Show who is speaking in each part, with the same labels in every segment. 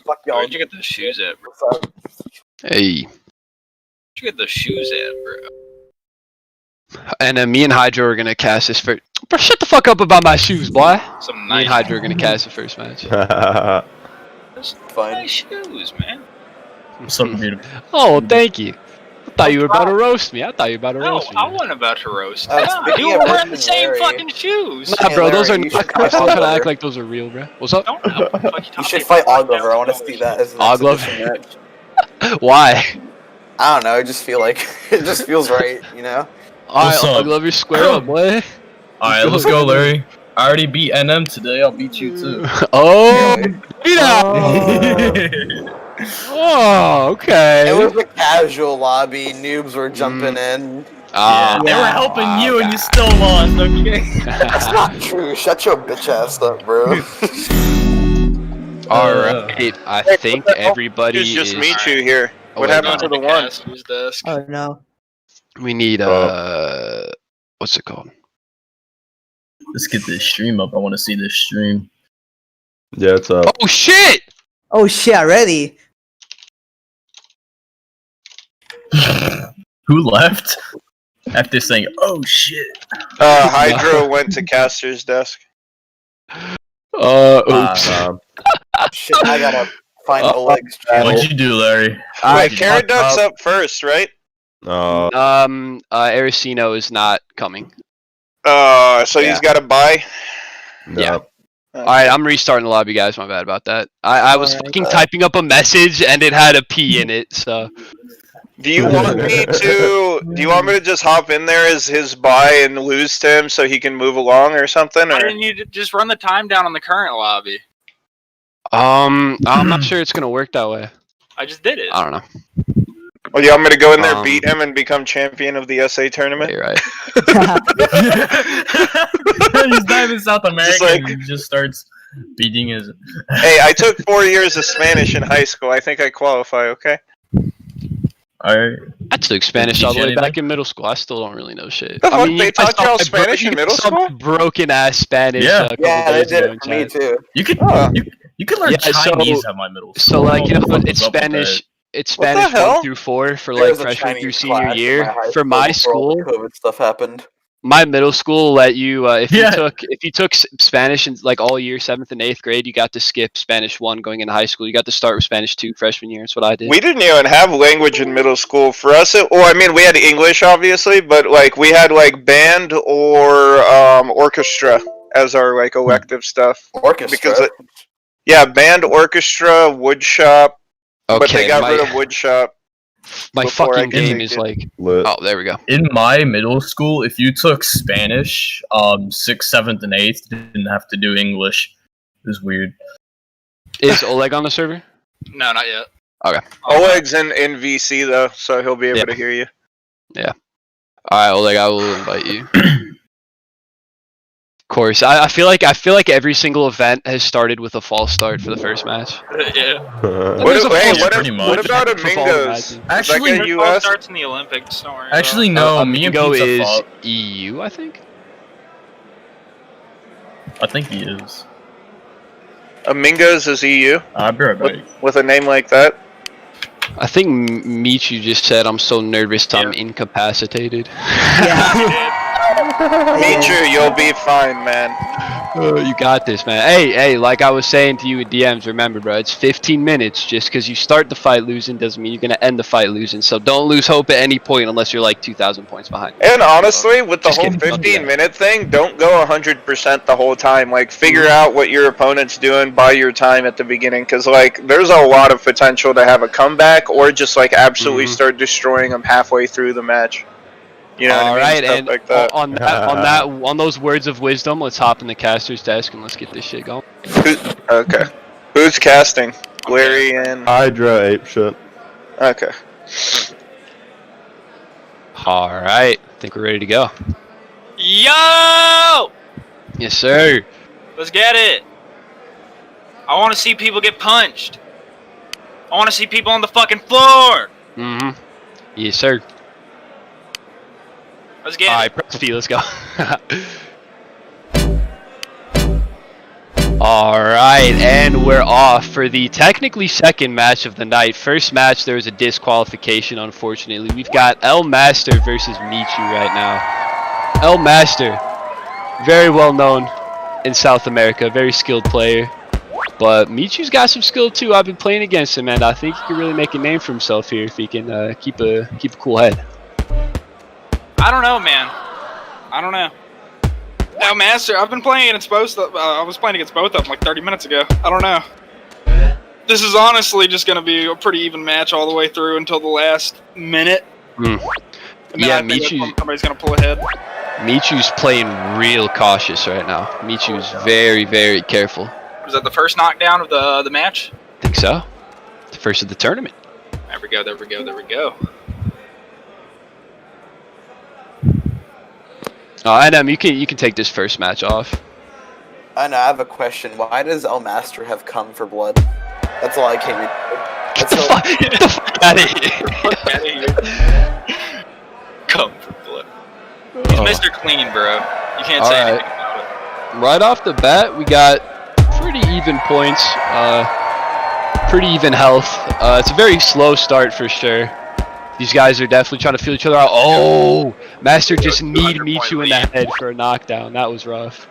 Speaker 1: Fuck y'all.
Speaker 2: Where'd you get those shoes at, bro?
Speaker 1: What's up?
Speaker 3: Hey.
Speaker 2: Where'd you get those shoes at, bro?
Speaker 3: And then me and Hydro are gonna cast this first. Bro, shut the fuck up about my shoes, boy.
Speaker 2: Some
Speaker 3: Me and
Speaker 2: nice,
Speaker 3: Hydro are gonna cast the first match.
Speaker 1: Fine.
Speaker 2: nice shoes, man.
Speaker 4: Something beautiful.
Speaker 3: Oh, thank you. I thought you were about to roast me. I thought you were about to
Speaker 2: No,
Speaker 3: roast me.
Speaker 2: I wasn't about to roast.
Speaker 1: Speaking
Speaker 2: You
Speaker 1: of
Speaker 2: were wearing the
Speaker 1: roasting
Speaker 2: same
Speaker 1: Larry,
Speaker 2: fucking shoes.
Speaker 3: Nah, bro,
Speaker 1: Hey,
Speaker 3: those are
Speaker 1: Larry, you
Speaker 3: not.
Speaker 1: should
Speaker 3: I'm
Speaker 1: fight
Speaker 3: trying to
Speaker 1: Oglover.
Speaker 3: act like those are real, bro. What's up?
Speaker 2: Don't know.
Speaker 1: You should fight Oglover. I want to see that as an
Speaker 3: Oglover?
Speaker 1: exhibition match.
Speaker 3: Why?
Speaker 1: I don't know. I just feel like it just feels right, you know.
Speaker 3: Alright,
Speaker 4: What's up?
Speaker 3: I love your square up, boy.
Speaker 4: Alright, let's go, Larry. I already beat NM today, I'll beat you too.
Speaker 3: Oh,
Speaker 1: Okay.
Speaker 3: oh, okay.
Speaker 1: It was a casual lobby. Noobs were jumping in.
Speaker 4: Yeah, they were helping you and you still lost, okay?
Speaker 1: That's not true. Shut your bitch ass up, bro.
Speaker 3: Alright, I think everybody
Speaker 5: It's just
Speaker 3: is...
Speaker 5: Michu here.
Speaker 3: Oh,
Speaker 5: What
Speaker 3: wait,
Speaker 5: happened
Speaker 3: no.
Speaker 5: to the one?
Speaker 2: Caster's desk.
Speaker 6: Oh no.
Speaker 3: We need, what's it called?
Speaker 4: Let's get this stream up. I want to see this stream.
Speaker 7: Yeah, it's up.
Speaker 3: Oh, shit!
Speaker 6: Oh shit, already?
Speaker 4: Who left? After saying, oh shit.
Speaker 5: Hydro went to Caster's desk.
Speaker 3: Oops.
Speaker 1: Shit, I gotta find Oleg's channel.
Speaker 4: What'd you do, Larry?
Speaker 5: Wait, Carrot Duck's up first, right?
Speaker 3: Aracino is not coming.
Speaker 5: So he's got to buy.
Speaker 3: Yeah. Alright, I'm restarting the lobby, guys. My bad about that. I was fucking typing up a message and it had a P in it, so.
Speaker 5: Do you want me to? Do you want me to just hop in there as his buy and lose to him so he can move along or something?
Speaker 2: Why
Speaker 5: Or
Speaker 2: didn't you just run the time down on the current lobby?
Speaker 3: I'm not sure it's gonna work that way.
Speaker 2: I just did it.
Speaker 3: I don't know.
Speaker 5: well, you want me to go in there, beat him, and become champion of the SA tournament?
Speaker 3: You're right.
Speaker 4: He's not in South America
Speaker 5: like-
Speaker 4: and he just starts beating his...
Speaker 5: Hey, I took 4 years of Spanish in high school. I think I qualify. Okay.
Speaker 4: Alright.
Speaker 3: I took Spanish all the way
Speaker 4: Anything?
Speaker 3: back in middle school. I still don't really know shit.
Speaker 5: The fuck,
Speaker 3: you
Speaker 5: they
Speaker 3: guys
Speaker 5: taught y'all
Speaker 3: saw my
Speaker 5: Spanish in middle school?
Speaker 3: Broken ass Spanish.
Speaker 4: Yeah.
Speaker 3: A couple
Speaker 1: Yeah, they
Speaker 3: days
Speaker 1: did
Speaker 3: ago
Speaker 1: it
Speaker 3: in
Speaker 1: for me
Speaker 3: chat.
Speaker 1: too.
Speaker 4: You could
Speaker 5: Oh.
Speaker 4: you could learn
Speaker 3: Yeah, so-
Speaker 4: Chinese at my middle school.
Speaker 3: So like, you know,
Speaker 4: What
Speaker 3: it's
Speaker 4: was up with
Speaker 3: Spanish.
Speaker 4: that?
Speaker 3: It's
Speaker 5: What the
Speaker 3: Spanish
Speaker 5: hell?
Speaker 3: 1 through 4 for
Speaker 1: There
Speaker 3: like
Speaker 1: was a
Speaker 3: freshman
Speaker 1: Chinese
Speaker 3: through senior
Speaker 1: class in
Speaker 3: year.
Speaker 1: high
Speaker 3: For my
Speaker 1: before all the
Speaker 3: school,
Speaker 1: COVID stuff happened.
Speaker 3: my middle school let you if
Speaker 4: Yeah.
Speaker 3: you took Spanish in like all year 7th and 8th grade, you got to skip Spanish 1 going into high school. You got to start with Spanish 2 freshman year. That's what I did.
Speaker 5: We didn't even have language in middle school. For us, well, I mean, we had English, obviously, but like we had like band or orchestra as our like elective stuff.
Speaker 1: Orchestra.
Speaker 5: Because yeah, band, orchestra, wood shop, but they
Speaker 3: Okay,
Speaker 5: got rid of wood shop.
Speaker 3: my
Speaker 5: before I
Speaker 3: fucking
Speaker 5: could
Speaker 3: game
Speaker 5: take
Speaker 3: is
Speaker 5: it.
Speaker 3: like
Speaker 7: Lit.
Speaker 3: oh there we go.
Speaker 4: In my middle school, if you took Spanish, 6th, 7th, and 8th, you didn't have to do English. It was weird.
Speaker 3: Is Oleg on the server?
Speaker 2: No, not yet.
Speaker 5: Oleg's in VC though, so he'll be able
Speaker 3: Yeah.
Speaker 5: to hear you.
Speaker 3: Alright, Oleg, I will invite you. Of course. I feel like every single event has started with a false start for the first match.
Speaker 2: Yeah.
Speaker 3: There's a
Speaker 5: Hey,
Speaker 3: false
Speaker 4: pretty much.
Speaker 5: what about
Speaker 3: football
Speaker 5: Amigos?
Speaker 3: imagine.
Speaker 4: Actually,
Speaker 5: Is that
Speaker 2: It
Speaker 5: good
Speaker 2: all
Speaker 5: US?
Speaker 2: starts in the Olympics. Don't worry.
Speaker 4: Actually, no. Me and
Speaker 3: Go
Speaker 4: Pizza
Speaker 3: is
Speaker 4: fought.
Speaker 3: EU, I think.
Speaker 4: I think he is.
Speaker 5: Amigos is EU
Speaker 4: I'll be right back.
Speaker 5: with a name like that.
Speaker 3: I think Michu just said I'm so nervous I'm incapacitated.
Speaker 5: Michu, you'll be fine, man.
Speaker 3: You got this, man. Hey, like I was saying to you in DMs, remember, bro, it's 15 minutes. Just because you start the fight losing doesn't mean you're going to end the fight losing. So don't lose hope at any point unless you're like 2,000 points behind.
Speaker 5: And honestly, with the
Speaker 3: Just
Speaker 5: whole
Speaker 3: kidding, don't do that.
Speaker 5: 15-minute thing, don't go 100% the whole time. Like, figure out what your opponent's doing by your time at the beginning, because like, there's a lot of potential to have a comeback or just like absolutely start destroying them halfway through the match. You know
Speaker 3: All
Speaker 5: what I mean?
Speaker 3: right,
Speaker 5: Stuff
Speaker 3: and
Speaker 5: like that.
Speaker 3: on those words of wisdom, let's hop in the caster's desk and let's get this shit going.
Speaker 5: Okay. Who's casting? Larry and...
Speaker 7: Hydra ape shit.
Speaker 5: Okay.
Speaker 3: All right, I think we're ready to go.
Speaker 2: Yo!
Speaker 3: Yes, sir.
Speaker 2: Let's get it. I want to see people get punched. I want to see people on the fucking floor.
Speaker 3: Mm-hmm. Yes, sir.
Speaker 2: Let's get
Speaker 3: All
Speaker 2: it.
Speaker 3: right, press P. Let's go. Alright, and we're off for the technically second match of the night. First match, there was a disqualification, unfortunately. We've got El Master versus Michu right now. El Master, very well known in South America, very skilled player. But Michu's got some skill too. I've been playing against him, and I think he can really make a name for himself here if he can keep a cool head.
Speaker 2: I don't know, man. I don't know. Now, Master, I've been playing against both. I was playing against both of them like 30 minutes ago. I don't know. This is honestly just going to be a pretty even match all the way through until the last minute. And then
Speaker 3: Yeah,
Speaker 2: I think
Speaker 3: Michu.
Speaker 2: somebody's going to pull ahead.
Speaker 3: Michu's playing real cautious right now. Michu's very, very careful.
Speaker 2: Was that the first knockdown of the match?
Speaker 3: I think so. The first of the tournament.
Speaker 2: There we go. There we go. There we go.
Speaker 3: Adam, you can take this first match off.
Speaker 1: I know, I have a question. Why does El Master have come for blood? That's all I came in.
Speaker 3: Get the fuck out of here.
Speaker 2: Come for blood. He's Mr. Clean, bro. You can't say anything about it.
Speaker 3: Right off the bat, we got pretty even points, pretty even health. It's a very slow start for sure. These guys are definitely trying to feel each other out. Oh, Master just kneed Michu in the head for a knockdown. That was rough.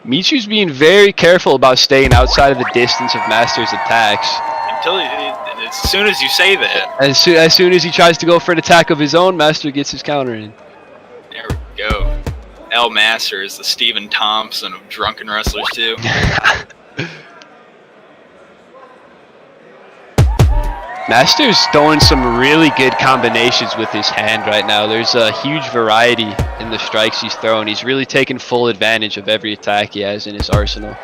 Speaker 3: Michu's being very careful about staying outside of the distance of Master's attacks.
Speaker 2: As soon as you say that.
Speaker 3: As soon as he tries to go for an attack of his own, Master gets his counter in.
Speaker 2: There we go. El Master is the Stephen Thompson of drunken wrestlers too.
Speaker 3: Master's throwing some really good combinations with his hand right now. There's a huge variety in the strikes he's throwing. He's really taking full advantage of every attack he has in his arsenal.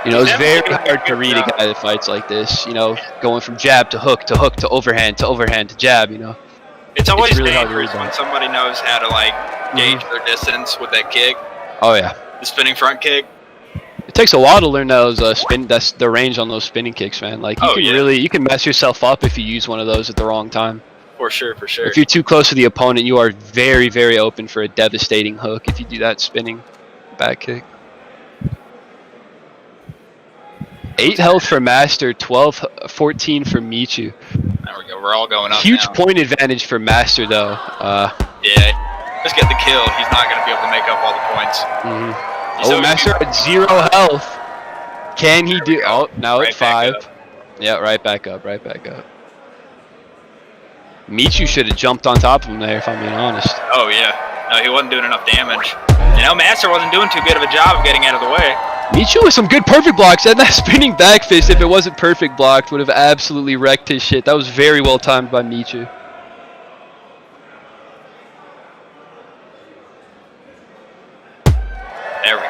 Speaker 3: You know, it's very hard to read a guy that fights like this. You know, going from jab to hook to hook to overhand to jab, you know.
Speaker 2: It's always
Speaker 3: really hard to
Speaker 2: dangerous
Speaker 3: read
Speaker 2: when somebody knows how to like gauge their distance with that kick,
Speaker 3: Oh yeah.
Speaker 2: the spinning front kick.
Speaker 3: It takes a while to learn those that's the range on those spinning kicks, man. Like you can mess yourself up if you use one of those at the wrong time.
Speaker 2: For sure, for sure.
Speaker 3: If you're too close to the opponent, you are very, very open for a devastating hook if you do that spinning back kick. 8 health for Master, 14 for Michu.
Speaker 2: There we go. We're all going up
Speaker 3: Huge
Speaker 2: now.
Speaker 3: point advantage for Master though.
Speaker 2: Yeah. Just get the kill. He's not going to be able to make up all the points. He's
Speaker 3: Oh,
Speaker 2: always-
Speaker 3: Master at 0 health. Can he do? Oh, now
Speaker 2: Right
Speaker 3: at
Speaker 2: back
Speaker 3: 5. Yeah, right back up, right back up. Michu should have jumped on top of him there, if I'm being honest.
Speaker 2: Oh yeah. No, he wasn't doing enough damage. You know, Master wasn't doing too good of a job of getting out of the way.
Speaker 3: Michu with some good perfect blocks, and that spinning back fist, if it wasn't perfect blocked, would have absolutely wrecked his shit. That was very well timed by Michu.
Speaker 2: There we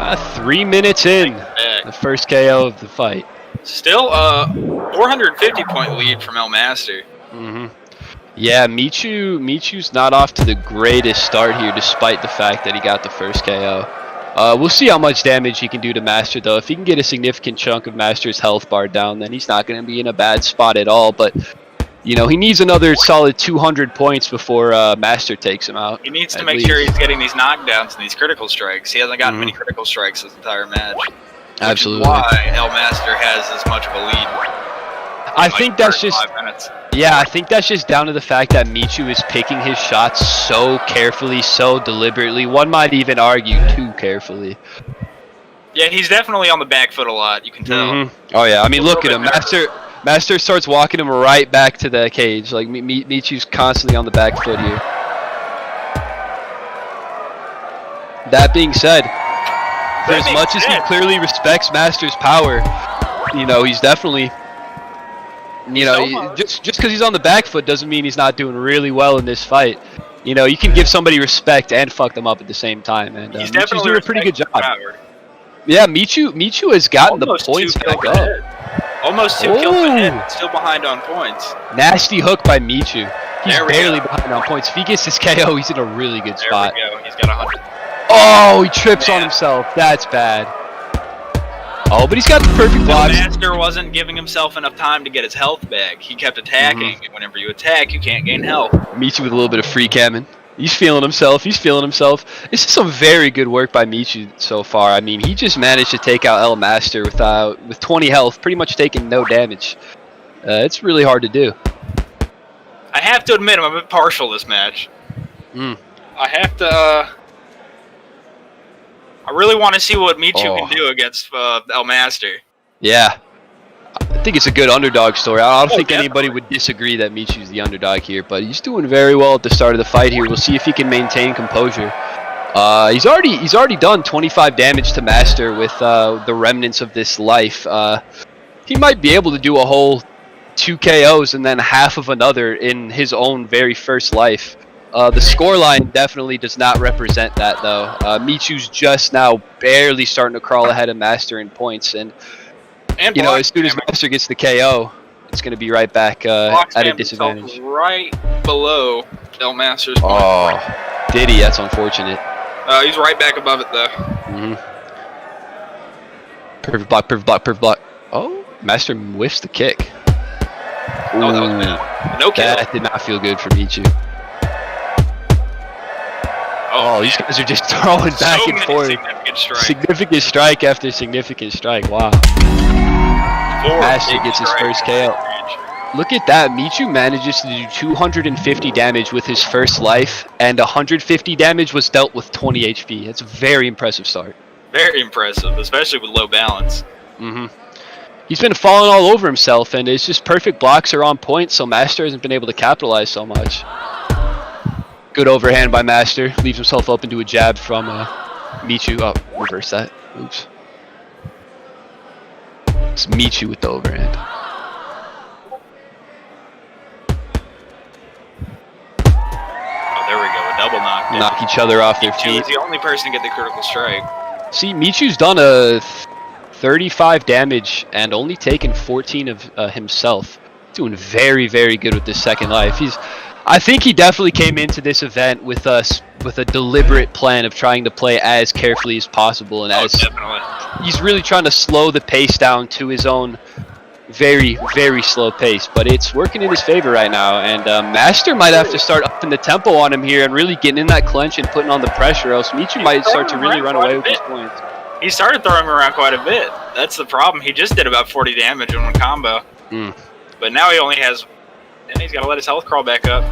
Speaker 2: go.
Speaker 3: 3 minutes in,
Speaker 2: Back.
Speaker 3: the first KO of the fight.
Speaker 2: Still, 450 point lead from El Master.
Speaker 3: Yeah, Michu's not off to the greatest start here, despite the fact that he got the first KO. We'll see how much damage he can do to Master, though. If he can get a significant chunk of Master's health bar down, then he's not going to be in a bad spot at all. But, you know, he needs another solid 200 points before Master takes him out.
Speaker 2: He needs to
Speaker 3: at
Speaker 2: make
Speaker 3: least.
Speaker 2: sure he's getting these knockdowns and these critical strikes. He hasn't gotten many critical strikes this entire match.
Speaker 3: Absolutely.
Speaker 2: Which is why El Master has as much of a lead.
Speaker 3: I think that's just...
Speaker 2: 5 minutes.
Speaker 3: Yeah, I think that's just down to the fact that Michu is picking his shots so carefully, so deliberately. One might even argue too carefully.
Speaker 2: Yeah, he's definitely on the back foot a lot. You can tell.
Speaker 3: Oh yeah, I mean,
Speaker 2: A
Speaker 3: look at
Speaker 2: little
Speaker 3: him.
Speaker 2: bit
Speaker 3: Master starts walking him right back to the cage. Like Michu's constantly on the back foot here. That being said, for as much as he clearly respects Master's power, you know, he's definitely, you know, just because he's on the back foot doesn't mean he's not doing really well in this fight. You know, you can give somebody respect and fuck them up at the same time, and
Speaker 2: He's
Speaker 3: Michu's
Speaker 2: definitely
Speaker 3: doing a pretty good job.
Speaker 2: power.
Speaker 3: Yeah, Michu has gotten
Speaker 2: Almost
Speaker 3: the points
Speaker 2: 2
Speaker 3: back
Speaker 2: kills
Speaker 3: up.
Speaker 2: ahead. Almost 2 kills ahead, still behind on points.
Speaker 3: Nasty hook by Michu. He's
Speaker 2: There we
Speaker 3: barely
Speaker 2: go.
Speaker 3: behind on points. If he gets his KO, he's in a really good
Speaker 2: There
Speaker 3: spot.
Speaker 2: we go. He's got 100.
Speaker 3: Oh, he trips on
Speaker 2: Man.
Speaker 3: himself. That's bad. Oh, but he's got the perfect
Speaker 2: El
Speaker 3: blocks.
Speaker 2: Master wasn't giving himself enough time to get his health back. He kept attacking, and whenever you attack, you can't gain health.
Speaker 3: Michu with a little bit of free camming. He's feeling himself. He's feeling himself. This is some very good work by Michu so far. I mean, he just managed to take out El Master with 20 health, pretty much taking no damage. It's really hard to do.
Speaker 2: I have to admit, I'm a bit partial this match.
Speaker 3: Mm.
Speaker 2: I have to. I really want to see what Michu can do against El Master.
Speaker 3: Yeah. I think it's a good underdog story. I don't think
Speaker 2: definitely.
Speaker 3: anybody would disagree that Michu's the underdog here, but he's doing very well at the start of the fight here. We'll see if he can maintain composure. He's already done 25 damage to Master with the remnants of this life. He might be able to do a whole 2 KOs and then half of another in his own very first life. The scoreline definitely does not represent that, though. Michu's just now barely starting to crawl ahead of Master in points, and you know, as soon as Master gets the KO, it's going to be right back at a disadvantage.
Speaker 2: Right below El Master's point.
Speaker 3: Oh, did he? That's unfortunate.
Speaker 2: He's right back above it, though.
Speaker 3: Mm-hmm. Perfect block, perfect block, perfect block. Oh, Master whiffs the kick.
Speaker 2: Oh, that was bad. No kill.
Speaker 3: That did not feel good for Michu. Oh, these guys are just throwing back and forth. Significant strike after significant strike. Wow. Master gets his first KO. Look at that. Michu manages to do 250 damage with his first life, and 150 damage was dealt with 20 HP. That's a very impressive start.
Speaker 2: Very impressive, especially with low balance.
Speaker 3: Mm-hmm. He's been falling all over himself, and it's just perfect blocks are on point, so Master hasn't been able to capitalize so much. Good overhand by Master. Leaves himself open to a jab from Michu. Oh, reverse that. Oops. It's Michu with the overhand.
Speaker 2: Oh, there we go. A double knock.
Speaker 3: Knock each other off their
Speaker 2: Michu
Speaker 3: feet.
Speaker 2: is the only person to get the critical strike.
Speaker 3: See, Michu's done a 35 damage and only taken 14 of himself. Doing very, very good with this second life. I think he definitely came into this event with us with a deliberate plan of trying to play as carefully as possible, and
Speaker 2: Definitely.
Speaker 3: he's really trying to slow the pace down to his own very, very slow pace. But it's working in his favor right now, and Master might have to start upping the tempo on him here and really getting in that clinch and putting on the pressure, else Michu might start to really run away with his points.
Speaker 2: He started throwing him around quite a bit. That's the problem. He just did about 40 damage in one combo. But now he only has... And he's got to let his health crawl back up.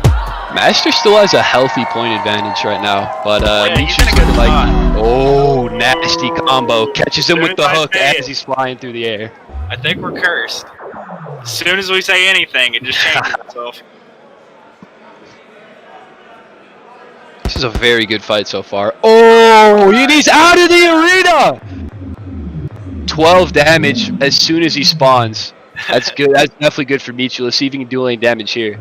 Speaker 3: Master still has a healthy point advantage right now, but
Speaker 2: he's in a good
Speaker 3: like,
Speaker 2: spot.
Speaker 3: oh, nasty combo. Catches him with the hook as he's flying through the air.
Speaker 2: I think we're cursed. As soon as we say anything, it just changes itself.
Speaker 3: This is a very good fight so far. Oh, and he's out of the arena! 12 damage as soon as he spawns. That's good. That's definitely good for Michu. Let's see if he can do any damage here.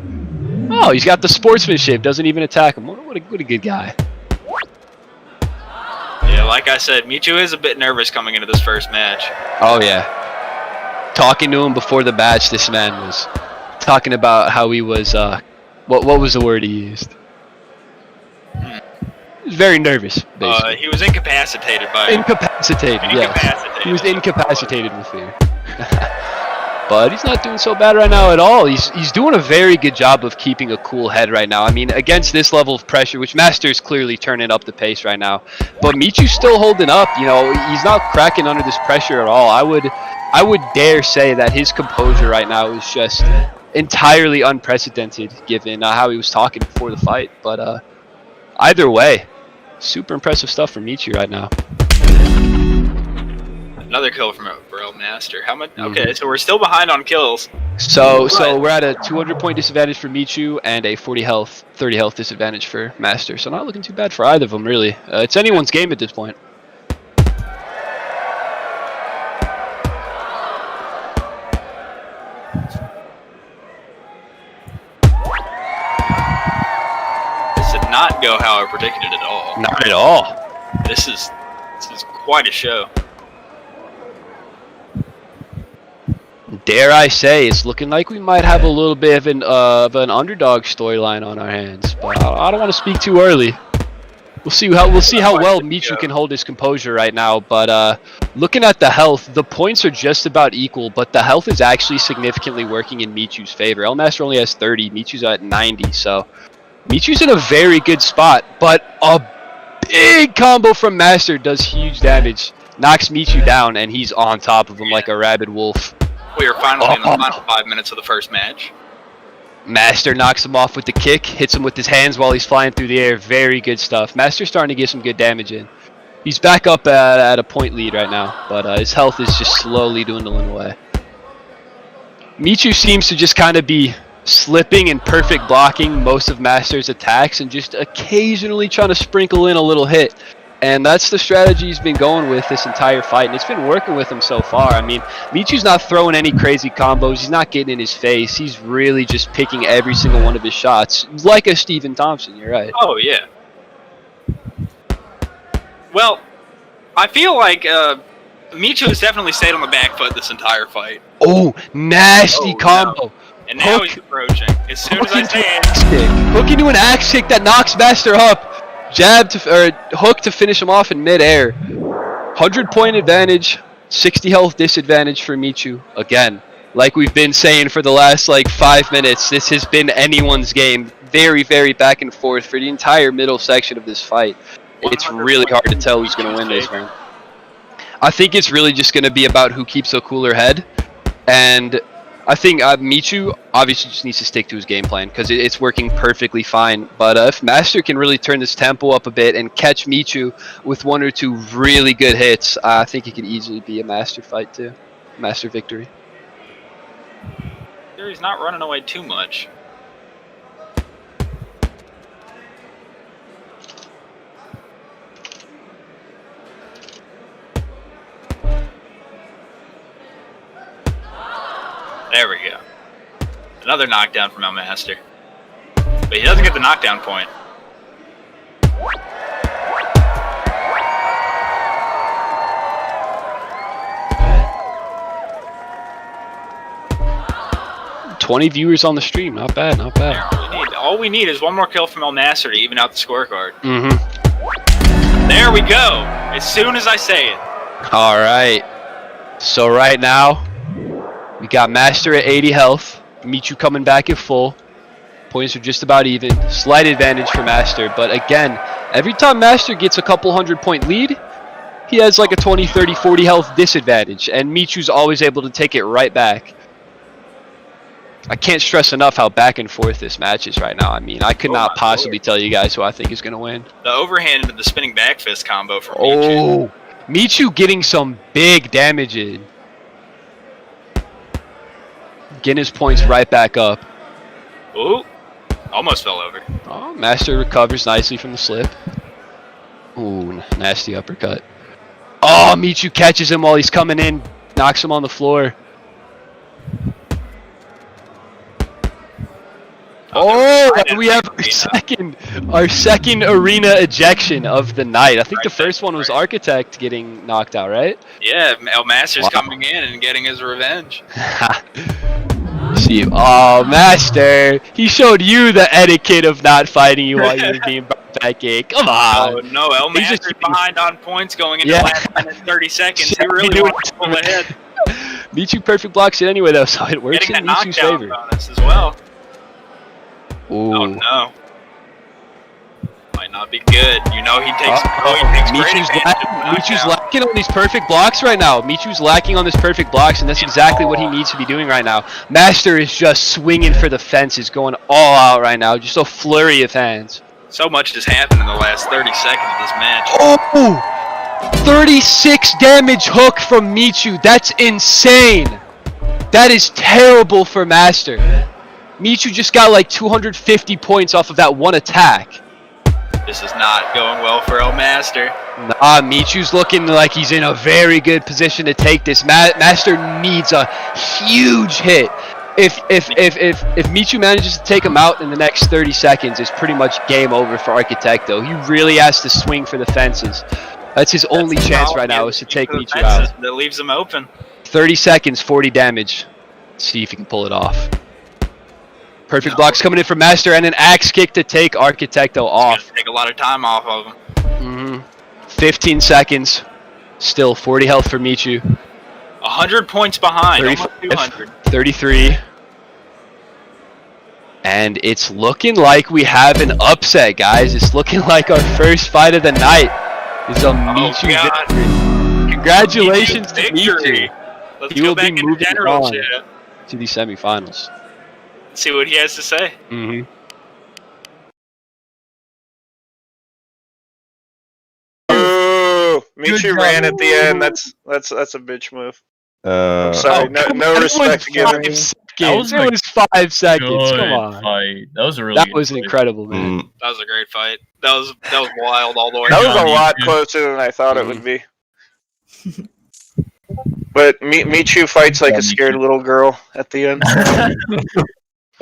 Speaker 3: Oh, he's got the sportsmanship. Doesn't even attack him. What a good guy.
Speaker 2: Yeah, like I said, Michu is a bit nervous coming into this first match.
Speaker 3: Oh, yeah. Talking to him before the match, this man was talking about how he was, what was the word he used? He was very nervous, basically.
Speaker 2: He was incapacitated by...
Speaker 3: Incapacitated, yes. He was incapacitated with fear. But he's not doing so bad right now at all. He's doing a very good job of keeping a cool head right now. I mean, against this level of pressure, which Master's clearly turning up the pace right now, but Michu's still holding up. You know, he's not cracking under this pressure at all. I would dare say that his composure right now is just entirely unprecedented, given how he was talking before the fight. But either way, super impressive stuff from Michu right now.
Speaker 2: Another kill from El Master. How much? Okay, so we're still behind on kills.
Speaker 3: So we're at a 200 point disadvantage for Michu and a 30 health disadvantage for Master. So not looking too bad for either of them, really. It's anyone's game at this point.
Speaker 2: This did not go how I predicted it at all.
Speaker 3: Not at all.
Speaker 2: This is quite a show.
Speaker 3: Dare I say, it's looking like we might have a little bit of an underdog storyline on our hands, but I don't want to speak too early. We'll see how well Michu can hold his composure right now. But looking at the health, the points are just about equal, but the health is actually significantly working in Michu's favor. El Master only has 30, Michu's at 90, so Michu's in a very good spot, but a big combo from Master does huge damage. Knocks Michu down, and he's on top of him like a rabid wolf.
Speaker 2: We are finally in the final 5 minutes of the first match.
Speaker 3: Master knocks him off with the kick, hits him with his hands while he's flying through the air. Very good stuff. Master's starting to get some good damage in. He's back up at a point lead right now, but his health is just slowly dwindling away. Michu seems to just kind of be slipping and perfect blocking most of Master's attacks and just occasionally trying to sprinkle in a little hit. And that's the strategy he's been going with this entire fight, and it's been working with him so far. I mean, Michu's not throwing any crazy combos. He's not getting in his face. He's really just picking every single one of his shots, like a Stephen Thompson, you're right.
Speaker 2: Oh, yeah. Well, I feel like Michu has definitely stayed on the back foot this entire fight.
Speaker 3: Oh, nasty combo.
Speaker 2: No. And now he's approaching. As soon as I say it.
Speaker 3: Hook into an axe kick that knocks Master up. Jab to or hook to finish him off in midair. 100-point advantage, 60 health disadvantage for Michu. Again, like we've been saying for the last 5 minutes, this has been anyone's game. Very, very back and forth for the entire middle section of this fight. It's really hard to tell who's going to win this, man. I think it's really just going to be about who keeps a cooler head. And I think Michu obviously just needs to stick to his game plan because it's working perfectly fine. But if Master can really turn this tempo up a bit and catch Michu with 1 or 2 really good hits, I think it could easily be a Master fight too. Master victory.
Speaker 2: He's not running away too much. There we go. Another knockdown from El Master. But he doesn't get the knockdown point.
Speaker 3: $20 viewers on the stream. Not bad, not bad.
Speaker 2: All we need is one more kill from El Master to even out the scorecard.
Speaker 3: Mm-hmm.
Speaker 2: There we go. As soon as I say it.
Speaker 3: All right. So right now, we got Master at 80 health. Michu coming back at full. Points are just about even. Slight advantage for Master. But again, every time Master gets a couple 100-point lead, he has like a 20, 30, 40 health disadvantage. And Michu's always able to take it right back. I can't stress enough how back and forth this match is right now. I mean, I could not possibly tell you guys who I think is going to win.
Speaker 2: The overhand into the spinning back fist combo from
Speaker 3: Michu. Oh, Michu getting some big damage in. Getting his points right back up.
Speaker 2: Ooh, almost fell over.
Speaker 3: Oh, Master recovers nicely from the slip. Ooh, nasty uppercut. Oh, Michu catches him while he's coming in, knocks him on the floor. Oh, we have our second arena ejection of the night. I think the first one was Architect getting knocked out, right?
Speaker 2: Yeah, El Master's coming in and getting his revenge.
Speaker 3: See, oh, Master, he showed you the etiquette of not fighting you while you were being brought back in. Come on.
Speaker 2: Oh, no, El Master's behind on points going into the last minute 30 seconds. He really wants to pull ahead.
Speaker 3: Michu perfect blocks it anyway, though, so it works
Speaker 2: getting
Speaker 3: in
Speaker 2: that
Speaker 3: Michu's
Speaker 2: knockdown
Speaker 3: favor.
Speaker 2: bonus as well.
Speaker 3: Ooh.
Speaker 2: Oh, no. Might not be good. You know he takes great advantage.
Speaker 3: Michu's lacking on these perfect blocks right now. Michu's lacking on this perfect blocks, and that's exactly what he needs to be doing right now. Master is just swinging for the fences, going all out right now. Just a flurry of hands.
Speaker 2: So much has happened in the last 30 seconds of this match.
Speaker 3: Oh! 36 damage hook from Michu. That's insane. That is terrible for Master. Michu just got like 250 points off of that one attack.
Speaker 2: This is not going well for El Master.
Speaker 3: Nah, Michu's looking like he's in a very good position to take this. Master needs a huge hit. If Michu manages to take him out in the next 30 seconds, it's pretty much game over for Architecto. He really has to swing for the fences. That's his only chance right now is to take Michu out.
Speaker 2: That leaves him open.
Speaker 3: 30 seconds, 40 damage. Let's see if he can pull it off. Perfect blocks coming in from Master and an axe kick to take Architecto off.
Speaker 2: Take a lot of time off of him.
Speaker 3: 15 seconds. Still 40 health for Michu.
Speaker 2: 100 points behind. Almost 200.
Speaker 3: 33. And it's looking like we have an upset, guys. It's looking like our first fight of the night is a Michu
Speaker 2: God.
Speaker 3: victory. Congratulations to
Speaker 2: Victory.
Speaker 3: Michu.
Speaker 2: Let's
Speaker 3: He
Speaker 2: go
Speaker 3: will
Speaker 2: back
Speaker 3: be
Speaker 2: into
Speaker 3: moving
Speaker 2: general
Speaker 3: on
Speaker 2: chat.
Speaker 3: to the semifinals.
Speaker 2: See what he has to say.
Speaker 3: Mm-hmm.
Speaker 5: Ooh, Michu
Speaker 4: Good
Speaker 5: ran
Speaker 4: job.
Speaker 5: at the end. That's a bitch move.
Speaker 7: Uh,
Speaker 5: Sorry, no respect given.
Speaker 4: That was
Speaker 3: It
Speaker 4: a
Speaker 3: was 5 seconds. Come
Speaker 4: Good
Speaker 3: on.
Speaker 4: fight. That was a really
Speaker 3: That
Speaker 4: good
Speaker 3: was
Speaker 4: fight.
Speaker 3: incredible, man.
Speaker 7: mm,
Speaker 2: That was a great fight. That was wild all the way.
Speaker 5: That was
Speaker 4: job,
Speaker 5: a lot
Speaker 4: Michu.
Speaker 5: closer than I thought it would be. But Michu fights like a scared little girl at the end, and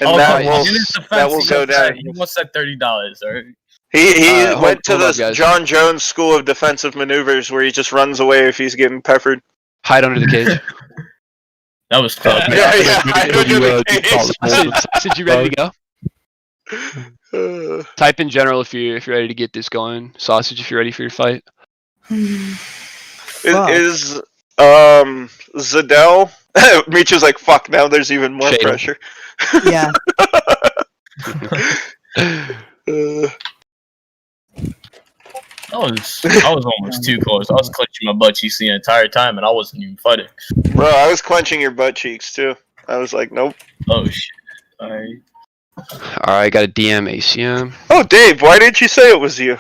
Speaker 4: Oh,
Speaker 5: that
Speaker 3: right.
Speaker 5: will
Speaker 4: in his
Speaker 5: that will
Speaker 4: defense,
Speaker 5: go down.
Speaker 4: He wants that $30, alright?
Speaker 5: He
Speaker 3: Hold-
Speaker 5: went to
Speaker 3: hold up,
Speaker 5: the
Speaker 3: guys.
Speaker 5: John Jones School of Defensive Maneuvers where he just runs away if he's getting peppered.
Speaker 3: Hide under the cage.
Speaker 4: That was tough.
Speaker 5: Yeah, I don't do the
Speaker 3: Sausage, you ready to go?
Speaker 5: cage.
Speaker 3: Type in general if you're ready to get this going. Sausage, if you're ready for your fight.
Speaker 6: Fuck.
Speaker 5: Is Zadell? Michu's like, fuck. Now there's even more
Speaker 3: Fatal.
Speaker 5: pressure.
Speaker 6: Yeah.
Speaker 4: I was almost too close. I was clenching my butt cheeks the entire time, and I wasn't even fighting.
Speaker 5: Bro, I was clenching your butt cheeks too. I was like, nope.
Speaker 4: Oh shit! Alright.
Speaker 3: Alright, got a DM ACM.
Speaker 5: Oh, Dave, why didn't you say it was you?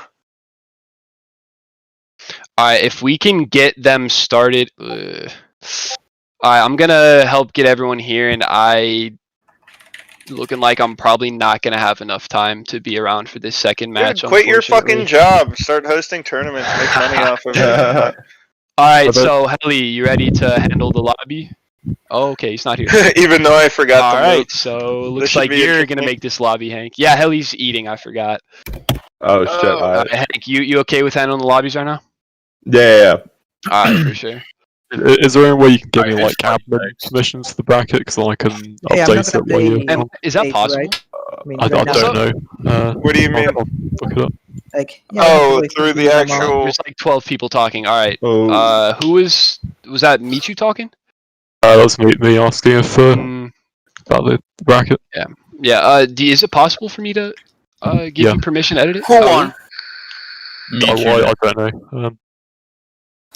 Speaker 3: Alright, if we can get them started. Alright, I'm gonna help get everyone here, and looking like I'm probably not gonna have enough time to be around for this second match.
Speaker 5: Dude, quit your
Speaker 3: unfortunately.
Speaker 5: fucking job. Start hosting tournaments. Make money off of it.
Speaker 3: Alright, so Helly, you ready to handle the lobby? Oh, okay, he's not here.
Speaker 5: Even though I forgot the move.
Speaker 3: Alright, so looks
Speaker 5: should
Speaker 3: like
Speaker 5: be
Speaker 3: you're
Speaker 5: interesting.
Speaker 3: gonna make this lobby, Hank. Yeah, Helly's eating, I forgot.
Speaker 7: oh shit!
Speaker 5: Oh.
Speaker 3: Alright, Hank, you okay with handling the lobbies right now?
Speaker 7: Yeah.
Speaker 3: Alright, for sure.
Speaker 8: Is there any way you can give me
Speaker 4: Alright,
Speaker 8: like
Speaker 4: it's fine,
Speaker 8: admin
Speaker 4: thanks.
Speaker 8: permissions to the bracket because then I can
Speaker 6: Hey, I'm not
Speaker 8: update
Speaker 6: gonna
Speaker 8: it while you're
Speaker 6: play-
Speaker 8: on?
Speaker 3: Is that
Speaker 6: Eight,
Speaker 3: possible?
Speaker 6: right? I mean,
Speaker 8: I
Speaker 6: right now,
Speaker 8: don't know.
Speaker 5: What do you mean?
Speaker 8: I'll look it up.
Speaker 6: like, yeah,
Speaker 5: Oh,
Speaker 6: like,
Speaker 5: through the
Speaker 6: normal.
Speaker 5: actual.
Speaker 3: There's like 12 people talking. Alright.
Speaker 7: Oh.
Speaker 3: Who was that Michu talking?
Speaker 8: That's me asking if
Speaker 3: Mm,
Speaker 8: about the bracket.
Speaker 3: yeah, is it possible for me to give
Speaker 8: Yeah.
Speaker 3: you permission to edit it?
Speaker 9: Who
Speaker 3: Oh,
Speaker 9: won?
Speaker 4: Me
Speaker 8: I,
Speaker 4: too.
Speaker 8: I don't know.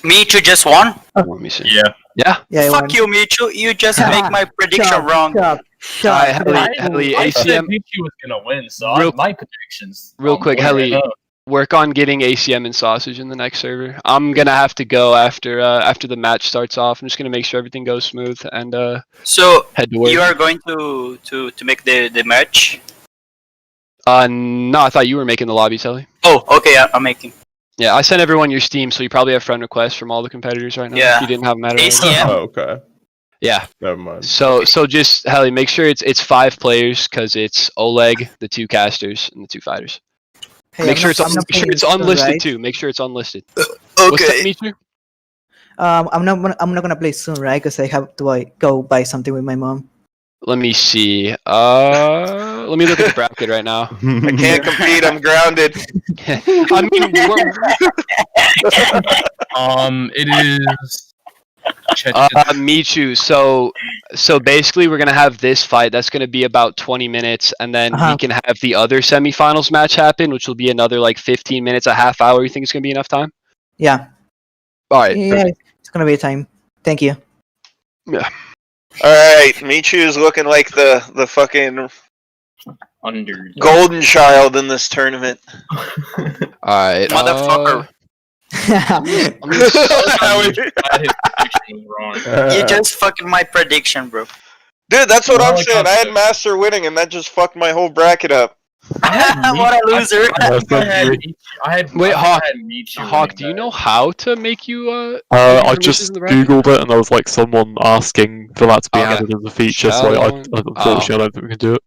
Speaker 9: Michu just won?
Speaker 3: Let me see.
Speaker 4: Yeah.
Speaker 3: Yeah.
Speaker 6: Yeah,
Speaker 9: Fuck you, Michu. You just make my prediction
Speaker 6: Shut
Speaker 9: wrong.
Speaker 6: Shut
Speaker 3: Alright,
Speaker 6: up.
Speaker 3: Helly,
Speaker 4: I said
Speaker 3: ACM,
Speaker 4: Michu was gonna win, so
Speaker 3: Real-
Speaker 4: my predictions.
Speaker 3: real
Speaker 4: I'm
Speaker 3: quick,
Speaker 4: winning
Speaker 3: Helly.
Speaker 4: right now.
Speaker 3: work on getting ACM and Sausage in the next server. I'm gonna have to go after the match starts off. I'm just gonna make sure everything goes smooth and
Speaker 9: So
Speaker 3: head to work.
Speaker 9: you are going to make the match?
Speaker 3: No, I thought you were making the lobby, Helly.
Speaker 9: Oh, okay. I'm making.
Speaker 3: Yeah, I sent everyone your Steam, so you probably have friend requests from all the competitors right now.
Speaker 9: Yeah.
Speaker 3: If you didn't have them added already.
Speaker 9: ACM?
Speaker 7: Oh, okay.
Speaker 3: Yeah.
Speaker 7: Never mind.
Speaker 3: So just Helly, make sure it's 5 players because it's Oleg, the 2 casters, and the 2 fighters.
Speaker 6: Hey,
Speaker 3: Make
Speaker 6: I'm
Speaker 3: sure
Speaker 6: not-
Speaker 3: it's
Speaker 6: I'm not playing
Speaker 3: it's
Speaker 6: this soon,
Speaker 3: unlisted
Speaker 6: right?
Speaker 3: too. Make sure it's unlisted. What's that, Mitsu?
Speaker 6: I'm not gonna play soon, right? Because I have to go buy something with my mom.
Speaker 3: Let me see. Let me look at the bracket right now.
Speaker 5: I can't compete. I'm grounded.
Speaker 3: I mean,
Speaker 4: It is.
Speaker 3: Michu. So basically, we're gonna have this fight. That's gonna be about 20 minutes, and then we can have the other semifinals match happen, which will be another like 15 minutes, a half hour. You think it's gonna be enough time?
Speaker 6: Yeah.
Speaker 3: All right.
Speaker 6: Yeah, it's gonna be a time. Thank you.
Speaker 3: Yeah.
Speaker 5: All right, Michu's looking like the fucking
Speaker 4: Under.
Speaker 5: golden child in this tournament.
Speaker 3: All right.
Speaker 9: Motherfucker. You just fucking my prediction, bro.
Speaker 5: Dude, that's what I'm
Speaker 4: Well,
Speaker 5: saying. I had Master winning, and that just fucked my whole bracket up.
Speaker 9: What a loser.
Speaker 3: Wait, Hawk.
Speaker 4: Michu
Speaker 3: Hawk, do you know how to make you
Speaker 8: I
Speaker 3: permissions
Speaker 8: just
Speaker 3: in the bracket?
Speaker 8: googled it and there was like someone asking for that to be
Speaker 3: Okay.
Speaker 8: added as a feature, so
Speaker 3: Challenge.
Speaker 8: unfortunately I don't think we can do it.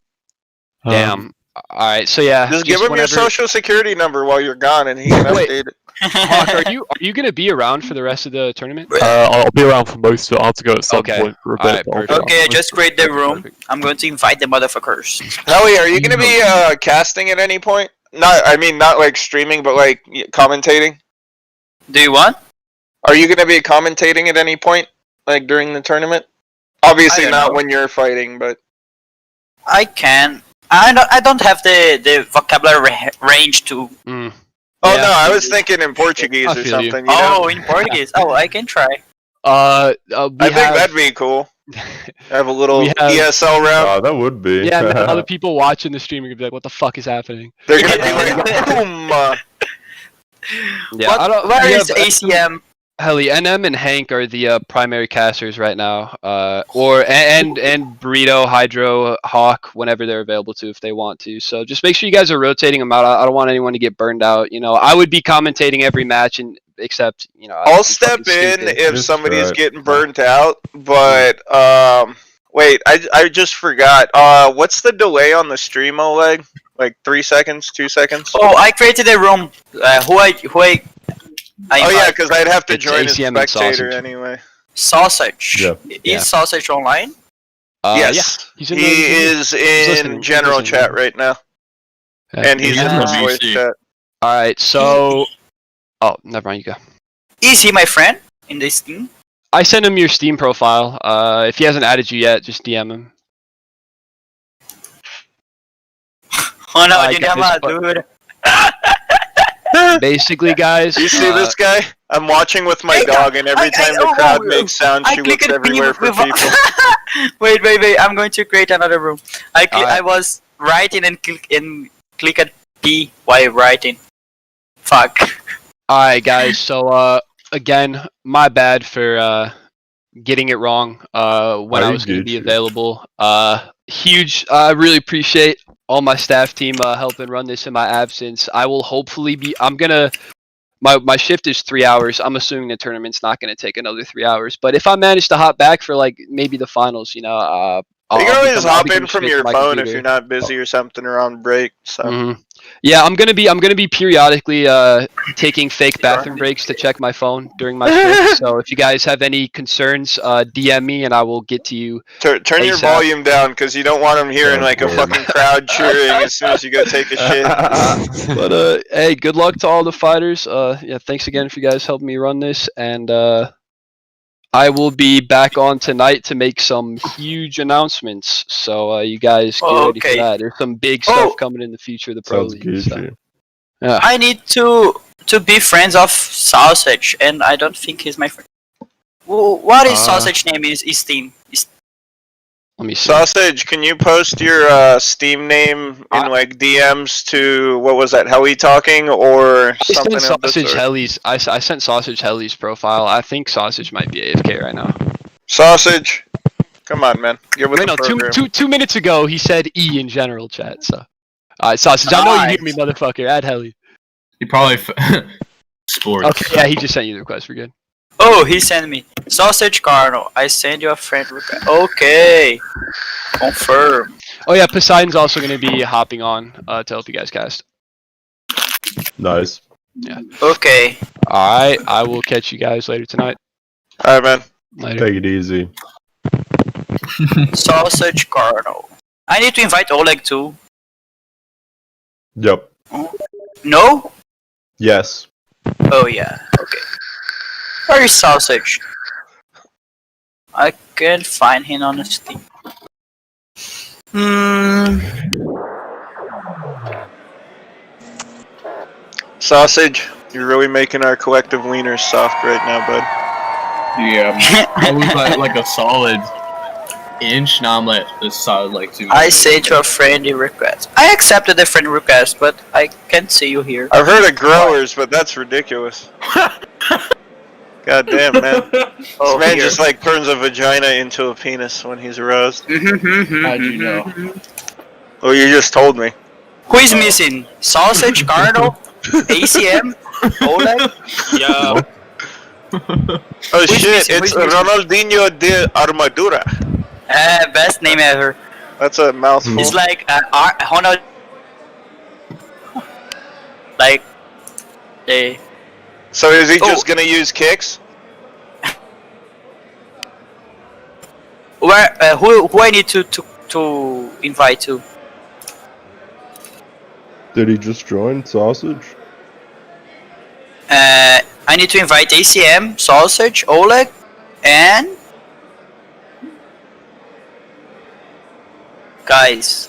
Speaker 3: Damn. All right. So yeah.
Speaker 5: Just give him
Speaker 3: whenever...
Speaker 5: your social security number while you're gone, and he can
Speaker 3: Wait.
Speaker 5: update it.
Speaker 3: Hawk, are you gonna be around for the rest of the tournament?
Speaker 8: I'll be around for most of it. I'll have to go at some
Speaker 3: Okay.
Speaker 8: point for a
Speaker 3: Alright,
Speaker 8: bit. but I'll be
Speaker 3: perfect.
Speaker 8: around
Speaker 9: Okay, I
Speaker 8: for
Speaker 9: just create the room. I'm going to invite the motherfuckers.
Speaker 5: Howie, are you gonna be casting at any point? Not like streaming, but like commentating.
Speaker 9: Do you want?
Speaker 5: Are you gonna be commentating at any point, like during the tournament? Obviously
Speaker 9: I don't
Speaker 5: not
Speaker 9: know.
Speaker 5: when you're fighting, but
Speaker 9: I can. I don't have the vocabulary range to.
Speaker 3: Mm.
Speaker 5: Oh
Speaker 3: Yeah.
Speaker 5: no, I was thinking in Portuguese
Speaker 3: I
Speaker 5: or
Speaker 3: feel you.
Speaker 5: something. You know?
Speaker 9: Oh, in Portuguese. Oh, I can try.
Speaker 5: I think that'd be cool. Have a little
Speaker 3: We have-
Speaker 5: ESL round.
Speaker 7: Oh, that would be.
Speaker 3: Yeah, man, other people watching the stream are gonna be like, "What the fuck is happening?"
Speaker 5: They're gonna be like, boom.
Speaker 3: Yeah, I don't.
Speaker 9: Where
Speaker 3: we
Speaker 9: is
Speaker 3: have-
Speaker 9: ACM?
Speaker 3: Helly, NM and Hank are the primary casters right now. And Burrito, Hydro, Hawk, whenever they're available to, if they want to. So just make sure you guys are rotating them out. I don't want anyone to get burned out. You know, I would be commentating every match, and except
Speaker 5: I'll step in if
Speaker 7: That's
Speaker 5: somebody's
Speaker 7: right.
Speaker 5: getting burnt out. But wait, I just forgot. What's the delay on the stream, Oleg? Like 3 seconds, 2 seconds?
Speaker 9: Oh, I created a room. Who I
Speaker 5: Oh yeah,
Speaker 9: invite.
Speaker 5: because I'd have to
Speaker 3: It's
Speaker 5: join as
Speaker 3: ACM and
Speaker 5: spectator
Speaker 3: Sausage.
Speaker 5: anyway.
Speaker 9: Sausage.
Speaker 7: Yeah.
Speaker 9: Is
Speaker 3: Yeah.
Speaker 9: Sausage online?
Speaker 3: Yeah,
Speaker 5: Yes,
Speaker 3: he's in
Speaker 5: he
Speaker 3: the-
Speaker 5: is
Speaker 3: listening,
Speaker 5: in
Speaker 3: he's
Speaker 5: general
Speaker 3: listening.
Speaker 5: chat right now,
Speaker 3: Okay.
Speaker 5: and he's in the
Speaker 9: Yeah.
Speaker 5: voice chat.
Speaker 3: All right, so. Oh, never mind. You go.
Speaker 9: Is he my friend in this team?
Speaker 3: I sent him your Steam profile. If he hasn't added you yet, just DM him.
Speaker 9: Oh no,
Speaker 3: I
Speaker 9: you
Speaker 3: got
Speaker 9: never,
Speaker 3: this
Speaker 9: dude.
Speaker 3: Basically, guys.
Speaker 5: You see this guy? I'm watching with my
Speaker 9: Hey,
Speaker 5: dog, and every time the crowd makes sound, she looks everywhere for people.
Speaker 9: Wait. I'm going to create another room.
Speaker 3: Alright.
Speaker 9: I was writing and click at P while writing. Fuck.
Speaker 3: Alright, guys. So, again, my bad for getting it wrong when I
Speaker 7: I
Speaker 3: was going to
Speaker 7: get
Speaker 3: be
Speaker 7: you.
Speaker 3: available. Huge. I really appreciate all my staff team helping run this in my absence. I will hopefully be. I'm gonna. My shift is 3 hours. I'm assuming the tournament's not going to take another 3 hours. But if I manage to hop back for like maybe the finals, you know,
Speaker 5: You can always
Speaker 3: I'll
Speaker 5: hop
Speaker 3: become
Speaker 5: in from
Speaker 3: straight
Speaker 5: your
Speaker 3: to my
Speaker 5: phone if
Speaker 3: computer.
Speaker 5: you're not busy or something or on break. So
Speaker 3: Mhm. Yeah, I'm gonna be periodically taking fake bathroom breaks to check my phone during my shift. So if you guys have any concerns, DM me and I will get to you.
Speaker 5: turn your
Speaker 3: ASAP.
Speaker 5: volume down because you don't want them hearing like a fucking crowd cheering as soon as you go take a shit.
Speaker 3: But hey, good luck to all the fighters. Yeah, thanks again for you guys helping me run this, and I will be back on tonight to make some huge announcements. So you guys get ready for
Speaker 9: Okay.
Speaker 3: that. There's some big stuff
Speaker 9: Oh.
Speaker 3: coming in the future of the pro
Speaker 7: Sounds
Speaker 3: league.
Speaker 7: good.
Speaker 3: So.
Speaker 7: Yeah.
Speaker 3: Yeah.
Speaker 9: I need to be friends of Sausage, and I don't think he's my friend. What is Sausage name is Steam?
Speaker 3: Let me see.
Speaker 5: Sausage, can you post your Steam name in like DMs to what was that? Helly talking or
Speaker 3: I
Speaker 5: something
Speaker 3: sent
Speaker 5: of the
Speaker 3: Sausage
Speaker 5: sort?
Speaker 3: Helly's. I sent Sausage Helly's profile. I think Sausage might be AFK right now.
Speaker 5: Sausage, come on, man, get with
Speaker 3: Wait,
Speaker 5: the
Speaker 3: no,
Speaker 5: program.
Speaker 3: two minutes ago he said E in general chat. So, alright, Sausage. I know you hear me, motherfucker. Add Helly.
Speaker 4: He probably sports.
Speaker 3: Okay, yeah, he just sent you the request. We're good.
Speaker 9: Oh, he sent me Sausage Cardinal. I send you a friend request. Okay, confirm.
Speaker 3: Oh yeah, Poseidon's also gonna be hopping on to help you guys cast.
Speaker 7: Nice.
Speaker 9: Okay.
Speaker 3: All right, I will catch you guys later tonight.
Speaker 5: All right, man.
Speaker 3: Later.
Speaker 7: Take it easy.
Speaker 9: Sausage Cardinal. I need to invite Oleg too.
Speaker 7: Yep.
Speaker 9: No?
Speaker 7: Yes.
Speaker 9: Oh yeah. Okay. Where is Sausage? I can't find him on the Steam.
Speaker 5: Sausage, you're really making our collective wieners soft right now, bud.
Speaker 4: Yeah, I was at like a solid inch. Now I'm at a solid like 2.
Speaker 9: I sent you a friendly request. I accepted the friend request, but I can't see you here.
Speaker 5: I've heard of growers, but that's ridiculous. God damn, man.
Speaker 9: Oh,
Speaker 5: This man
Speaker 9: here.
Speaker 5: just like turns a vagina into a penis when he's aroused.
Speaker 4: How'd you know?
Speaker 5: Well, you just told me.
Speaker 9: Who is missing? Sausage, Cardinal, ACM, Oleg?
Speaker 2: Yeah.
Speaker 5: Oh
Speaker 9: Who's
Speaker 5: shit,
Speaker 9: missing?
Speaker 5: it's
Speaker 9: Who's missing?
Speaker 5: Ronaldinho de Armadura.
Speaker 9: Best name ever.
Speaker 5: That's a mouthful.
Speaker 9: It's like Ronald. Like they.
Speaker 5: So is he
Speaker 9: Oh.
Speaker 5: just gonna use kicks?
Speaker 9: Where? Who I need to invite to?
Speaker 7: Did he just join Sausage?
Speaker 9: I need to invite ACM, Sausage, Oleg, and guys.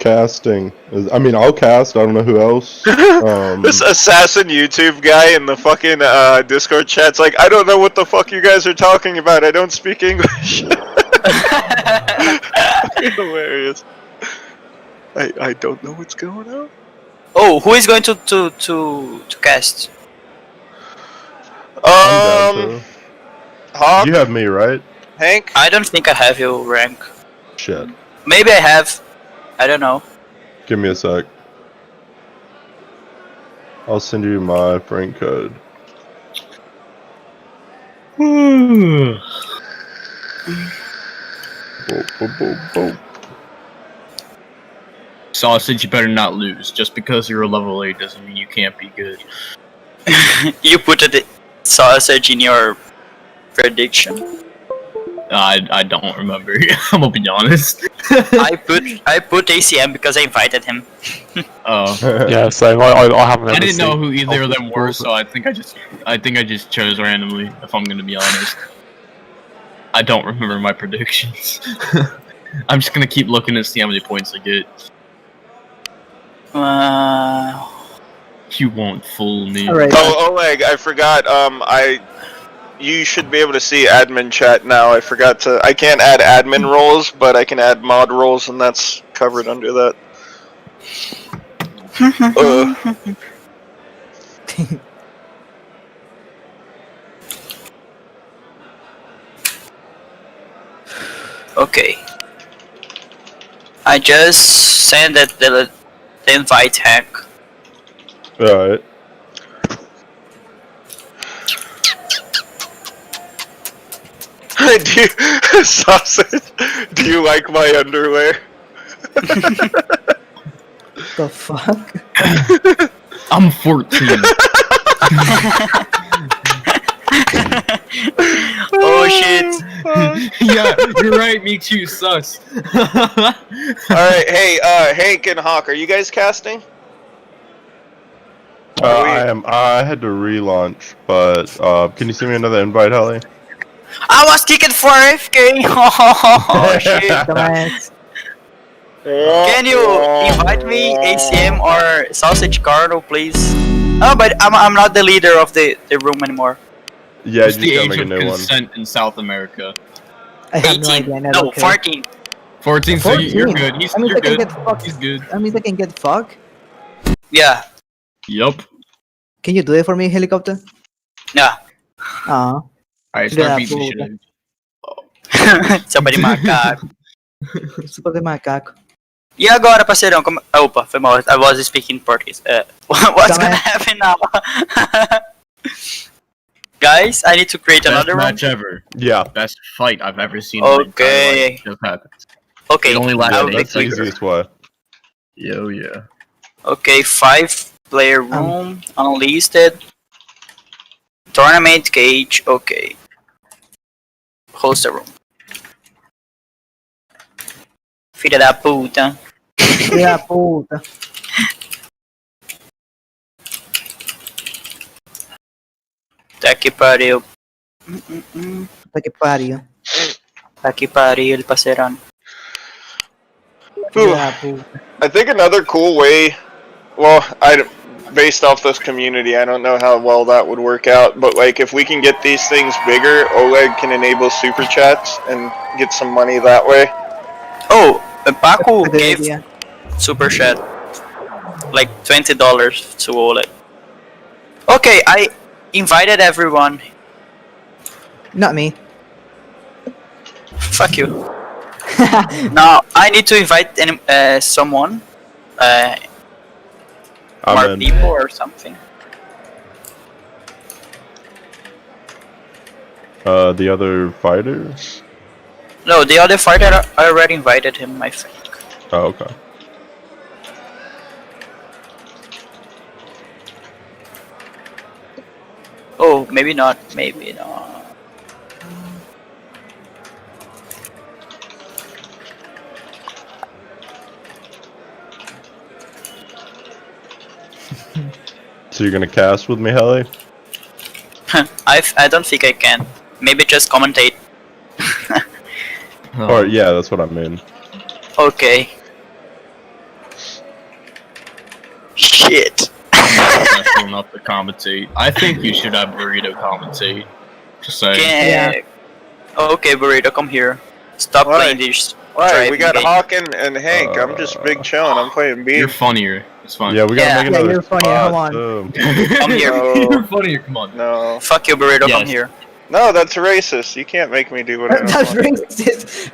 Speaker 7: casting? I mean, I'll cast. I don't know who else.
Speaker 5: This assassin YouTube guy in the fucking Discord chat's like, I don't know what the fuck you guys are talking about. I don't speak English. Hilarious. I don't know what's going on.
Speaker 9: Oh, who is going to cast?
Speaker 7: I'm down to.
Speaker 5: Hawk,
Speaker 7: You have me, right?
Speaker 5: Hank.
Speaker 9: I don't think I have your rank.
Speaker 7: Shit.
Speaker 9: Maybe I have. I don't know.
Speaker 7: Give me a sec. I'll send you my friend code. Boop, boop, boop, boop.
Speaker 4: Sausage, you better not lose. Just because you're a level 8 doesn't mean you can't be good.
Speaker 9: You put the sausage in your prediction.
Speaker 4: I don't remember. I'm gonna be honest.
Speaker 9: I put ACM because I invited him.
Speaker 4: Oh.
Speaker 8: Yeah, same. I haven't.
Speaker 4: I
Speaker 8: ever
Speaker 4: didn't know
Speaker 8: seen-
Speaker 4: who either of them were, so I think I just chose randomly. If I'm gonna be honest, I don't remember my predictions. I'm just gonna keep looking to see how many points I get. You won't fool me.
Speaker 6: All right.
Speaker 5: Oh, Oleg, I forgot. You should be able to see admin chat now. I forgot to. I can't add admin roles, but I can add mod roles, and that's covered under that.
Speaker 9: Okay. I just sent the invite hack.
Speaker 7: Alright.
Speaker 5: Sausage, do you like my underwear?
Speaker 6: The fuck?
Speaker 4: I'm 14.
Speaker 9: Oh shit!
Speaker 4: Yeah, you're right. Me too. Sus.
Speaker 5: Alright, hey, Hank and Hawk, are you guys casting?
Speaker 7: I am. I had to relaunch, but can you send me another invite, Holly?
Speaker 9: I was kicked for AFK. Oh shit!
Speaker 6: Dumbass.
Speaker 9: Can you invite me, ACM or Sausage Cardo, please? Oh, but I'm not the leader of the room anymore.
Speaker 7: Yeah,
Speaker 4: What's
Speaker 7: just
Speaker 4: the
Speaker 7: gotta
Speaker 4: age
Speaker 7: make a
Speaker 4: of
Speaker 7: new one.
Speaker 4: consent in South America?
Speaker 6: I have no
Speaker 9: 18.
Speaker 6: idea.
Speaker 9: No,
Speaker 6: Never care.
Speaker 9: 14.
Speaker 4: 14. So you're
Speaker 6: 14.
Speaker 4: good.
Speaker 6: I mean,
Speaker 4: You're
Speaker 6: they can
Speaker 4: good.
Speaker 6: get fucked.
Speaker 4: He's good.
Speaker 6: I mean, they can get fucked.
Speaker 9: Yeah.
Speaker 4: Yup.
Speaker 6: Can you do it for me, helicopter?
Speaker 9: Yeah.
Speaker 6: Ah.
Speaker 4: Alright,
Speaker 6: Yeah,
Speaker 4: start beat
Speaker 6: cool.
Speaker 4: the shit.
Speaker 9: Somebody macaco.
Speaker 6: Super de macaco.
Speaker 9: E agora, parceirão? Como... Opa, foi mal. I was speaking Portuguese. What's gonna happen now? Guys, I need to create
Speaker 4: Best
Speaker 9: another room.
Speaker 4: match ever.
Speaker 7: Yeah.
Speaker 4: Best fight I've ever seen. In my entire
Speaker 9: Okay.
Speaker 4: life. Just happened.
Speaker 9: Okay.
Speaker 4: It only lasted
Speaker 9: I'll
Speaker 7: Yeah,
Speaker 9: make
Speaker 7: that's the easiest way.
Speaker 4: Yo, yeah.
Speaker 9: Okay, 5-player room, unlisted. Tournament cage, okay. Host a room. Filha da puta.
Speaker 6: Filha da puta.
Speaker 9: Tá que pariu.
Speaker 6: Puta que pariu.
Speaker 9: Tá que pariu, ele parceirão.
Speaker 6: Filha da puta.
Speaker 5: I think another cool way, well, based off this community, I don't know how well that would work out, but like if we can get these things bigger, Oleg can enable super chats and get some money that way.
Speaker 9: Oh, Paco
Speaker 6: Good
Speaker 9: gave
Speaker 6: idea.
Speaker 9: super chat like $20 to Oleg. Okay, I invited everyone.
Speaker 6: Not me.
Speaker 9: Fuck you. Now I need to invite someone, more
Speaker 7: I'm in.
Speaker 9: people or something.
Speaker 7: The other fighters?
Speaker 9: No, the other fighter I already invited him, I think.
Speaker 7: Oh, okay.
Speaker 9: Oh, maybe not. Maybe not.
Speaker 7: So you're gonna cast with me, Helly?
Speaker 9: I don't think I can. Maybe just commentate.
Speaker 7: Or yeah, that's what I mean.
Speaker 9: Okay. Shit.
Speaker 4: Professional enough to commentate. I think you should have Burrito commentate. Just saying.
Speaker 9: Okay, Burrito, come here. Stop
Speaker 5: Why?
Speaker 9: playing this.
Speaker 5: Why? We got
Speaker 9: game.
Speaker 5: Hawken and Hank. I'm just big chilling. I'm playing B.
Speaker 4: You're funnier. It's fine.
Speaker 7: Yeah, we gotta
Speaker 9: Yeah.
Speaker 7: make
Speaker 6: Yeah,
Speaker 7: another
Speaker 6: you're funny.
Speaker 7: spot,
Speaker 6: Come on.
Speaker 7: too.
Speaker 9: Come here.
Speaker 5: No,
Speaker 4: You're funnier. Come on.
Speaker 5: no,
Speaker 9: Fuck you, Burrito, come
Speaker 4: Yes.
Speaker 9: here.
Speaker 5: no, that's racist. You can't make me do what I don't
Speaker 6: That's
Speaker 5: want.
Speaker 6: racist.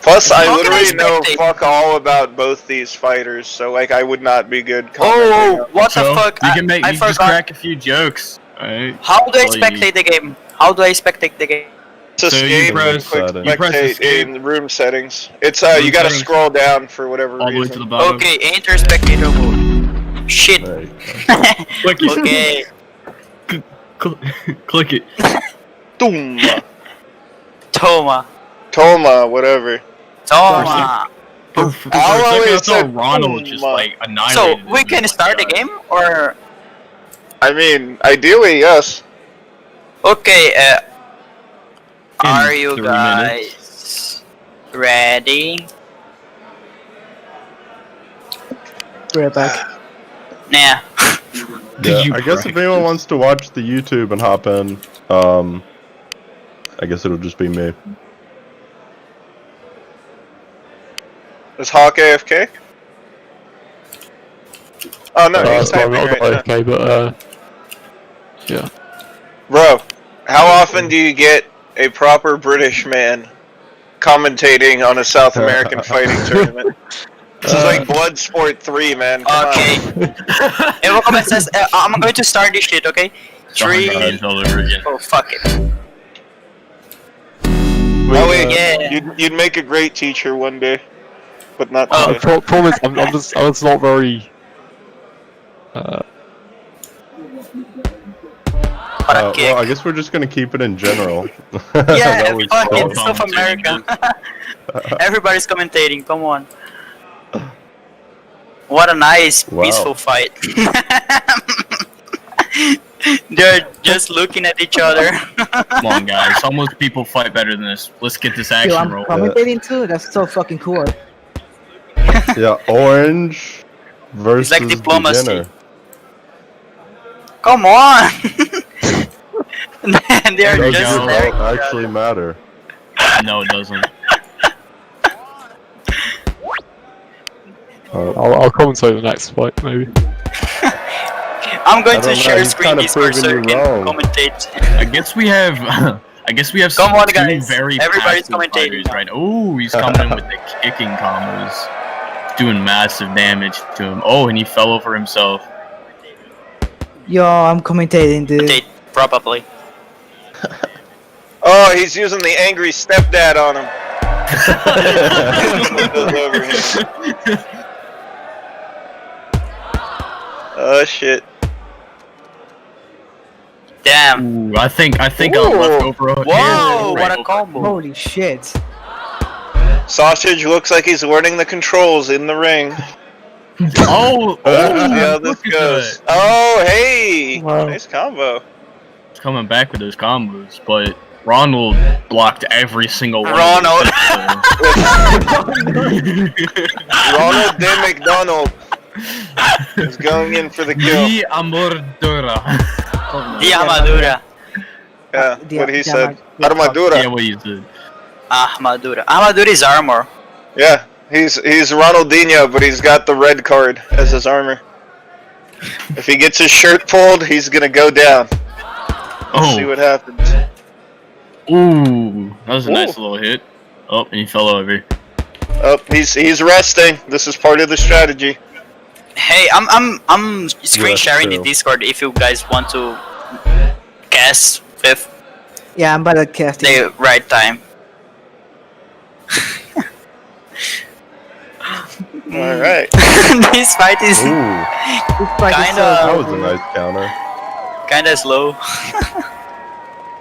Speaker 5: Plus, I
Speaker 9: How can I
Speaker 5: literally know
Speaker 9: spectate?
Speaker 5: fuck all about both these fighters, so like I would not be good.
Speaker 9: Oh,
Speaker 5: commentating.
Speaker 9: what
Speaker 4: So,
Speaker 9: the fuck?
Speaker 4: You can make.
Speaker 9: I
Speaker 4: You just
Speaker 9: forgot.
Speaker 4: crack a few jokes. Alright.
Speaker 9: How do I
Speaker 4: Well, you-
Speaker 9: spectate the game? How do I spectate the game?
Speaker 5: It's
Speaker 4: So you
Speaker 5: escape
Speaker 4: press-
Speaker 5: and click
Speaker 7: you
Speaker 4: press
Speaker 5: spectate
Speaker 4: escape.
Speaker 5: in room settings. It's
Speaker 4: Room
Speaker 5: you gotta
Speaker 4: settings.
Speaker 5: scroll down for whatever
Speaker 4: All the way
Speaker 5: reason.
Speaker 4: to the bottom.
Speaker 9: Okay, enter spectator mode. Shit.
Speaker 7: There you go.
Speaker 4: Click it.
Speaker 9: Okay.
Speaker 4: Click it.
Speaker 5: Doom.
Speaker 9: Toma.
Speaker 5: Toma, whatever.
Speaker 9: Toma.
Speaker 5: I'll
Speaker 4: For a second, I
Speaker 5: always
Speaker 4: thought
Speaker 5: say
Speaker 4: Ronald just
Speaker 5: boom.
Speaker 4: like annihilated.
Speaker 9: So,
Speaker 4: him.
Speaker 9: we can
Speaker 4: Oh my
Speaker 9: start the
Speaker 4: God.
Speaker 9: game? Or...
Speaker 5: I mean, ideally, yes.
Speaker 9: Okay, are you
Speaker 4: 3
Speaker 9: guys ready?
Speaker 6: We're back.
Speaker 9: Nah.
Speaker 7: Yeah,
Speaker 4: You
Speaker 7: I guess
Speaker 4: prick.
Speaker 7: if anyone wants to watch the YouTube and hop in, I guess it'll just be me.
Speaker 5: Is Hawk AFK? Oh no, he's
Speaker 8: It's not
Speaker 5: typing right now.
Speaker 8: okay, but yeah.
Speaker 5: Bro, how often do you get a proper British man commentating on a South American fighting tournament? This is like Bloodsport 3, man. Come
Speaker 9: Okay. Hey, welcome, SS. I'm going to start this shit, okay?
Speaker 4: Sorry,
Speaker 9: 3.
Speaker 4: guys, all over again.
Speaker 9: Oh, fuck it.
Speaker 5: on. Oh wait,
Speaker 9: Yeah.
Speaker 5: you'd make a great teacher one day, but not
Speaker 9: Oh.
Speaker 5: today.
Speaker 8: Problem is, I was not very.
Speaker 9: Okay.
Speaker 7: Well, I guess we're just gonna keep it in general.
Speaker 9: Yeah,
Speaker 7: That was
Speaker 9: fuck
Speaker 7: cool.
Speaker 9: it, South America. Everybody's commentating, come on. What a nice,
Speaker 7: Wow.
Speaker 9: peaceful fight. They're just looking at each other.
Speaker 4: Come on, guys. Some most people fight better than this. Let's get this
Speaker 6: Yo,
Speaker 4: action
Speaker 6: I'm
Speaker 4: rolling.
Speaker 6: commentating too. That's so fucking cool.
Speaker 7: Yeah, orange versus
Speaker 9: like diplomacy.
Speaker 7: beginner.
Speaker 9: Come on! They're
Speaker 4: There we
Speaker 9: just
Speaker 4: go.
Speaker 9: staring.
Speaker 7: Don't actually matter.
Speaker 4: No, it doesn't.
Speaker 8: I'll commentate the next fight, maybe.
Speaker 9: I'm going
Speaker 7: I
Speaker 9: to
Speaker 7: don't know,
Speaker 9: share
Speaker 7: he's
Speaker 9: screen
Speaker 7: kinda
Speaker 9: Discord so you
Speaker 7: proving
Speaker 9: can
Speaker 7: you wrong.
Speaker 9: commentate.
Speaker 4: I guess we have. I guess we have
Speaker 9: Come on,
Speaker 4: two
Speaker 9: guys.
Speaker 4: very
Speaker 9: Everybody's
Speaker 4: passive
Speaker 9: commentating
Speaker 4: fighters,
Speaker 9: now.
Speaker 4: right? Oh, he's coming in with the kicking combos, doing massive damage to him. Oh, and he fell over himself.
Speaker 6: Yo, I'm commentating, dude.
Speaker 9: Commentate, probably.
Speaker 5: Oh, he's using the angry stepdad on him. Goes over him. Oh shit.
Speaker 9: Damn.
Speaker 4: Ooh, I think I
Speaker 5: Ooh.
Speaker 4: left over.
Speaker 9: Whoa, what a combo.
Speaker 6: Holy shit.
Speaker 5: Sausage looks like he's learning the controls in the ring.
Speaker 4: Oh,
Speaker 5: See how this
Speaker 4: look at
Speaker 5: goes.
Speaker 4: that.
Speaker 5: Oh, hey!
Speaker 8: Wow.
Speaker 5: Nice combo.
Speaker 4: He's coming back with those combos, but Ronald blocked every single one.
Speaker 9: Ronald.
Speaker 5: Ronald De McDonald is going in for the kill.
Speaker 4: The Amordura.
Speaker 9: The Armadura.
Speaker 5: Yeah,
Speaker 6: The-
Speaker 5: what he
Speaker 6: the
Speaker 5: said.
Speaker 6: Armadura.
Speaker 5: Armadura.
Speaker 4: Yeah, what you said.
Speaker 9: Armadura. Armadura is armor.
Speaker 5: Yeah, he's Ronaldinho, but he's got the red card as his armor. If he gets his shirt pulled, he's gonna go down. Let's see
Speaker 4: Oh,
Speaker 5: what happens.
Speaker 4: ooh, that was a nice
Speaker 5: Ooh.
Speaker 4: little hit. Oh, and he fell over.
Speaker 5: Oh, he's resting. This is part of the strategy.
Speaker 9: Hey, I'm screen
Speaker 7: Yes,
Speaker 9: sharing the
Speaker 7: too.
Speaker 9: Discord if you guys want to guess if
Speaker 6: Yeah, I'm about to cast it.
Speaker 9: the right time.
Speaker 5: All right.
Speaker 9: This fight is
Speaker 7: Ooh,
Speaker 6: This fight is
Speaker 7: that
Speaker 9: Kinda-
Speaker 7: was a nice counter.
Speaker 9: kinda slow.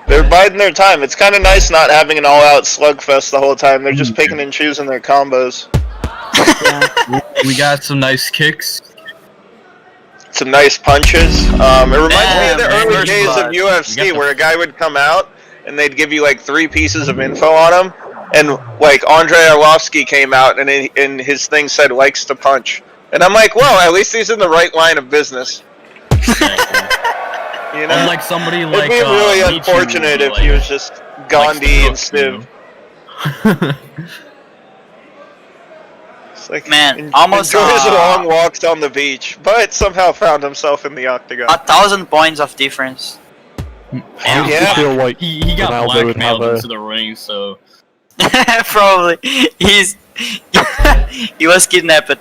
Speaker 5: They're biding their time. It's kind of nice not having an all-out slugfest the whole time. They're just picking and choosing their combos.
Speaker 6: Yeah.
Speaker 4: We got some nice kicks.
Speaker 5: Some nice punches. It reminds me of the
Speaker 9: Damn,
Speaker 5: early
Speaker 9: first
Speaker 5: days
Speaker 9: blood.
Speaker 5: of
Speaker 4: We
Speaker 5: UFC
Speaker 4: got the-
Speaker 5: where a guy would come out and they'd give you like 3 pieces of info on him, and like Andrei Arlovsky came out and his thing said likes to punch, and I'm like, well, at least he's in the right line of business. You know,
Speaker 4: unlike somebody like
Speaker 5: it'd be really
Speaker 4: Michi
Speaker 5: unfortunate
Speaker 4: would
Speaker 5: if he was just Gandhi and Steve. It's like,
Speaker 9: Man, almost,
Speaker 5: enjoy his long walks on the beach, but somehow found himself in the octagon.
Speaker 9: 1,000 points of difference.
Speaker 5: Yeah.
Speaker 8: I feel like
Speaker 4: he got
Speaker 8: Ronaldo would have
Speaker 4: blackmailed
Speaker 8: a.
Speaker 4: into the ring, so
Speaker 9: Probably. He was kidnapped.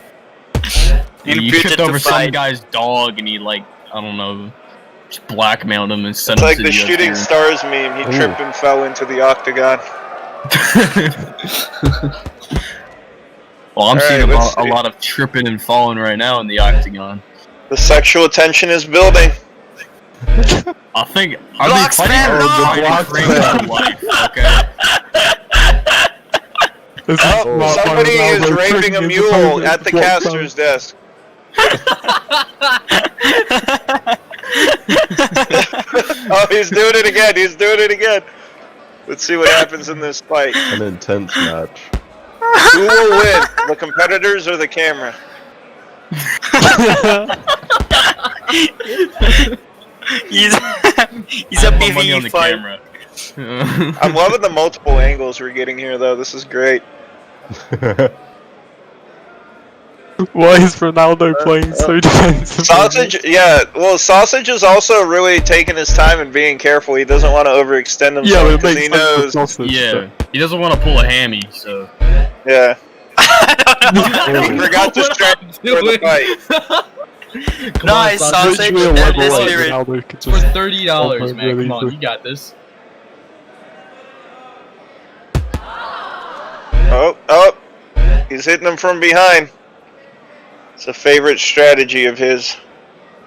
Speaker 4: he
Speaker 9: Imputed
Speaker 4: tripped
Speaker 9: to
Speaker 4: over some
Speaker 9: fight.
Speaker 4: guy's dog, and he like I don't know, just blackmailed him and sent
Speaker 5: It's
Speaker 4: him
Speaker 5: like
Speaker 4: to
Speaker 5: the Shooting
Speaker 4: UFC.
Speaker 5: Stars meme. He tripped and fell into the octagon.
Speaker 4: Well, I'm
Speaker 5: All
Speaker 4: seeing
Speaker 5: right, let's
Speaker 4: a
Speaker 5: see.
Speaker 4: lot of tripping and falling right now in the octagon.
Speaker 5: The sexual tension is building.
Speaker 4: I think
Speaker 9: Blocks, man, no!
Speaker 4: life, okay?
Speaker 8: This is
Speaker 5: Oh,
Speaker 8: not
Speaker 5: somebody
Speaker 8: my
Speaker 5: is
Speaker 8: Ronaldo
Speaker 5: raping a
Speaker 8: tricking his
Speaker 5: mule
Speaker 8: opponent
Speaker 5: at the
Speaker 8: to block
Speaker 5: caster's desk. Oh, he's doing it again. He's doing it again. Let's see what happens in this fight.
Speaker 7: An intense match.
Speaker 5: Who will win, the competitors or the camera?
Speaker 9: He's a
Speaker 4: I have my money on
Speaker 9: PvE
Speaker 4: the
Speaker 9: fight.
Speaker 4: camera.
Speaker 5: I'm loving the multiple angles we're getting here, though. This is great.
Speaker 8: Why is Ronaldo playing so defensively?
Speaker 5: Sausage, yeah. Well, Sausage is also really taking his time and being careful. He doesn't want to overextend
Speaker 8: Yeah,
Speaker 5: himself
Speaker 8: but it
Speaker 5: because
Speaker 8: makes
Speaker 5: he
Speaker 8: sense for
Speaker 5: knows.
Speaker 8: Sausage,
Speaker 4: Yeah, he doesn't want to pull a hammy, so.
Speaker 5: Yeah.
Speaker 8: but-
Speaker 5: He forgot to strap for the fight.
Speaker 9: Nice, Sausage.
Speaker 8: Literally a
Speaker 9: Deadly
Speaker 8: level up,
Speaker 9: spirit.
Speaker 8: Ronaldo could
Speaker 4: For
Speaker 8: just
Speaker 4: $30, man.
Speaker 8: really
Speaker 4: Come on,
Speaker 8: easily.
Speaker 4: you got this.
Speaker 5: Oh, he's hitting him from behind. It's a favorite strategy of his.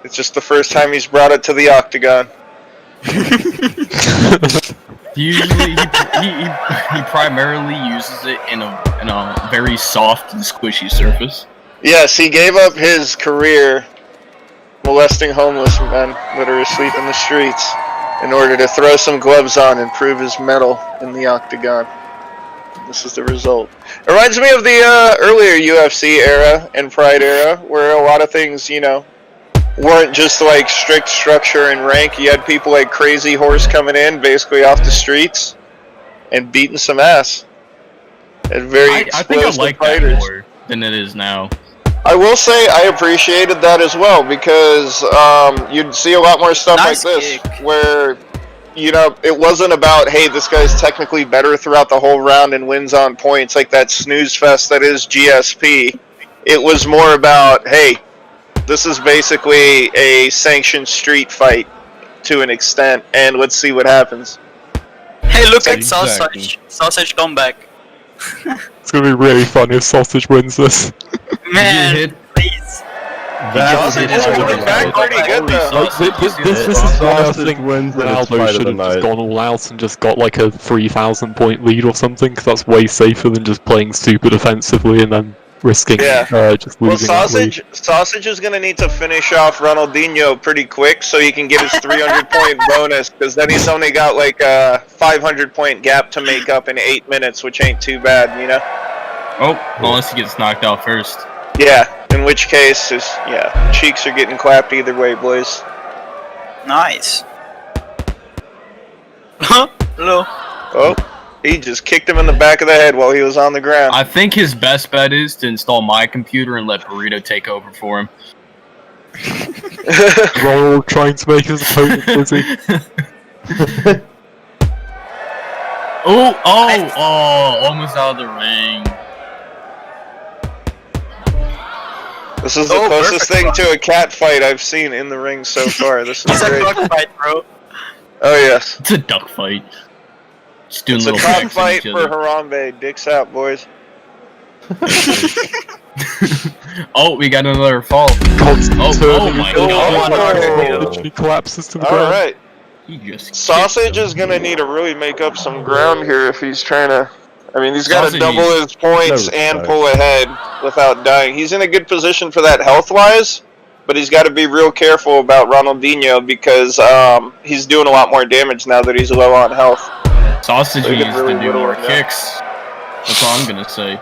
Speaker 5: It's just the first time he's brought it to the octagon.
Speaker 4: Usually, he primarily uses it in a very soft and squishy surface.
Speaker 5: Yes, he gave up his career molesting homeless men that are asleep in the streets in order to throw some gloves on and prove his mettle in the octagon. This is the result. It reminds me of the earlier UFC era and Pride era, where a lot of things, you know, weren't just like strict structure and rank. You had people like Crazy Horse coming in, basically off the streets, and beating some ass. And very
Speaker 4: I think I
Speaker 5: explosive
Speaker 4: like
Speaker 5: fighters.
Speaker 4: that more than it is now.
Speaker 5: I will say I appreciated that as well because you'd see a lot more stuff
Speaker 9: Nice
Speaker 5: like this
Speaker 9: kick.
Speaker 5: where, you know, it wasn't about, hey, this guy's technically better throughout the whole round and wins on points like that snooze fest that is GSP. It was more about, hey, this is basically a sanctioned street fight to an extent, and let's see what happens.
Speaker 9: Hey, look at
Speaker 3: Exactly.
Speaker 9: Sausage. Sausage comeback.
Speaker 8: It's gonna be really funny if Sausage wins this.
Speaker 9: Man,
Speaker 4: hit.
Speaker 9: please.
Speaker 5: Sausage is coming back pretty good though.
Speaker 8: This is why I
Speaker 7: Sausage
Speaker 8: think
Speaker 7: wins and it's
Speaker 8: Ronaldo
Speaker 7: fight of
Speaker 8: should
Speaker 7: the
Speaker 8: have just
Speaker 7: night.
Speaker 8: gone all out and just got like a 3,000 point lead or something, because that's way safer than just playing super defensively and then risking
Speaker 5: Yeah.
Speaker 8: just
Speaker 5: Well,
Speaker 8: losing that lead.
Speaker 5: Sausage is going to need to finish off Ronaldinho pretty quick so he can get his 300-point bonus, because then he's only got like a 500-point gap to make up in 8 minutes, which ain't too bad, you know?
Speaker 4: Oh, unless he gets knocked out first.
Speaker 5: Yeah, in which case, cheeks are getting clapped either way, boys.
Speaker 9: Nice. Hello.
Speaker 5: Oh, he just kicked him in the back of the head while he was on the ground.
Speaker 4: I think his best bet is to install my computer and let Burrito take over for him.
Speaker 8: Roll trying to make his opponent busy.
Speaker 4: Almost out of the ring.
Speaker 5: This is the
Speaker 9: Oh,
Speaker 5: closest
Speaker 9: perfect.
Speaker 5: thing to a cat fight I've seen in the ring so far. This is
Speaker 9: It's a
Speaker 5: great.
Speaker 9: cockfight, bro.
Speaker 5: Oh, yes.
Speaker 4: It's a duck fight. Just doing
Speaker 5: It's a
Speaker 4: little
Speaker 5: cock
Speaker 4: kicks at
Speaker 5: fight
Speaker 4: each
Speaker 5: for
Speaker 4: other.
Speaker 5: Harambe. Dicks out, boys.
Speaker 4: Oh, we got another fall.
Speaker 8: Constant
Speaker 4: Oh,
Speaker 8: turning
Speaker 4: my
Speaker 8: of
Speaker 5: God.
Speaker 8: the literally collapses to the ground.
Speaker 5: Alright.
Speaker 4: He just
Speaker 5: Sausage
Speaker 4: kicked him.
Speaker 5: is going to need to really make up some ground here if he's trying to... I mean, he's got to
Speaker 4: Sausage
Speaker 5: double his points
Speaker 7: No
Speaker 5: and
Speaker 7: respect.
Speaker 5: pull ahead without dying. He's in a good position for that health-wise, but he's got to be real careful about Ronaldinho because he's doing a lot more damage now that he's low on health.
Speaker 4: Sausage
Speaker 5: So he
Speaker 4: needs
Speaker 5: can really
Speaker 4: to do
Speaker 5: whittle
Speaker 4: more
Speaker 5: him down.
Speaker 4: kicks. That's all I'm gonna say.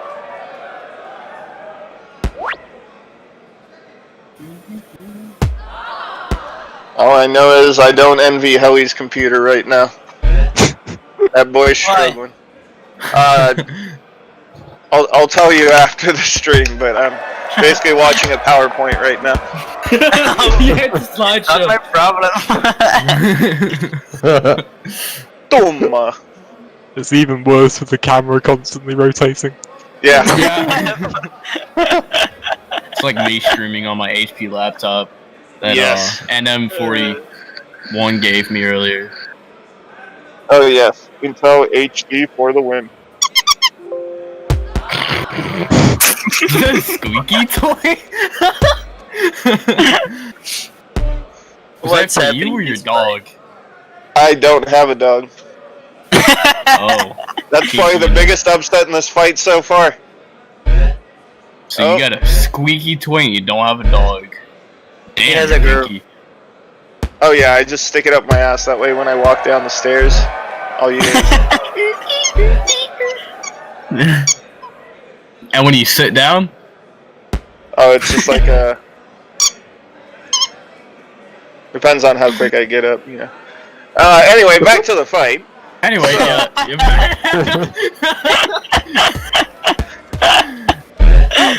Speaker 5: All I know is I don't envy Helly's computer right now. That boy's
Speaker 9: Why?
Speaker 5: struggling. I'll tell you after the stream, but I'm basically watching a PowerPoint right now.
Speaker 4: Yeah, it's a
Speaker 9: Not
Speaker 4: slideshow.
Speaker 9: my problem.
Speaker 5: Toma.
Speaker 8: It's even worse with the camera constantly rotating.
Speaker 5: Yeah.
Speaker 4: It's like me streaming on my HP laptop that
Speaker 5: Yes.
Speaker 4: NM41 gave me earlier.
Speaker 5: Oh yes. Intel HD for the win.
Speaker 4: Squeaky toy? Was
Speaker 9: What's
Speaker 4: that for you
Speaker 9: happening
Speaker 4: or your
Speaker 9: this
Speaker 4: dog?
Speaker 5: I don't have a dog.
Speaker 4: Oh.
Speaker 5: That's probably the biggest upset in this fight so far.
Speaker 4: So
Speaker 5: Oh.
Speaker 4: you got a squeaky toy and you don't have a dog. Damn,
Speaker 9: He has a girl.
Speaker 4: Pinky.
Speaker 5: Oh yeah, I just stick it up my ass. That way when I walk down the stairs, all you hear is...
Speaker 4: And when you sit down,
Speaker 5: Oh, it's just like a... Depends on how quick I get up, you know. Anyway, back to the fight.
Speaker 4: anyway, yeah.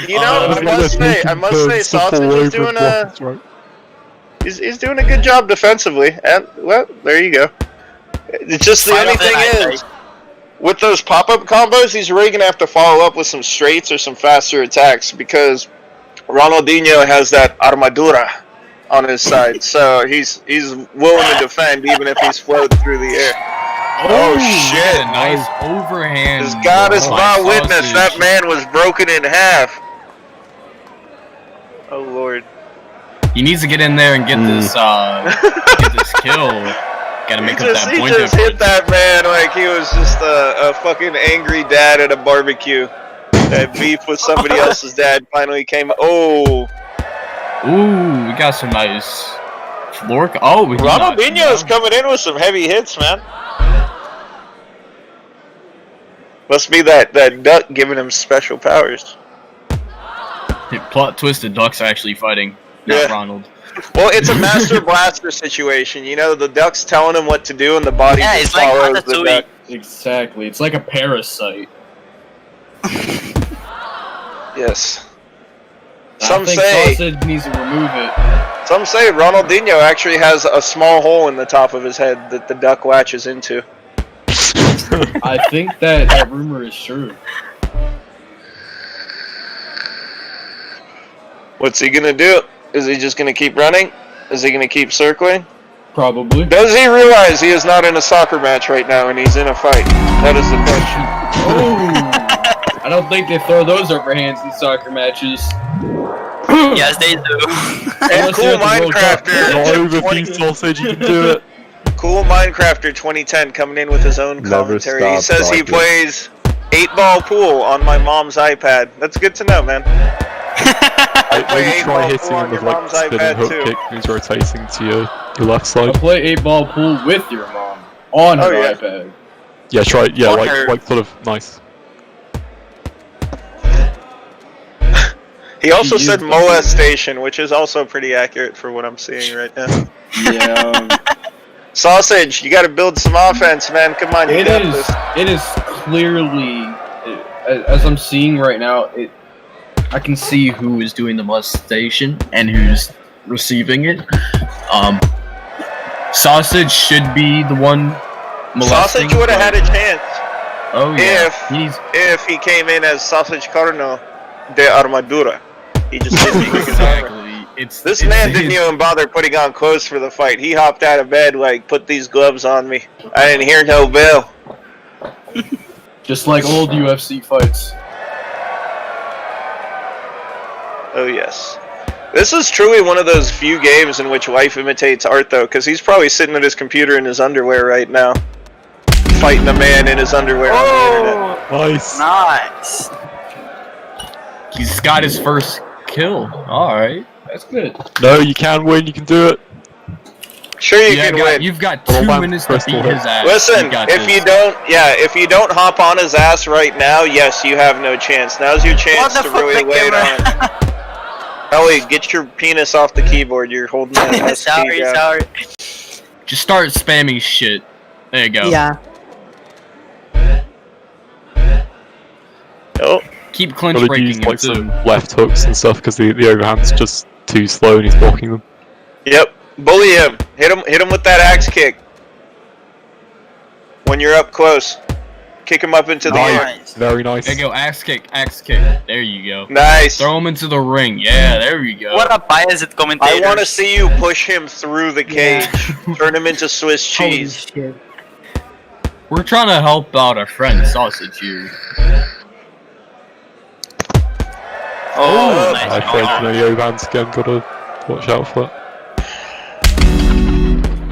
Speaker 5: You know, I must say, Sausage is doing he's doing a good job defensively, and well, there you go. It's just the only thing is, with those pop-up combos, he's really gonna have to follow up with some straights or some faster attacks because Ronaldinho has that armadura on his side, so he's willing to defend even if he's floating through the air. Oh shit!
Speaker 4: Nice overhand.
Speaker 5: As God is
Speaker 4: by
Speaker 5: my witness,
Speaker 4: Sausage.
Speaker 5: that man was broken in half. Oh lord.
Speaker 4: He needs to get in there and get this kill. Gotta make up that
Speaker 5: He
Speaker 4: point
Speaker 5: just hit that man like he was just a fucking angry dad at a barbecue. That beef with somebody else's dad finally came. Oh,
Speaker 4: Ooh, we got some nice floor. Oh, we
Speaker 5: Ronaldinho's coming in with some heavy hits, man. Must be that duck giving him special powers.
Speaker 4: Plot twist: the Ducks are actually fighting, not
Speaker 5: Yeah.
Speaker 4: Ronald.
Speaker 5: Well, it's a master blaster situation. You know, the duck's telling him what to do, and the body
Speaker 9: Yeah,
Speaker 5: just
Speaker 9: it's like
Speaker 5: follows the
Speaker 9: Ratatouille.
Speaker 5: duck.
Speaker 4: Exactly, it's like a parasite.
Speaker 5: Yes.
Speaker 4: I
Speaker 5: Some
Speaker 4: think
Speaker 5: say
Speaker 4: Sausage needs to remove it.
Speaker 5: Ronaldinho actually has a small hole in the top of his head that the duck latches into.
Speaker 4: I think that rumor is true.
Speaker 5: What's he gonna do? Is he just gonna keep running? Is he gonna keep circling?
Speaker 4: Probably.
Speaker 5: Does he realize he is not in a soccer match right now and he's in a fight? That is the question.
Speaker 4: Oh, I don't think they throw those overhands in soccer matches.
Speaker 9: Yes, they do.
Speaker 5: And
Speaker 4: Unless
Speaker 5: Cool
Speaker 4: you're at the World Cup.
Speaker 8: Not
Speaker 5: Minecrafter,
Speaker 8: over you, Sausage, you can do it.
Speaker 5: Cool Minecrafter 2010 coming in with his own
Speaker 7: Never
Speaker 5: commentary. He
Speaker 7: stop
Speaker 5: says he
Speaker 7: talking.
Speaker 5: plays 8-ball pool on my mom's iPad. That's good to know, man. I play
Speaker 8: Maybe
Speaker 5: 8-ball
Speaker 8: try
Speaker 5: pool
Speaker 8: hitting
Speaker 5: on
Speaker 8: him
Speaker 5: your
Speaker 8: with like
Speaker 5: mom's
Speaker 8: spinning
Speaker 5: iPad
Speaker 8: hook
Speaker 5: too.
Speaker 8: kick who's rotating to your left
Speaker 4: I
Speaker 8: side.
Speaker 4: play 8-ball pool with your mom on her
Speaker 5: Oh, yeah.
Speaker 4: iPad.
Speaker 8: Yeah, try yeah,
Speaker 5: On her-
Speaker 8: like sort of nice.
Speaker 5: He also
Speaker 4: He
Speaker 5: said
Speaker 4: used-
Speaker 5: molestation, which is also pretty accurate for what I'm seeing right now.
Speaker 4: Yeah.
Speaker 5: Sausage, you gotta build some offense, man. Come on, you got this.
Speaker 4: It is clearly, as I'm seeing right now, I can see who is doing the molestation and who's receiving it. Sausage should be the one molesting.
Speaker 5: Sausage would have had a chance
Speaker 4: Oh yeah. He's
Speaker 5: if he came in as Sausage Carno de Armadura. He just didn't take his armor.
Speaker 4: exactly.
Speaker 5: This man didn't even bother putting on clothes for the fight. He hopped out of bed like, put these gloves on me. I didn't hear no bell.
Speaker 4: just like old UFC fights.
Speaker 5: Oh yes. This is truly one of those few games in which life imitates art, though, because he's probably sitting at his computer in his underwear right now, fighting a man in his underwear on the internet.
Speaker 9: Oh,
Speaker 8: Nice.
Speaker 9: nice.
Speaker 4: He's got his first kill. All right, that's good.
Speaker 8: No, you can win, you can do it.
Speaker 5: Sure, you can win.
Speaker 4: You've got
Speaker 8: Well,
Speaker 4: 2
Speaker 8: man,
Speaker 4: minutes to
Speaker 8: Crystal
Speaker 4: beat
Speaker 8: Head.
Speaker 4: his ass.
Speaker 5: Listen,
Speaker 4: You got
Speaker 5: if
Speaker 4: this.
Speaker 5: you don't hop on his ass right now, yes, you have no chance. Now's your chance
Speaker 9: What
Speaker 5: to
Speaker 9: the fuck,
Speaker 5: really
Speaker 9: the
Speaker 5: lay it on
Speaker 9: camera?
Speaker 5: him. Ellie, get your penis off the keyboard. You're holding that S key
Speaker 9: Sorry,
Speaker 5: down.
Speaker 9: sorry.
Speaker 4: Just start spamming shit. There you go.
Speaker 6: Yeah.
Speaker 5: Oh,
Speaker 4: Keep clinch
Speaker 8: Gotta
Speaker 4: breaking
Speaker 8: use
Speaker 4: him
Speaker 8: like
Speaker 4: too.
Speaker 8: some left hooks and stuff because the overhand's just too slow and he's blocking them.
Speaker 5: yep. Bully him. Hit him with that axe kick. When you're up close. Kick him up into the air.
Speaker 9: Nice.
Speaker 8: Very nice.
Speaker 4: There you go, axe kick, axe kick. There you go.
Speaker 5: Nice.
Speaker 4: Throw him into the ring. Yeah, there you go.
Speaker 9: What a biased commentator.
Speaker 5: I want to see you push him through the cage. Turn him into Swiss
Speaker 6: Holy
Speaker 5: cheese.
Speaker 6: shit.
Speaker 4: We're trying to help out our friend Sausage here.
Speaker 9: Oh,
Speaker 8: I
Speaker 9: nice.
Speaker 8: think the overhands again. Gotta watch out for that.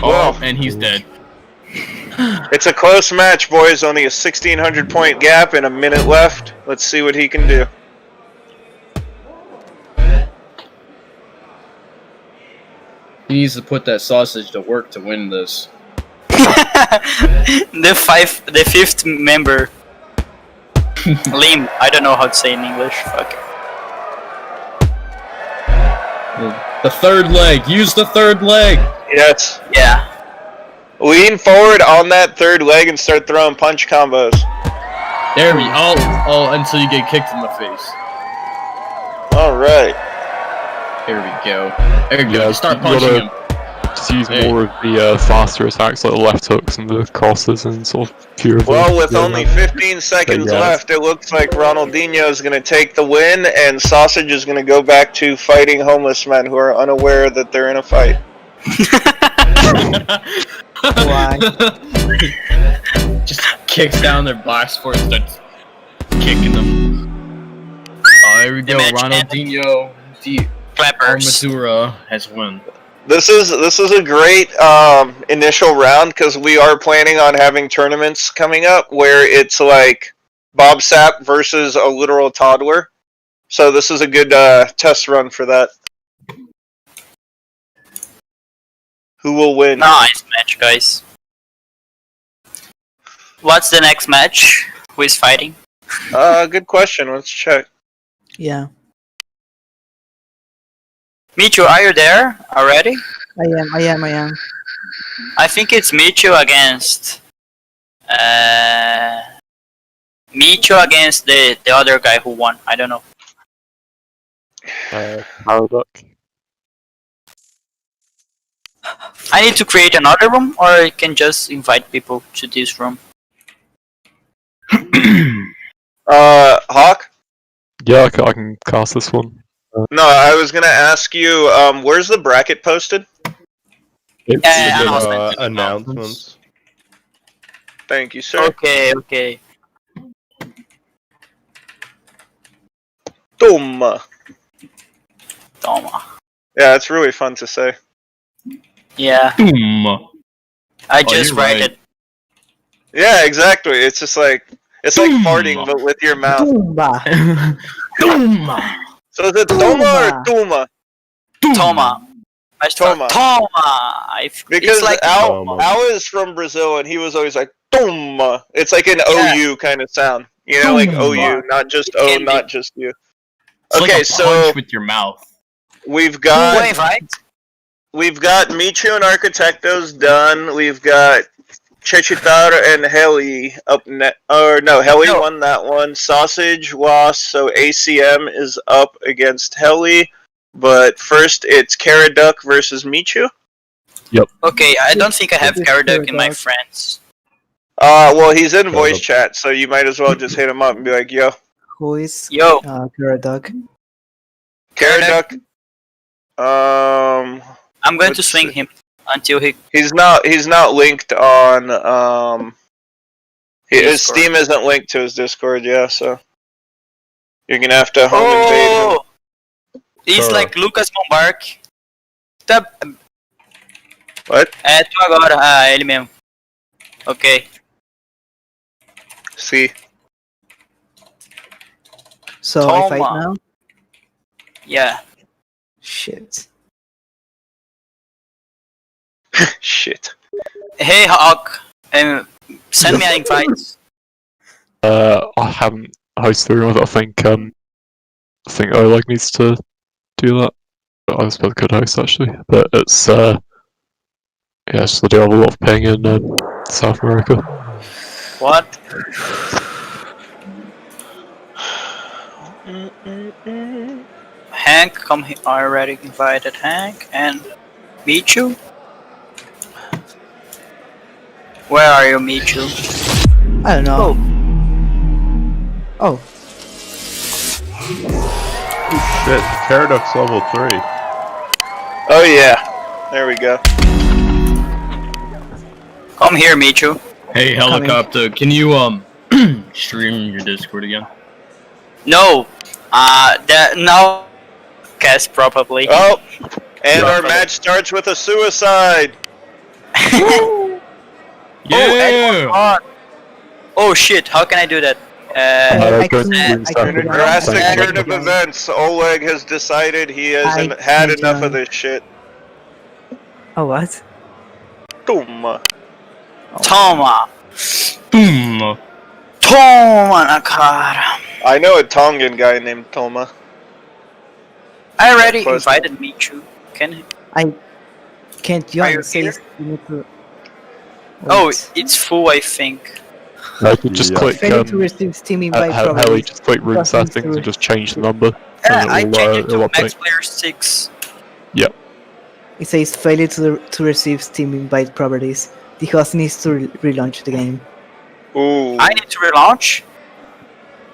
Speaker 4: Oh, and he's dead.
Speaker 5: It's a close match, boys. Only a 1,600 point gap and a minute left. Let's see what he can do.
Speaker 4: He needs to put that sausage to work to win this.
Speaker 9: The fifth member. Limb. I don't know how to say in English. Fuck.
Speaker 4: The third leg. Use the third leg.
Speaker 5: Yes.
Speaker 9: Yeah.
Speaker 5: Lean forward on that third leg and start throwing punch combos.
Speaker 4: There we go. Oh, until you get kicked in the face.
Speaker 5: Alright.
Speaker 4: There we go. There you go.
Speaker 8: Yeah,
Speaker 4: Just start
Speaker 8: you
Speaker 4: punching
Speaker 8: gotta-
Speaker 4: him.
Speaker 8: Just use
Speaker 4: Hey.
Speaker 8: more of the faster attacks like the left hooks and the crosses and sort of fewer of the
Speaker 5: Well, with only
Speaker 8: overhands.
Speaker 5: 15 seconds
Speaker 8: Yeah.
Speaker 5: left, it looks like Ronaldinho is going to take the win, and Sausage is going to go back to fighting homeless men who are unaware that they're in a fight.
Speaker 6: Why?
Speaker 4: Just kicks down their black sport and starts kicking them. Oh, there we go.
Speaker 9: Imagine
Speaker 4: Ronaldinho, the
Speaker 9: Clappers.
Speaker 4: Armadura has won.
Speaker 5: This is a great initial round because we are planning on having tournaments coming up where it's like Bob Sapp versus a literal toddler. So this is a good test run for that. Who will win?
Speaker 9: Nice match, guys. What's the next match? Who is fighting?
Speaker 5: Good question. Let's check.
Speaker 6: Yeah.
Speaker 9: Michu, are you there already?
Speaker 6: I am.
Speaker 9: I think it's Michu against the other guy who won. I don't know.
Speaker 8: Paradox.
Speaker 9: I need to create another room, or I can just invite people to this room.
Speaker 5: Hawk?
Speaker 8: Yeah, I can cast this one.
Speaker 5: No, I was gonna ask you, where's the bracket posted?
Speaker 8: It's
Speaker 9: Yeah,
Speaker 8: in,
Speaker 9: announcement.
Speaker 7: Announcements.
Speaker 5: Thank you, sir.
Speaker 9: Okay.
Speaker 5: Toma.
Speaker 9: Toma.
Speaker 5: Yeah, it's really fun to say.
Speaker 9: Yeah,
Speaker 4: Boom.
Speaker 9: I just
Speaker 4: you're
Speaker 9: write
Speaker 4: right.
Speaker 9: it.
Speaker 5: Yeah, exactly. It's just like it's like
Speaker 4: Boom.
Speaker 5: farting but with your mouth.
Speaker 6: Tumba.
Speaker 4: Boom.
Speaker 5: So is it Toma or Tuma?
Speaker 9: Toma. I start
Speaker 5: Toma.
Speaker 9: Toma.
Speaker 5: Because
Speaker 9: it's like
Speaker 5: Al is from Brazil and he was always like Toma. It's like an
Speaker 9: Yeah.
Speaker 5: OU kind of sound. You know, like
Speaker 4: Toma.
Speaker 5: OU, not just O,
Speaker 9: Can be.
Speaker 5: not just you.
Speaker 4: It's
Speaker 5: Okay,
Speaker 4: like a
Speaker 5: so
Speaker 4: punch with your mouth.
Speaker 5: we've got
Speaker 9: wait, right?
Speaker 5: Michu and Architectos done. We've got Chechitar and Heli up Heli
Speaker 9: No.
Speaker 5: won that one. Sausage lost, so ACM is up against Heli. But first, it's Caraduck versus Michu.
Speaker 9: Okay, I don't think I have
Speaker 6: It's
Speaker 9: Caraduck in my
Speaker 6: Caraduck.
Speaker 9: friends.
Speaker 5: Well, he's in voice
Speaker 7: Caraduck.
Speaker 5: chat, so you might as well just hit him up and be like, "Yo,
Speaker 6: Who is
Speaker 9: Yo,
Speaker 6: Caraduck?
Speaker 5: Caraduck."
Speaker 9: I'm going to
Speaker 5: let's
Speaker 9: swing
Speaker 5: see.
Speaker 9: him until he.
Speaker 5: He's not linked on his
Speaker 9: Discord.
Speaker 5: Steam isn't linked to his Discord, yeah. So you're gonna have to home invade him.
Speaker 9: Oh! It's
Speaker 7: Sure.
Speaker 9: like Lucas Bombark. Tá,
Speaker 5: What?
Speaker 9: tu agora. Ele mesmo. Ok.
Speaker 5: See.
Speaker 6: So I fight
Speaker 9: Toma.
Speaker 6: now?
Speaker 9: Yeah.
Speaker 6: Shit.
Speaker 5: Shit.
Speaker 9: Hey Hawk, send me an invite.
Speaker 8: I haven't hosted the room. I think Oleg needs to do that. But I suppose I could host actually. But it's yeah, so they have a lot of ping in South America.
Speaker 9: What? Hank, come here. I already invited Hank and Michu. Where are you, Michu?
Speaker 6: I don't know. Oh.
Speaker 7: Shit, Caraduck's level 3.
Speaker 5: Oh yeah. There we go.
Speaker 9: Come here, Michu.
Speaker 4: Hey, helicopter, can you stream your Discord again?
Speaker 9: No. No. Guess probably.
Speaker 5: Oh, and our match starts with a suicide.
Speaker 4: Yeah.
Speaker 9: Oh shit! How can I do that?
Speaker 6: I
Speaker 8: go to
Speaker 6: couldn't-
Speaker 8: Green
Speaker 6: I couldn't-
Speaker 8: Stuff.
Speaker 5: Drastic
Speaker 6: I
Speaker 5: turn of
Speaker 6: couldn't-
Speaker 5: events. Oleg has decided he hasn't
Speaker 6: I
Speaker 5: had
Speaker 6: can't
Speaker 5: enough of
Speaker 6: join.
Speaker 5: this shit.
Speaker 6: Oh, what?
Speaker 5: Toma.
Speaker 9: Toma.
Speaker 4: Boom.
Speaker 9: Toma, cara.
Speaker 5: I know a Tongan guy named Toma.
Speaker 9: I already
Speaker 5: Close.
Speaker 9: invited Michu. Can?
Speaker 6: I can't
Speaker 9: Are
Speaker 6: join.
Speaker 9: you
Speaker 6: It says
Speaker 9: here?
Speaker 6: you need to.
Speaker 9: Oh,
Speaker 6: Wait.
Speaker 9: it's full, I think.
Speaker 8: Just
Speaker 7: Yeah.
Speaker 8: click
Speaker 6: Failing to receive Steam invite
Speaker 8: Heli,
Speaker 6: properties.
Speaker 8: just click room
Speaker 6: Just need
Speaker 8: settings
Speaker 6: to-
Speaker 8: and just change the number.
Speaker 9: Yeah,
Speaker 8: and
Speaker 9: I
Speaker 8: it'll,
Speaker 9: changed it to
Speaker 8: it'll
Speaker 9: Max
Speaker 8: update.
Speaker 9: Player 6.
Speaker 6: It says failure to receive Steam invite properties. The host needs to relaunch the game.
Speaker 5: Ooh.
Speaker 9: I need to relaunch.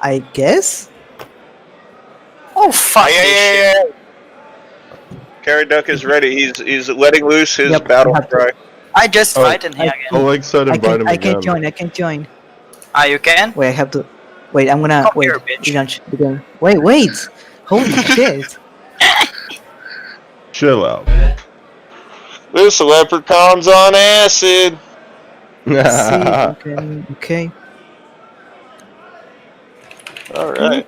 Speaker 6: I guess.
Speaker 9: Oh fuck
Speaker 5: Yeah,
Speaker 9: this
Speaker 5: yeah,
Speaker 9: shit.
Speaker 5: yeah. Caraduck is ready. He's letting loose his
Speaker 6: Yep,
Speaker 5: battle
Speaker 6: I have to-
Speaker 5: cry.
Speaker 9: I just
Speaker 7: Oh,
Speaker 9: invited him again.
Speaker 7: Oleg said invite him
Speaker 6: I
Speaker 7: again.
Speaker 6: can't join. I can't join.
Speaker 9: Ah, you can?
Speaker 6: Wait, I have to. Wait, I'm gonna
Speaker 9: Come
Speaker 6: wait.
Speaker 9: here, bitch.
Speaker 6: Relaunch the game. Wait. Holy shit.
Speaker 7: Chill out.
Speaker 5: This leprechaun's on acid.
Speaker 6: Let's see. Okay.
Speaker 5: All right.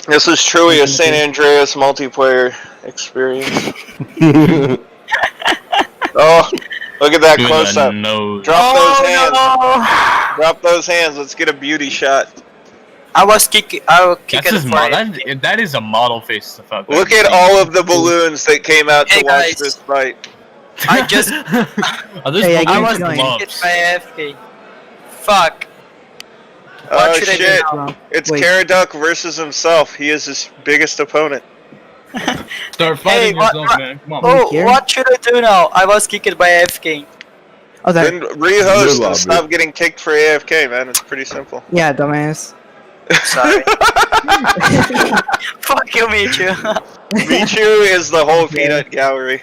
Speaker 5: This is truly a San Andreas multiplayer experience. Oh, look at that
Speaker 4: Doing
Speaker 5: close
Speaker 4: a
Speaker 5: up.
Speaker 4: nose.
Speaker 5: Drop those hands.
Speaker 9: no!
Speaker 5: Drop those hands. Let's get a beauty shot.
Speaker 9: I was kicking. I was
Speaker 4: That's
Speaker 9: kicking
Speaker 4: his
Speaker 9: for
Speaker 4: model.
Speaker 9: it.
Speaker 4: That is a model face to fuck.
Speaker 5: Look at all of the balloons that came out
Speaker 9: Hey,
Speaker 5: to watch
Speaker 9: guys.
Speaker 5: this fight.
Speaker 9: I just.
Speaker 4: Are those
Speaker 6: Hey, I
Speaker 9: I
Speaker 6: can't
Speaker 9: was
Speaker 6: join.
Speaker 9: kicked
Speaker 4: gloves?
Speaker 9: by AFK. Fuck.
Speaker 5: Oh
Speaker 9: What should I do
Speaker 5: shit!
Speaker 9: now?
Speaker 5: It's
Speaker 6: Wait.
Speaker 5: Caraduck versus himself. He is his biggest opponent.
Speaker 4: Start fighting
Speaker 9: Hey, what-
Speaker 4: yourself, man. Come on.
Speaker 9: Oh,
Speaker 6: here?
Speaker 9: what should I do now? I was kicked by AFK.
Speaker 6: Oh, that.
Speaker 5: Then rehost
Speaker 7: lobby.
Speaker 5: and stop getting kicked for AFK, man. It's pretty simple.
Speaker 6: Yeah, dumbass.
Speaker 9: Sorry. Fuck you, Michu.
Speaker 5: Michu is the whole peanut gallery.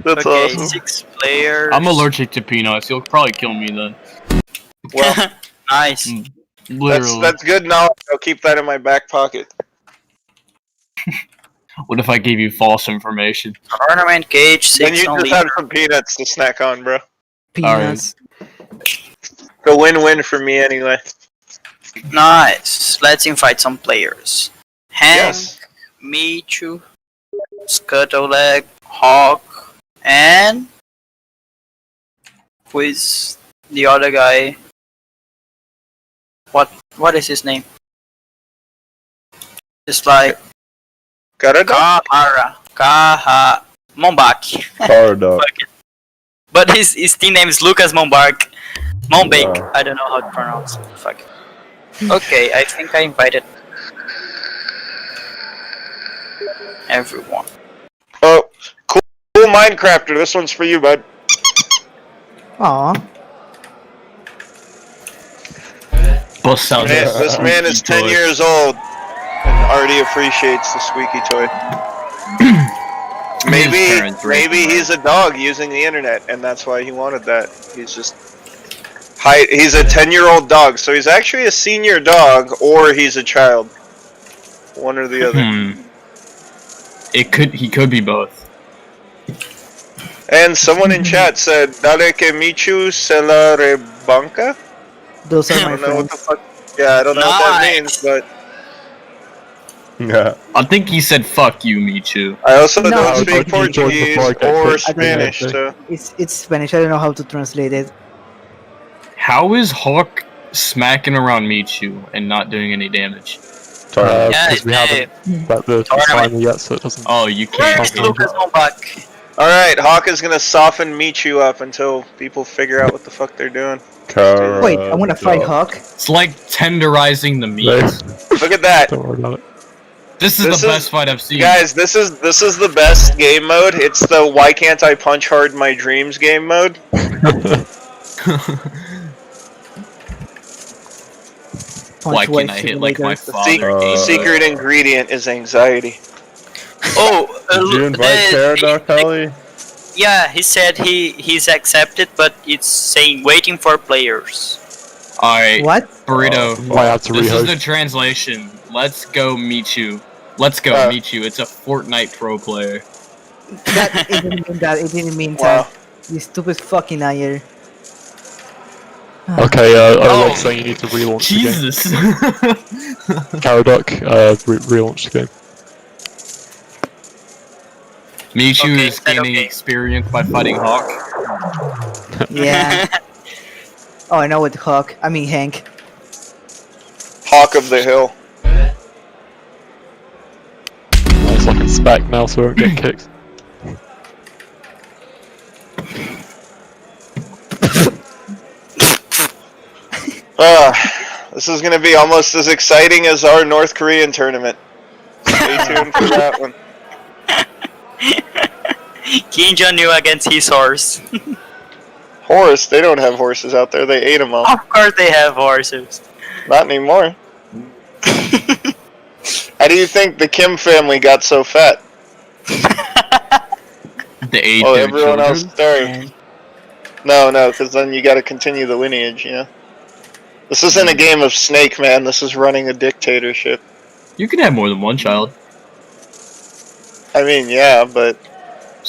Speaker 5: That's
Speaker 9: Okay,
Speaker 5: awesome.
Speaker 9: 6 players.
Speaker 4: I'm allergic to peanuts. You'll probably kill me then.
Speaker 5: Well,
Speaker 9: Nice.
Speaker 4: Literally.
Speaker 5: that's good knowledge. I'll keep that in my back pocket.
Speaker 4: What if I gave you false information?
Speaker 9: Tournament cage 6
Speaker 5: Then you
Speaker 9: only.
Speaker 5: just have some peanuts to snack on, bro.
Speaker 6: Peanuts.
Speaker 5: The win-win for me anyway.
Speaker 9: Nice. Let's invite some players. Hank,
Speaker 5: Yes.
Speaker 9: Michu, Scuttleleg, Hawk, and who is the other guy? What is his name? It's like
Speaker 5: Caraduck?
Speaker 9: Mombak.
Speaker 7: Caraduck.
Speaker 9: But his team name is Lucas Mombak. Mombake.
Speaker 7: Wow.
Speaker 9: I don't know how to pronounce it. Fuck. Okay, I think I invited everyone.
Speaker 5: Oh, cool Minecrafter. This one's for you, bud.
Speaker 6: Aw.
Speaker 4: Bust out
Speaker 5: Man, this man is 10 years old and already appreciates the squeaky toy. Maybe he's a dog using the internet, and that's why he wanted that. He's a 10-year-old dog, so he's actually a senior dog, or he's a child. One or the other.
Speaker 4: He could be both.
Speaker 5: And someone in chat said, "Dale que Michu se la rebanca."
Speaker 6: Those are
Speaker 5: I
Speaker 6: my
Speaker 5: don't know what the
Speaker 6: friends.
Speaker 5: fuck. Yeah, I don't know what that
Speaker 9: Nice.
Speaker 5: means, but
Speaker 7: Yeah.
Speaker 4: I think he said "fuck you, Michu."
Speaker 5: I also
Speaker 6: No,
Speaker 5: don't
Speaker 6: I
Speaker 5: speak
Speaker 8: would like to join
Speaker 5: Portuguese
Speaker 8: before I get
Speaker 5: or
Speaker 8: kicked.
Speaker 5: Spanish,
Speaker 8: Okay.
Speaker 5: so
Speaker 6: It's Spanish. I don't know how to translate it.
Speaker 4: How is Hawk smacking around Michu and not doing any damage?
Speaker 7: Sorry.
Speaker 9: Yeah,
Speaker 8: Because we haven't got the
Speaker 9: Tournament.
Speaker 8: timer yet, so it doesn't.
Speaker 4: Oh, you
Speaker 9: Where
Speaker 4: can't.
Speaker 9: is Lucas on back?
Speaker 5: Alright, Hawk is gonna soften Michu up until people figure out what the fuck they're doing.
Speaker 6: Wait, I want to fight Hawk.
Speaker 4: It's like tenderizing the meat.
Speaker 8: No,
Speaker 5: Look at that.
Speaker 8: don't worry about it.
Speaker 4: This is
Speaker 5: This
Speaker 4: the
Speaker 5: is-
Speaker 4: best fight I've seen.
Speaker 5: Guys, this is the best game mode. It's the why can't I punch hard my dreams game mode.
Speaker 4: Why
Speaker 6: Punch
Speaker 4: can't
Speaker 6: White
Speaker 4: I hit like my
Speaker 6: Simulator.
Speaker 4: father?
Speaker 5: The secret ingredient is anxiety.
Speaker 9: Oh,
Speaker 7: Did you invite Paradox, Holly?
Speaker 9: yeah, he said he's accepted, but it's saying waiting for players.
Speaker 4: Alright,
Speaker 6: What?
Speaker 4: Burrito.
Speaker 8: Might have to
Speaker 4: This is the
Speaker 8: rehost.
Speaker 4: translation. Let's go Michu. Let's go Michu. It's a Fortnite pro player.
Speaker 6: That it didn't mean that. It didn't mean
Speaker 5: Wow.
Speaker 6: that. You stupid fucking liar.
Speaker 8: Okay, I like saying you need to relaunch the game.
Speaker 4: Jesus.
Speaker 8: Caradoc, relaunch the game.
Speaker 4: Michu
Speaker 9: Okay,
Speaker 4: is gaining
Speaker 9: okay.
Speaker 4: experience by fighting Hawk.
Speaker 6: Yeah. Oh, I know what Hawk. I mean Hank.
Speaker 5: Hawk of the hill.
Speaker 8: Nice, I can spec now so I won't get kicked.
Speaker 5: This is gonna be almost as exciting as our North Korean tournament. Stay tuned for that one.
Speaker 9: Kim Jong-il against his horse.
Speaker 5: Horse, they don't have horses out there. They ate them all.
Speaker 9: Of course they have horses.
Speaker 5: Not anymore. How do you think the Kim family got so fat?
Speaker 4: They ate
Speaker 5: Oh,
Speaker 4: their
Speaker 5: everyone else
Speaker 4: children.
Speaker 5: starved. No, because then you gotta continue the lineage, you know? This isn't a game of Snake, man. This is running a dictatorship.
Speaker 4: You can have more than one child.
Speaker 5: I mean, yeah, but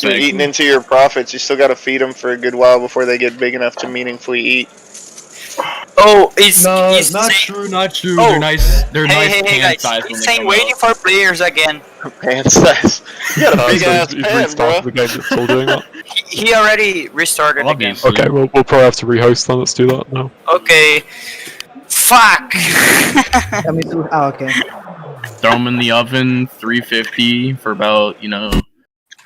Speaker 5: you're
Speaker 4: Snake.
Speaker 5: eating into your profits. You still gotta feed them for a good while before they get big enough to meaningfully eat.
Speaker 9: Oh, it's
Speaker 4: Not
Speaker 9: saying,
Speaker 4: true, not true.
Speaker 9: Oh.
Speaker 4: They're nice. They're
Speaker 9: hey,
Speaker 4: nice
Speaker 9: hey,
Speaker 4: pan
Speaker 9: guys,
Speaker 4: size when
Speaker 9: he's
Speaker 4: they
Speaker 9: saying
Speaker 4: come
Speaker 9: waiting
Speaker 4: out.
Speaker 9: for players again.
Speaker 5: Pan size. You got a big
Speaker 8: So
Speaker 5: ass
Speaker 8: you've
Speaker 5: pan,
Speaker 8: restarted
Speaker 5: bro.
Speaker 8: the game that's still doing that?
Speaker 9: He already restarted the game.
Speaker 4: Obviously.
Speaker 8: Okay, we'll probably have to rehost then, let's do that now.
Speaker 9: Okay. Fuck!
Speaker 6: I mean, oh, okay.
Speaker 4: Throw them in the oven, 350 for about,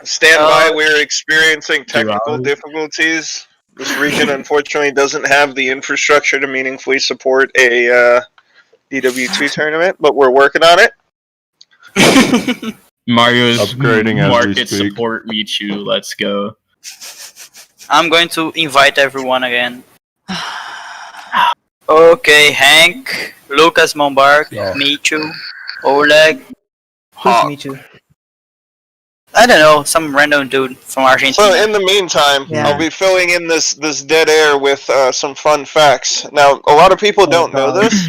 Speaker 5: Stand by, we're experiencing technical
Speaker 4: hours.
Speaker 5: difficulties. This region unfortunately doesn't have the infrastructure to meaningfully support a DW2 tournament, but we're working on it.
Speaker 4: Mario's
Speaker 7: Upgrading as we
Speaker 4: market
Speaker 7: speak.
Speaker 4: support Michu. Let's go.
Speaker 9: I'm going to invite everyone again. Okay, Hank, Lucas Mombark,
Speaker 7: Yeah.
Speaker 9: Michu, Oleg,
Speaker 6: Who's
Speaker 9: Hawk.
Speaker 6: Michu?
Speaker 9: I don't know, some random dude from Argentina.
Speaker 5: So in the meantime,
Speaker 6: Yeah.
Speaker 5: I'll be filling in this dead air with some fun facts. Now, a lot of people don't know
Speaker 6: God.
Speaker 5: this,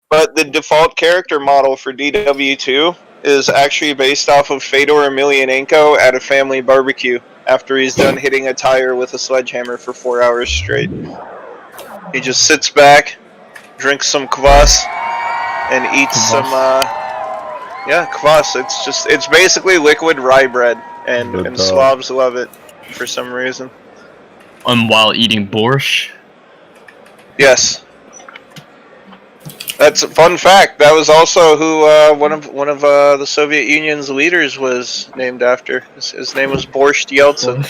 Speaker 5: but the default character model for DW2 is actually based off of Fedor Emelianenko at a family barbecue after he's done hitting a tire with a sledgehammer for 4 hours straight. He just sits back, drinks some kvass, and eats some kvass. It's basically liquid rye bread, and
Speaker 7: Good
Speaker 5: Slavs love it for some reason.
Speaker 4: While eating borscht.
Speaker 5: Yes. That's a fun fact. That was also who one of the Soviet Union's leaders was named after. His name was Borscht Yeltsin,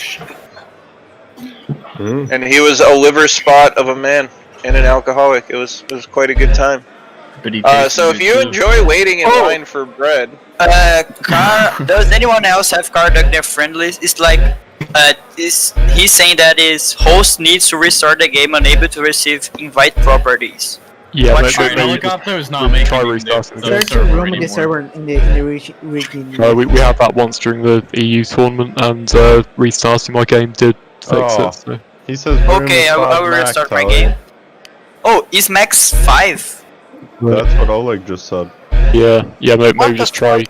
Speaker 5: and he was a liver spot of a man and an alcoholic. It was quite a good time.
Speaker 4: But he tasted
Speaker 5: So if
Speaker 4: good
Speaker 5: you
Speaker 4: too.
Speaker 5: enjoy waiting in
Speaker 9: Oh.
Speaker 5: line for bread,
Speaker 9: Does anyone else have Cardduck their friend list? It's like, he's saying that his host needs to restart the game unable to receive invite properties.
Speaker 8: Yeah,
Speaker 9: What
Speaker 8: maybe,
Speaker 9: should
Speaker 8: maybe
Speaker 4: Helicopter is not
Speaker 8: we
Speaker 4: making
Speaker 8: try
Speaker 4: the
Speaker 8: restarting the
Speaker 6: There's
Speaker 8: game.
Speaker 6: a
Speaker 4: server
Speaker 6: room in the
Speaker 4: anymore.
Speaker 6: server in the region.
Speaker 8: We had that once during the EU tournament, and restarting my game did fix
Speaker 7: Oh.
Speaker 8: it. So.
Speaker 7: He says.
Speaker 9: Okay, I will restart my game. Oh, is Max 5?
Speaker 7: That's what Oleg just said.
Speaker 8: Yeah, maybe
Speaker 5: What the
Speaker 8: just try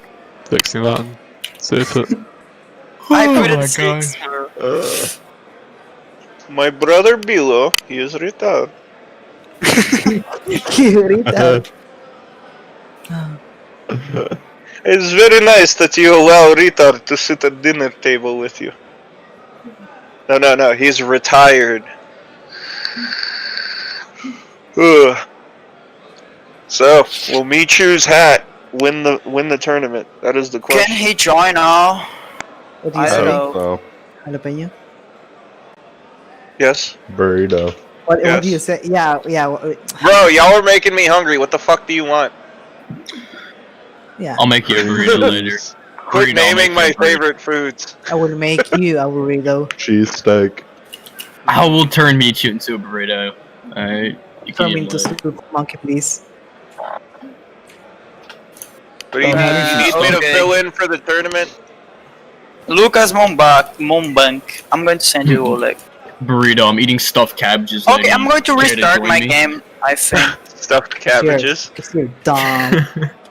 Speaker 8: fixing that and see if it.
Speaker 9: I put
Speaker 4: Oh my
Speaker 9: it 6.
Speaker 5: my brother Bilo, he is retarded. It's very nice that you allow retard to sit at dinner table with you. No, he's retired. Ugh. So, will Michu's hat win the tournament? That is the question.
Speaker 9: Can he join now?
Speaker 6: What do you
Speaker 9: I
Speaker 6: say,
Speaker 9: don't know.
Speaker 7: So,
Speaker 6: Jalapeno?
Speaker 5: Yes?
Speaker 7: burrito.
Speaker 6: What do you
Speaker 5: Yes.
Speaker 6: say? Yeah.
Speaker 5: Bro, y'all are making me hungry. What the fuck do you want?
Speaker 6: Yeah.
Speaker 4: I'll make you a burrito later.
Speaker 5: Quit
Speaker 4: Burrito, I'll
Speaker 5: naming my
Speaker 4: make you a burrito.
Speaker 5: favorite foods.
Speaker 6: I will make you a burrito.
Speaker 7: Cheesesteak.
Speaker 4: I will turn Michu into a burrito. Alright. You can
Speaker 6: Turn me
Speaker 4: eat
Speaker 6: into
Speaker 4: him later.
Speaker 6: soup, monkey, please.
Speaker 5: What do you need me to
Speaker 9: okay.
Speaker 5: fill in for the tournament?
Speaker 9: Lucas Mombank. I'm going to send you Oleg.
Speaker 4: Burrito, I'm eating stuffed cabbages.
Speaker 9: Okay, I'm going to
Speaker 4: Care
Speaker 9: restart
Speaker 4: join
Speaker 9: my
Speaker 4: me?
Speaker 9: game, I think.
Speaker 5: Stuffed cabbages.
Speaker 6: Because you're dumb.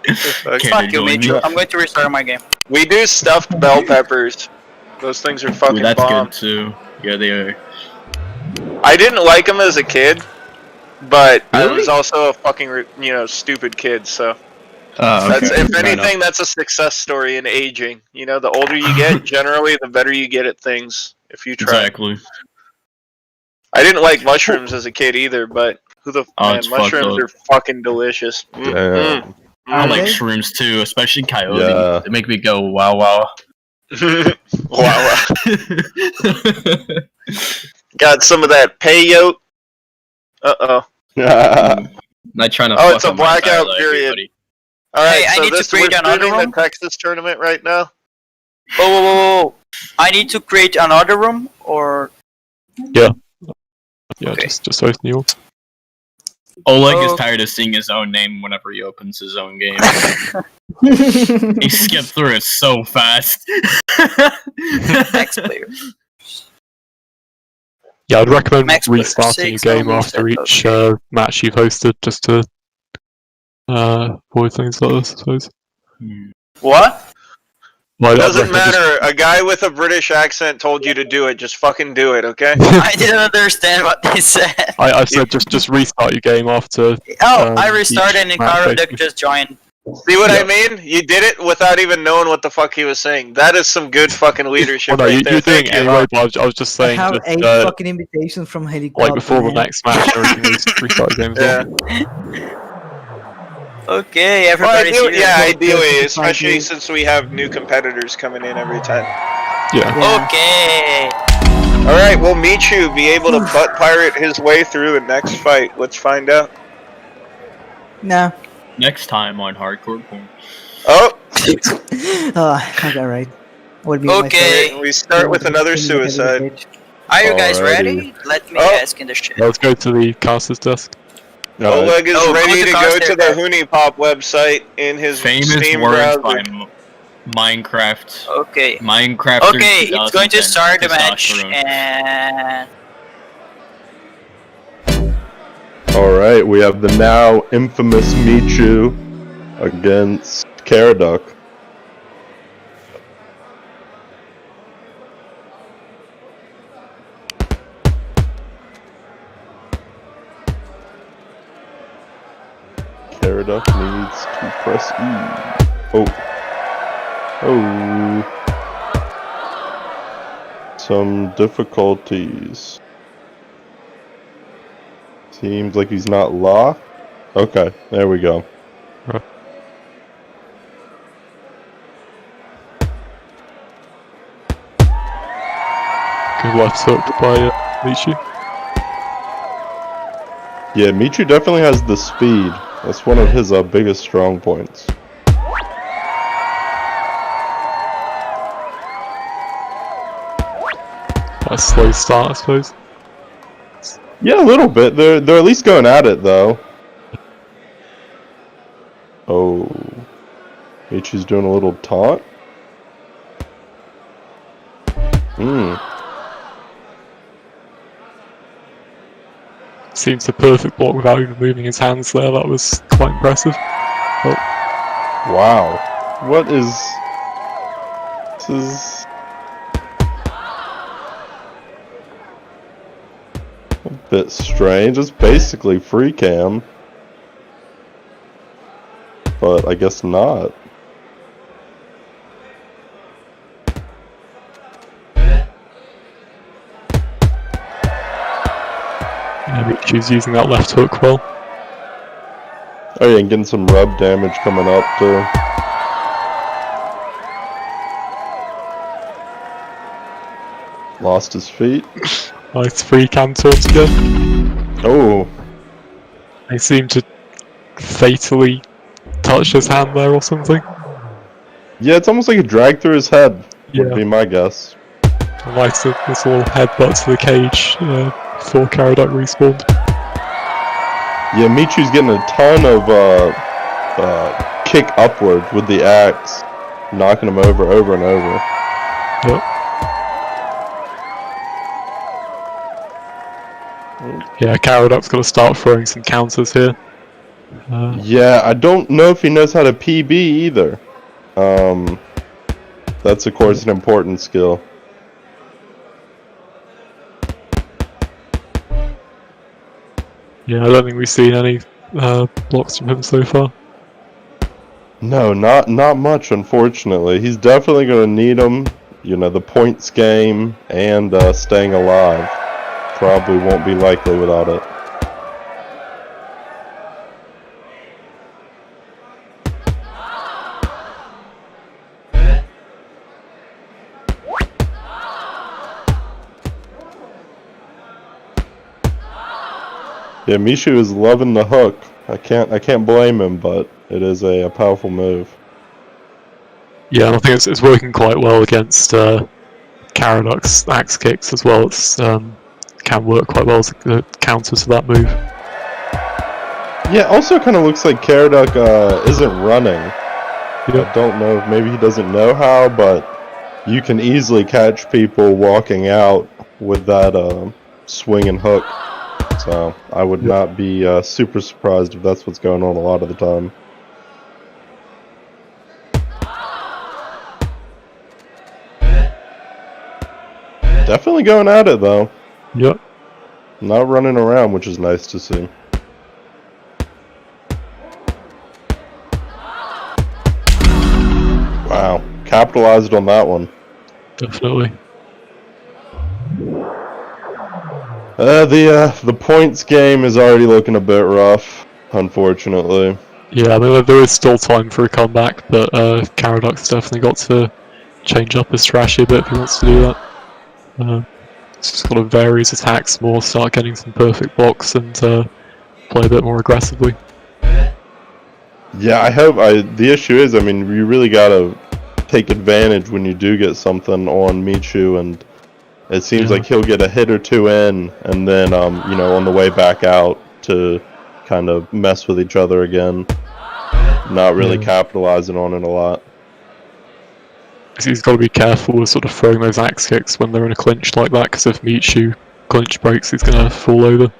Speaker 4: Care
Speaker 9: Fuck
Speaker 4: to
Speaker 9: you,
Speaker 4: join me?
Speaker 9: Mitchell. I'm going to restart my game.
Speaker 5: We do stuffed bell peppers. Those things are fucking
Speaker 4: Ooh, that's
Speaker 5: bomb.
Speaker 4: good too. Yeah, they are.
Speaker 5: I didn't like them as a kid, but I
Speaker 7: Really?
Speaker 5: was also a fucking, stupid kid, so.
Speaker 4: Oh,
Speaker 5: That's,
Speaker 4: okay.
Speaker 5: if
Speaker 4: Fair
Speaker 5: anything,
Speaker 4: enough.
Speaker 5: that's a success story in aging. The older you get, generally, the better you get at things, if you try.
Speaker 4: Exactly.
Speaker 5: I didn't like mushrooms as a kid either, but
Speaker 4: Oh,
Speaker 5: man,
Speaker 4: it's fucked
Speaker 5: mushrooms
Speaker 4: up.
Speaker 5: are fucking delicious.
Speaker 7: Damn.
Speaker 4: I
Speaker 6: Are
Speaker 4: like
Speaker 6: they?
Speaker 4: shrooms too, especially coyote.
Speaker 7: Yeah.
Speaker 4: They make me go wow wow.
Speaker 5: Wow. Got some of that peyote. Uh-oh.
Speaker 4: Not trying to
Speaker 5: Oh,
Speaker 4: fuck
Speaker 5: it's a
Speaker 4: up my entire
Speaker 5: blackout
Speaker 4: life,
Speaker 5: period.
Speaker 4: buddy.
Speaker 5: Alright,
Speaker 9: Hey, I
Speaker 5: so
Speaker 9: need to
Speaker 5: we're
Speaker 9: create another
Speaker 5: streaming the
Speaker 9: room.
Speaker 5: Texas tournament right now?
Speaker 9: Whoa. I need to create another room, or...
Speaker 8: Yeah,
Speaker 9: Okay.
Speaker 8: just open you.
Speaker 4: Oleg is
Speaker 9: Oh.
Speaker 4: tired of seeing his own name whenever he opens his own game. He skipped through it so fast.
Speaker 9: Next player.
Speaker 8: Yeah, I'd recommend
Speaker 9: Max player
Speaker 8: restarting your
Speaker 9: 6,
Speaker 8: game
Speaker 9: no
Speaker 8: after
Speaker 9: reset,
Speaker 8: each match you've hosted, just to avoid things like this, I suppose.
Speaker 9: What?
Speaker 8: Well, I'd
Speaker 5: Doesn't
Speaker 8: recommend just-
Speaker 5: matter. A guy with a British accent told you to do it. Just fucking do it, okay?
Speaker 9: I didn't understand what they said.
Speaker 8: I said just restart your game after.
Speaker 9: Oh, I
Speaker 8: each
Speaker 9: restarted and
Speaker 8: match,
Speaker 9: Karaduk
Speaker 8: basically.
Speaker 9: just joined.
Speaker 5: See what I mean? You did it without even knowing what the fuck he was saying. That is some good fucking leadership
Speaker 8: Well, no,
Speaker 5: right there.
Speaker 8: you're doing
Speaker 5: Thank
Speaker 8: it
Speaker 5: you.
Speaker 8: anyway, but I was just
Speaker 6: I
Speaker 8: saying,
Speaker 6: have
Speaker 8: just,
Speaker 6: 8 fucking invitations from helicopter.
Speaker 8: like before the
Speaker 6: man.
Speaker 8: next match, everything is restart your game as well.
Speaker 5: Yeah.
Speaker 9: Okay,
Speaker 5: Well,
Speaker 9: everybody's here.
Speaker 5: ideally,
Speaker 6: Good,
Speaker 5: especially
Speaker 6: good.
Speaker 5: since we have new competitors coming in every time.
Speaker 8: Yeah.
Speaker 6: Yeah.
Speaker 9: Okay.
Speaker 5: Alright, we'll meet you. Be able to butt pirate his way through the next fight. Let's find out.
Speaker 6: No.
Speaker 4: Next time on Hardcore Porn.
Speaker 5: Oh!
Speaker 6: Okay, right. Would be
Speaker 9: Okay.
Speaker 5: We start with another suicide.
Speaker 9: Are you guys
Speaker 7: Alrighty.
Speaker 9: ready? Let me
Speaker 5: Oh.
Speaker 9: ask in the chat.
Speaker 8: Let's go to the caster's desk.
Speaker 7: Alright.
Speaker 5: Oleg is
Speaker 9: Oh,
Speaker 5: ready
Speaker 9: go
Speaker 5: to
Speaker 9: to
Speaker 5: go
Speaker 9: Costa
Speaker 5: to the
Speaker 9: Rica.
Speaker 5: Hoonie Pop website in his
Speaker 4: Famous
Speaker 5: Steam
Speaker 4: words
Speaker 5: browser.
Speaker 4: by Minecraft.
Speaker 9: Okay.
Speaker 4: Minecraft.
Speaker 9: Okay, it's going to start the match,
Speaker 4: Testosterone.
Speaker 9: and
Speaker 7: Alright, we have the now infamous Michu against Karaduk. Karaduk needs to press E. Oh. Oh. Some difficulties. Seems like he's not locked. Okay, there we go.
Speaker 8: Good left hook by Michi.
Speaker 7: Yeah, Michu definitely has the speed. That's one of his biggest strong points.
Speaker 8: A slow start, I suppose.
Speaker 7: Yeah, a little bit. They're at least going at it though. Oh, Michu's doing a little taunt.
Speaker 8: Seems the perfect block without even moving his hands there. That was quite impressive.
Speaker 7: Wow. What is... This is... a bit strange. It's basically free cam. But I guess not.
Speaker 8: Michu's using that left hook well.
Speaker 7: Oh yeah, and getting some rub damage coming up too. Lost his feet.
Speaker 8: Nice free cam turns again.
Speaker 7: Oh,
Speaker 8: They seem to fatally touch his hand there or something.
Speaker 7: yeah, it's almost like a drag through his head. Would
Speaker 8: Yeah.
Speaker 7: be my guess.
Speaker 8: Nice this little headbutt to the cage before Caradoc respawned.
Speaker 7: Yeah, Michu's getting a ton of kick upward with the axe, knocking him over and over.
Speaker 8: Yep. Yeah, Caradoc's got to start throwing some counters here.
Speaker 7: Yeah, I don't know if he knows how to PB either. That's of course an important skill.
Speaker 8: Yeah, I don't think we've seen any blocks from him so far.
Speaker 7: No, not much, unfortunately. He's definitely going to need them. You know, the points game and staying alive. Probably won't be likely without it. Yeah, Michu is loving the hook. I can't blame him, but it is a powerful move.
Speaker 8: Yeah, and I think it's working quite well against Caradoc's axe kicks as well. It's can work quite well as a counter to that move.
Speaker 7: Yeah, also kind of looks like Caradoc isn't running.
Speaker 8: Yep.
Speaker 7: I don't know if maybe he doesn't know how, but you can easily catch people walking out with that swing and hook. So I would not be super surprised if that's what's going on a lot of the time. Definitely going at it though.
Speaker 8: Yep.
Speaker 7: Not running around, which is nice to see. Wow, capitalized on that one.
Speaker 8: Definitely.
Speaker 7: The points game is already looking a bit rough, unfortunately.
Speaker 8: Yeah, there is still time for a comeback, but Caradoc's definitely got to change up his strategy a bit if he wants to do that. Just got to vary his attacks more, start getting some perfect blocks, and play a bit more aggressively.
Speaker 7: Yeah, the issue is, I mean, you really gotta take advantage when you do get something on Michu, and it seems like he'll get a hit or two in, and then, you know, on the way back out to kind of mess with each other again. Not really capitalizing on it a lot.
Speaker 8: He's got to be careful with sort of throwing those axe kicks when they're in a clinch like that, because if Michu clinch breaks, he's going to fall over.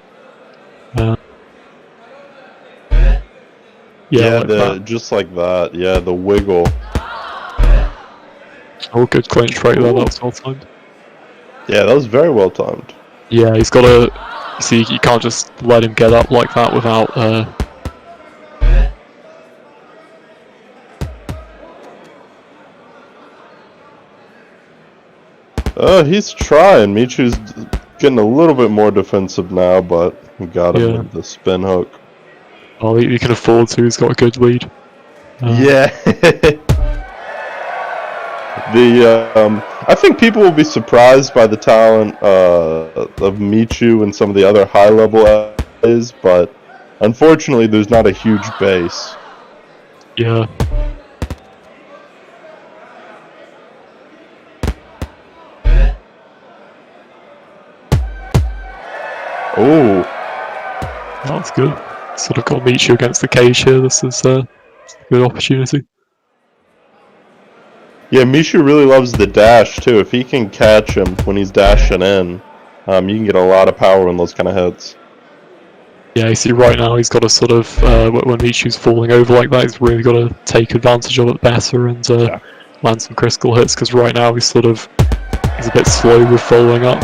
Speaker 7: Yeah,
Speaker 8: like
Speaker 7: just like that. Yeah, the wiggle.
Speaker 8: Oh, good clinch right there, that was well timed.
Speaker 7: Yeah, that was very well timed.
Speaker 8: Yeah, he's got to... You see, you can't just let him get up like that without...
Speaker 7: He's trying. Michu's getting a little bit more defensive now, but he got him with the spin hook.
Speaker 8: Oh, he can afford to, he's got a good lead.
Speaker 7: Yeah. I think people will be surprised by the talent of Michu and some of the other high-level areas, but unfortunately, there's not a huge base.
Speaker 8: Yeah.
Speaker 7: Oh.
Speaker 8: That's good. Sort of got Michu against the cage here. This is a good opportunity.
Speaker 7: Yeah, Michu really loves the dash too. If he can catch him when he's dashing in, you can get a lot of power in those kind of hits.
Speaker 8: Yeah, you see right now he's got to sort of, when Michu's falling over like that, he's really got to take advantage of it better and land some critical hits, because right now he's a bit slow with following up.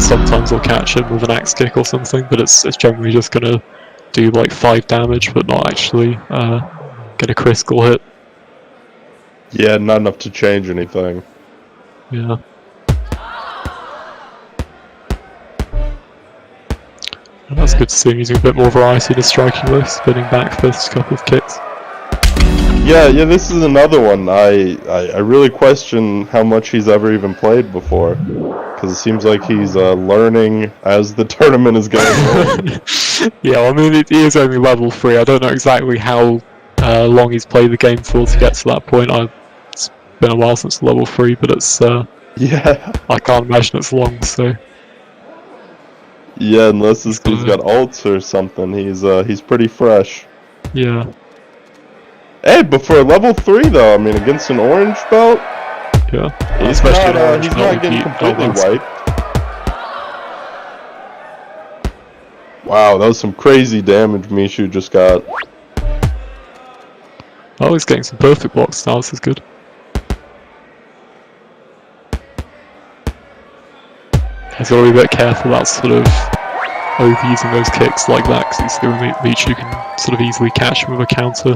Speaker 8: Sometimes he'll catch him with an axe kick or something, but it's generally just going to do like 5 damage, but not actually get a critical hit.
Speaker 7: Yeah, not enough to change anything.
Speaker 8: Yeah. And that's good to see him using a bit more variety in his striking though, spinning back first couple of kicks.
Speaker 7: Yeah, this is another one. I really question how much he's ever even played before, because it seems like he's learning as the tournament is going on.
Speaker 8: Yeah, I mean, he is only level 3. I don't know exactly how long he's played the game for to get to that point. It's been a while since level 3, but it's
Speaker 7: Yeah.
Speaker 8: I can't imagine it's long. So
Speaker 7: Yeah, unless he's got ults or something, he's pretty fresh.
Speaker 8: yeah,
Speaker 7: Hey, but for level 3 though, I mean, against an orange belt,
Speaker 8: yeah,
Speaker 7: he's
Speaker 8: especially an
Speaker 7: not,
Speaker 8: orange
Speaker 7: he's
Speaker 8: belt
Speaker 7: not
Speaker 8: with
Speaker 7: getting
Speaker 8: the
Speaker 7: completely
Speaker 8: outlast.
Speaker 7: wiped. Wow, that was some crazy damage Mishu just got.
Speaker 8: Oh, he's getting some perfect blocks now. This is good. He's got to be a bit careful about sort of overusing those kicks like that, because he's doing Michu can sort of easily catch him with a counter.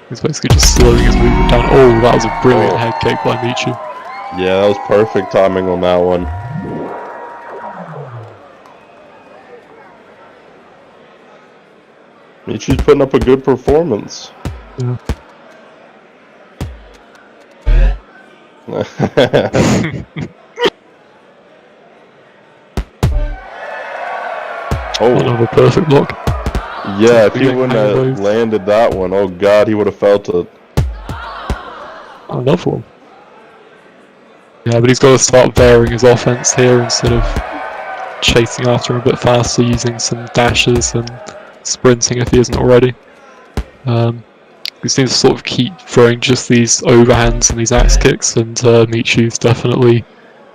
Speaker 8: He's basically just slowing his movement down. Oh, that was a brilliant head kick by Michu.
Speaker 7: Yeah, that was perfect timing on that one. Michu's putting up a good performance.
Speaker 8: Yeah.
Speaker 7: Oh,
Speaker 8: Another perfect block.
Speaker 7: yeah, if he wouldn't have landed that one, oh god, he would have felt it.
Speaker 8: Another one. Yeah, but he's got to start varying his offense here instead of chasing after him a bit faster, using some dashes and sprinting if he isn't already. He seems to sort of keep throwing just these overhands and these axe kicks, and Michu's definitely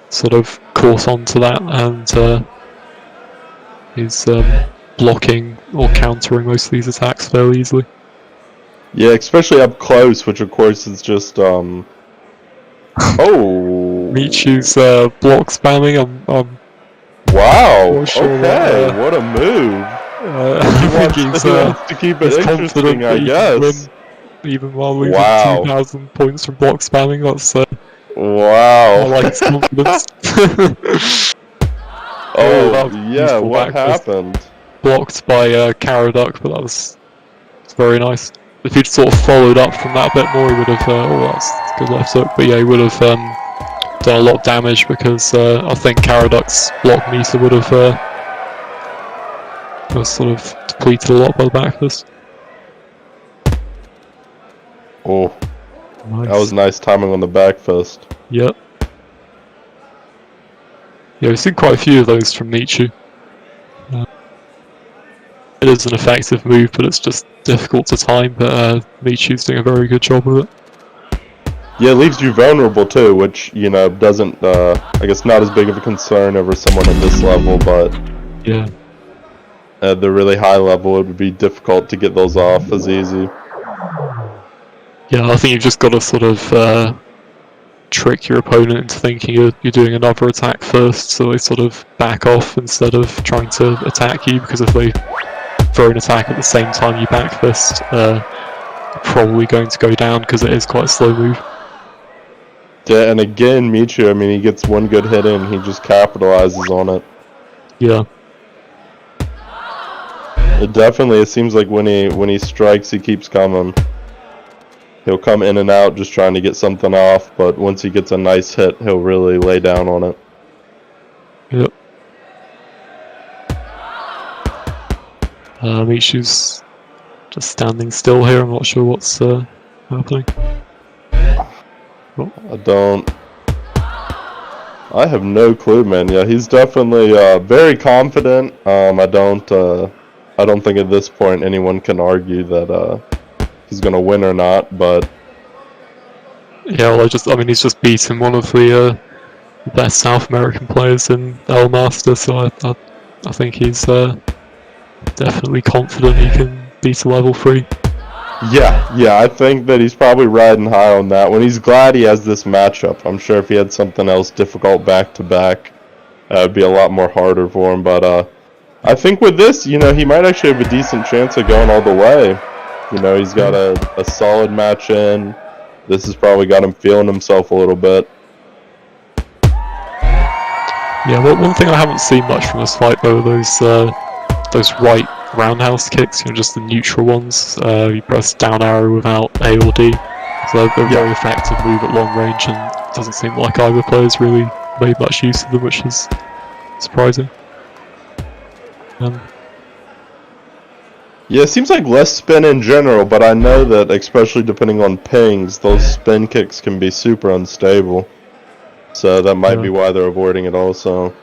Speaker 8: sort of caught on to that, and he's blocking or countering most of these attacks fairly easily.
Speaker 7: Yeah, especially up close, which of course is just oh.
Speaker 8: Michu's block spamming.
Speaker 7: Wow.
Speaker 8: Not sure
Speaker 7: Okay,
Speaker 8: what,
Speaker 7: what a move.
Speaker 8: I think
Speaker 7: He wants to keep it
Speaker 8: he's
Speaker 7: interesting,
Speaker 8: confident
Speaker 7: I
Speaker 8: that he can
Speaker 7: guess.
Speaker 8: win even while losing
Speaker 7: Wow.
Speaker 8: 2,000 points from block spamming. That's
Speaker 7: Wow.
Speaker 8: I like his confidence.
Speaker 7: Oh,
Speaker 8: that was
Speaker 7: yeah,
Speaker 8: useful
Speaker 7: what
Speaker 8: back fist.
Speaker 7: happened?
Speaker 8: Blocked by Caraduck, but that was very nice. If he'd sort of followed up from that a bit more, he would have. That's good left hook. But yeah, he would have done a lot of damage, because I think Caraduck's block meter would have was sort of depleted a lot by the back fist.
Speaker 7: Oh,
Speaker 8: Nice.
Speaker 7: that was nice timing on the back fist.
Speaker 8: Yep. Yeah, we've seen quite a few of those from Michu. It is an effective move, but it's just difficult to time. But Michu's doing a very good job with it.
Speaker 7: Yeah, it leaves you vulnerable too, which, you know, doesn't, I guess not as big of a concern over someone at this level, but
Speaker 8: Yeah.
Speaker 7: at the really high level it would be difficult to get those off as easy.
Speaker 8: Yeah, I think you've just got to sort of trick your opponent into thinking you're doing another attack first, so they sort of back off instead of trying to attack you, because if they throw an attack at the same time you back fist, you're probably going to go down, because it is quite a slow move.
Speaker 7: Yeah, and again, Michu, I mean, he gets one good hit in, he just capitalizes on it.
Speaker 8: Yeah.
Speaker 7: It seems like when he strikes, he keeps coming. He'll come in and out just trying to get something off, but once he gets a nice hit, he'll really lay down on it.
Speaker 8: Yep. Michu's just standing still here. I'm not sure what's happening.
Speaker 7: I have no clue, man. Yeah, he's definitely very confident. I don't think at this point anyone can argue that he's gonna win or not, but
Speaker 8: Yeah, well, I mean, he's just beaten one of the best South American players in El Master, so I think he's definitely confident he can beat a level 3.
Speaker 7: yeah, I think that he's probably riding high on that one. He's glad he has this matchup. I'm sure if he had something else difficult back to back, it'd be a lot more harder for him. But I think with this, you know, he might actually have a decent chance of going all the way. You know, he's got a solid match in. This has probably got him feeling himself a little bit.
Speaker 8: Yeah, well, one thing I haven't seen much from this fight though are those right roundhouse kicks, just the neutral ones. You press down arrow without A or D. So they're very effective move at long range, and it doesn't seem like either player's really made much use of them, which is surprising.
Speaker 7: Yeah, it seems like less spin in general, but I know that, especially depending on pings, those spin kicks can be super unstable. So that might be why they're avoiding it also.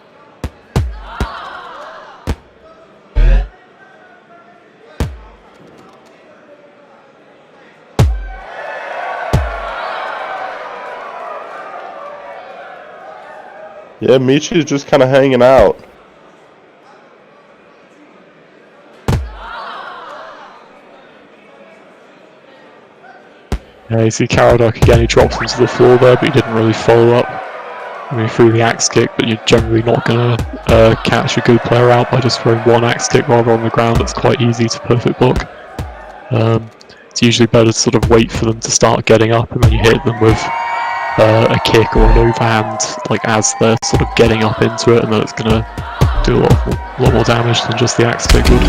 Speaker 7: Yeah, Michi's just kind of hanging out.
Speaker 8: Yeah, you see Karadok again, he drops into the floor there, but he didn't really follow up. I mean, threw the axe kick, but you're generally not going to catch a good player out by just throwing one axe kick rather on the ground. It's quite easy to perfect block. It's usually better to sort of wait for them to start getting up, and then you hit them with a kick or an overhand, like as they're sort of getting up into it, and then it's going to do a lot more damage than just the axe kick would.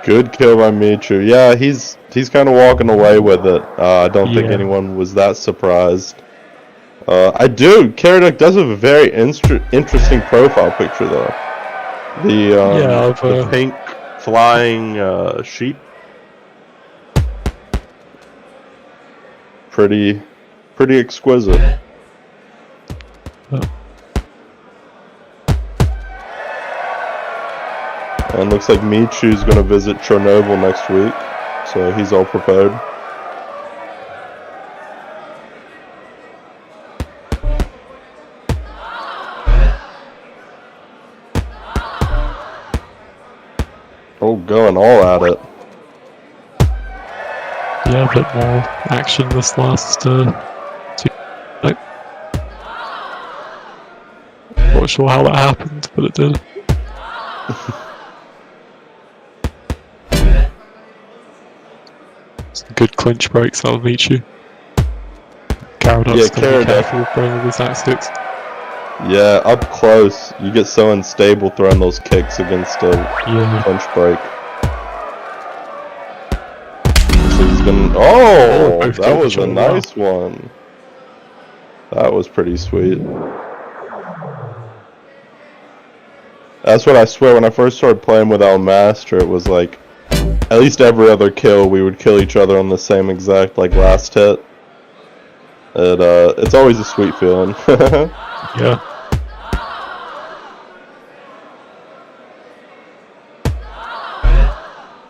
Speaker 7: Good kill by Michu. Yeah, he's kind of walking away with it. I don't think anyone was that surprised. Karadok does have a very interesting profile picture though. The pink flying sheep. Pretty exquisite. And looks like Michu's gonna visit Chernobyl next week, so he's all prepared. Oh, going all at it.
Speaker 8: Yeah, a bit more action this last two. Nope. Not sure how that happened, but it did. Some good clinch breaks out of Michu. Karadok's gonna be careful with throwing all these axe kicks.
Speaker 7: Yeah, up close, you get so unstable throwing those kicks against a punch break. Oh, that was a nice one. That was pretty sweet. That's what I swear, when I first started playing with El Master, it was like, at least every other kill, we would kill each other on the same exact, last hit. It's always a sweet feeling.
Speaker 8: Yeah.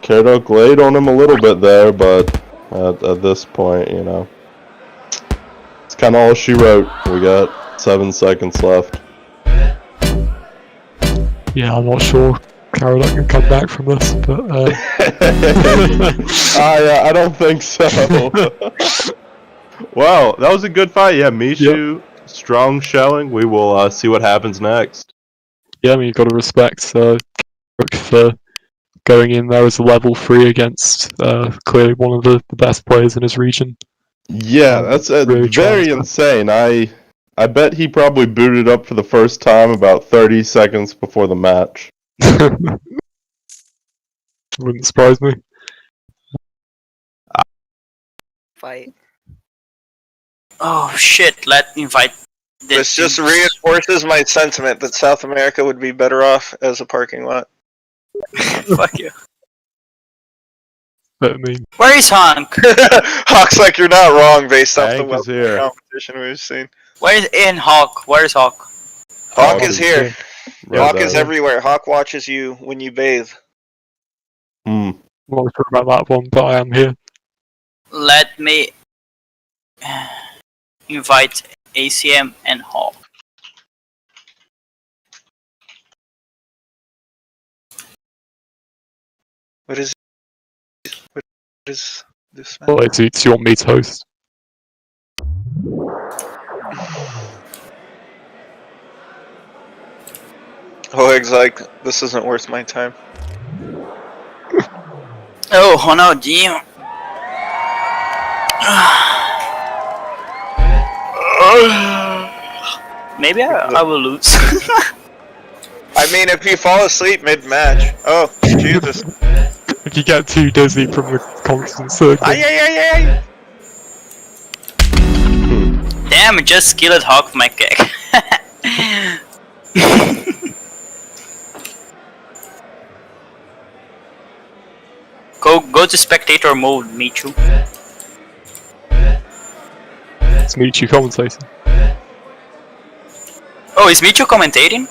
Speaker 7: Karadok laid on him a little bit there, but at this point, it's kind of all she wrote. We got 7 seconds left.
Speaker 8: Yeah, I'm not sure Karadok can come back from this, but
Speaker 7: I don't think so. Wow, that was a good fight. Yeah, Michu, strong showing. We will see what happens next.
Speaker 8: Yeah, I mean, you've got to respect Karadok for going in there as a level 3 against clearly one of the best players in his region.
Speaker 7: Yeah, that's
Speaker 8: really
Speaker 7: very insane. I bet he probably booted up for the first time about 30 seconds before the match.
Speaker 8: Wouldn't surprise me.
Speaker 6: Fight.
Speaker 9: Oh shit, let's invite
Speaker 5: This just reinforces my sentiment that South America would be better off as a parking lot.
Speaker 9: Fuck you.
Speaker 8: But I mean,
Speaker 9: Where is Honk?
Speaker 5: Hawk's like, you're not wrong based off the
Speaker 7: Hank is here.
Speaker 5: competition we've seen.
Speaker 9: Where is Hawk? Where is Hawk?
Speaker 5: Hawk is here.
Speaker 7: Right
Speaker 5: Hawk is
Speaker 7: there.
Speaker 5: everywhere. Hawk watches you when you bathe.
Speaker 8: I'm not sure about that one, but I am here.
Speaker 9: Let me invite ACM and Hawk.
Speaker 5: What is this?
Speaker 8: Well, do you want me to host?
Speaker 5: Hoeg's like, this isn't worth my time.
Speaker 9: Oh, Ronaldinho. maybe I will lose.
Speaker 5: I mean, if you fall asleep mid-match. Oh, Jesus.
Speaker 8: If you get too dizzy from the constant circle.
Speaker 5: Ay, ay, ay, ay.
Speaker 9: Damn, just killed Hawk with my kick. Go to spectator mode, Michu.
Speaker 8: It's Michu commentating.
Speaker 9: Oh, is Michu commentating?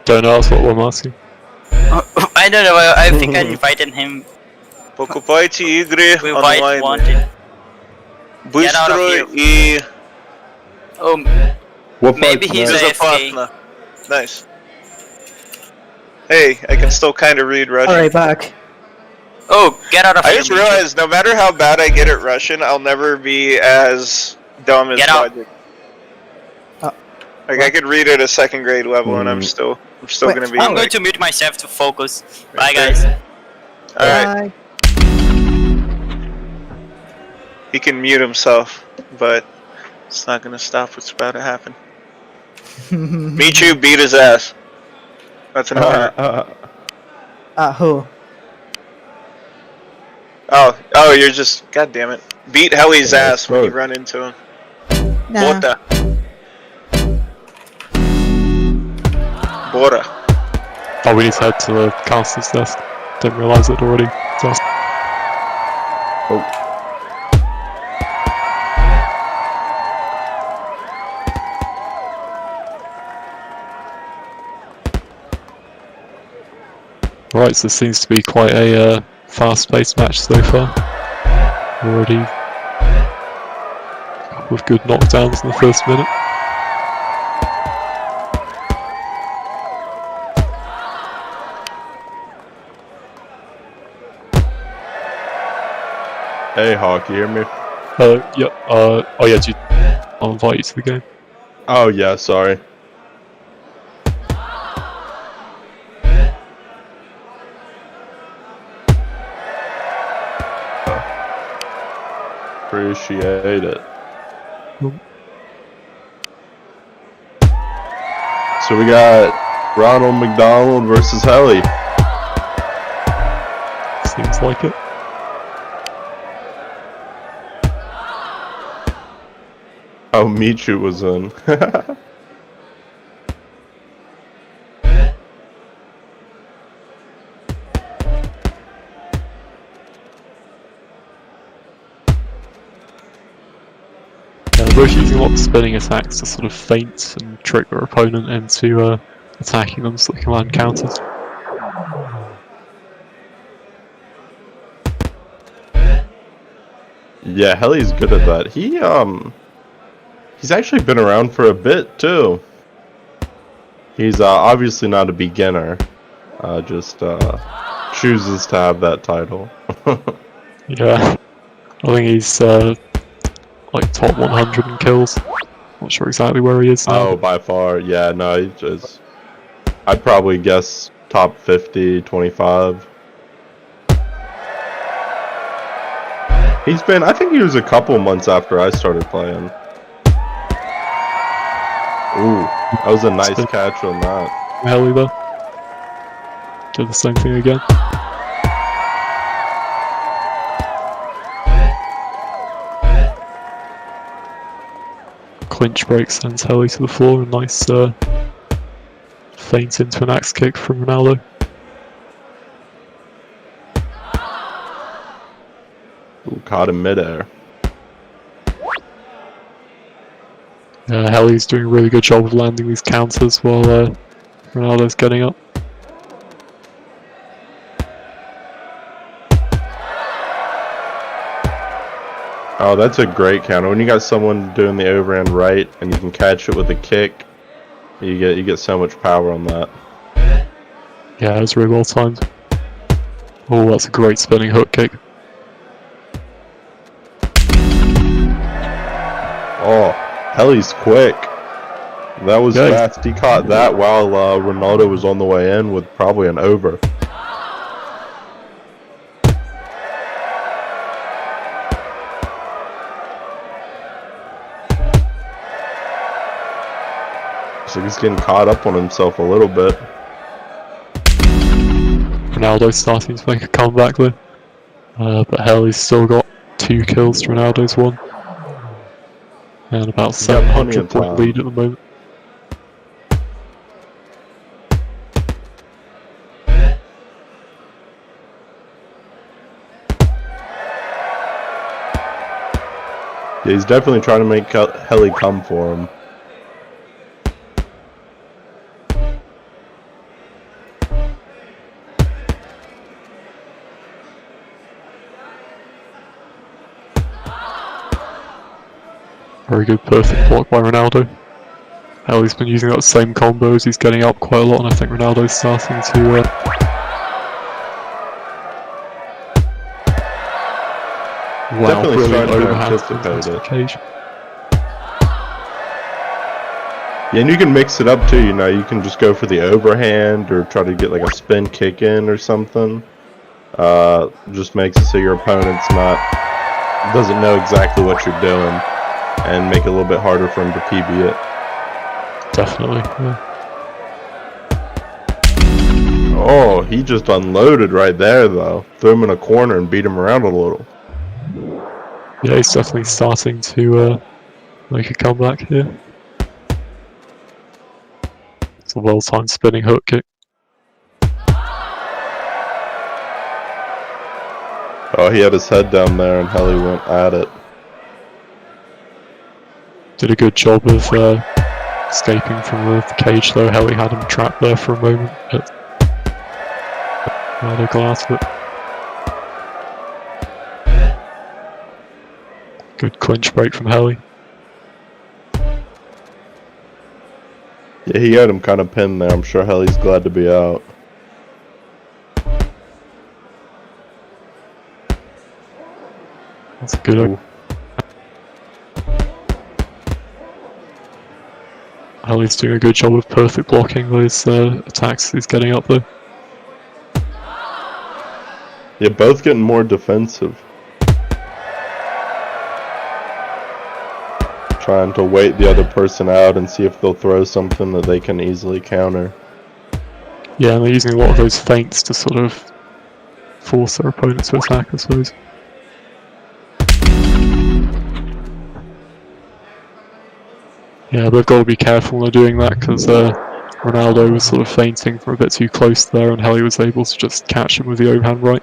Speaker 8: Don't know, that's what I'm asking.
Speaker 9: I don't know, I think I invited him.
Speaker 5: Покупайте игры
Speaker 9: We might
Speaker 5: онлайн.
Speaker 9: want it. Get out of
Speaker 5: Быстро
Speaker 9: here.
Speaker 5: и
Speaker 9: Oh,
Speaker 7: What
Speaker 9: maybe
Speaker 7: part's
Speaker 9: he's
Speaker 7: next?
Speaker 9: AFK.
Speaker 5: безопасно. Nice. Hey, I can still kind of read Russian.
Speaker 6: Alright, back.
Speaker 9: Oh, get out of
Speaker 5: I
Speaker 9: here,
Speaker 5: just
Speaker 9: Michu.
Speaker 5: realized no matter how bad I get at Russian, I'll never be as dumb as
Speaker 9: Get out.
Speaker 5: Logic. Like I could read at a second grade level, and I'm still
Speaker 6: Wait,
Speaker 5: gonna be.
Speaker 9: I'm going
Speaker 5: like,
Speaker 9: to mute myself to focus. Bye,
Speaker 5: there.
Speaker 9: guys.
Speaker 5: All right,
Speaker 6: Bye.
Speaker 5: he can mute himself, but it's not gonna stop what's about to happen. Michu beat his ass. That's an order.
Speaker 6: Who?
Speaker 5: Oh, you're just. God damn it! Beat Helly's
Speaker 7: Yeah,
Speaker 5: ass when you
Speaker 7: fuck.
Speaker 5: run into him.
Speaker 6: Nah.
Speaker 5: Bora.
Speaker 8: Oh, we need to head to the counselor's desk. Didn't realise it already. Just right, so this seems to be quite a fast-paced match so far. Already a couple of good knockdowns in the first minute.
Speaker 7: Hey, Hawk, you hear me?
Speaker 8: Yeah, oh yeah, I'll invite you to the game.
Speaker 7: Oh, yeah, sorry. Appreciate it. So we got Ronald McDonald versus Helly.
Speaker 8: Seems like it.
Speaker 7: Oh, Michu was in.
Speaker 8: Both using a lot of spinning attacks to sort of feint and trick their opponent into attacking them so they can land counters.
Speaker 7: Yeah, Helly's good at that. He's actually been around for a bit too. He's obviously not a beginner. Just chooses to have that title.
Speaker 8: Yeah, I think he's like top 100 in kills. Not sure exactly where he is now.
Speaker 7: Oh, by far. Yeah, no, he just... I'd probably guess top 50, 25. He's been... I think he was a couple months after I started playing. Ooh, that was a nice catch on that.
Speaker 8: Helly there. Do the same thing again. Clinch break sends Helly to the floor, a nice feint into an axe kick from Ronaldo.
Speaker 7: Ooh, caught him midair.
Speaker 8: Helly's doing a really good job of landing these counters while Ronaldo's getting up.
Speaker 7: Oh, that's a great counter. When you got someone doing the overhand right and you can catch it with a kick, you get so much power on that.
Speaker 8: Yeah, it was really well timed. Oh, that's a great spinning hook kick.
Speaker 7: Oh, Helly's quick. That was
Speaker 8: Yeah.
Speaker 7: fast. He caught that while Ronaldo was on the way in with probably an over. Looks like he's getting caught up on himself a little bit.
Speaker 8: Ronaldo's starting to make a comeback though. But Hellie's still got 2 kills to Ronaldo's 1. And about
Speaker 7: He's got plenty
Speaker 8: 700
Speaker 7: of
Speaker 8: point
Speaker 7: time.
Speaker 8: lead at the moment.
Speaker 7: Yeah, he's definitely trying to make Helly come for him.
Speaker 8: Very good perfect block by Ronaldo. Helly's been using that same combo as he's getting up quite a lot, and I think Ronaldo's starting to
Speaker 7: Definitely
Speaker 8: brilliant
Speaker 7: starting to
Speaker 8: overhand
Speaker 7: anticipate
Speaker 8: into the
Speaker 7: it.
Speaker 8: cage.
Speaker 7: Yeah, and you can mix it up too, you know, you can just go for the overhand or try to get like a spin kick in or something. Just makes it so your opponent's doesn't know exactly what you're doing and make it a little bit harder for him to PB it.
Speaker 8: Definitely, yeah.
Speaker 7: Oh, he just unloaded right there though. Threw him in a corner and beat him around a little.
Speaker 8: Yeah, he's definitely starting to make a comeback here. It's a well-timed spinning hook kick.
Speaker 7: Oh, he had his head down there and Helly went at it.
Speaker 8: Did a good job of escaping from the cage though. Helly had him trapped there for a moment, but they got out of it. Good clinch break from Helly.
Speaker 7: Yeah, he had him kind of pinned there. I'm sure Helly's glad to be out.
Speaker 8: That's a good hook. Helly's doing a good job of perfect blocking those attacks he's getting up though.
Speaker 7: Yeah, both getting more defensive. Trying to wait the other person out and see if they'll throw something that they can easily counter.
Speaker 8: Yeah, and they're using a lot of those feints to sort of force their opponent to attack, I suppose. Yeah, they've got to be careful when they're doing that because Ronaldo was sort of feinting from a bit too close there and Helly was able to just catch him with the overhand right.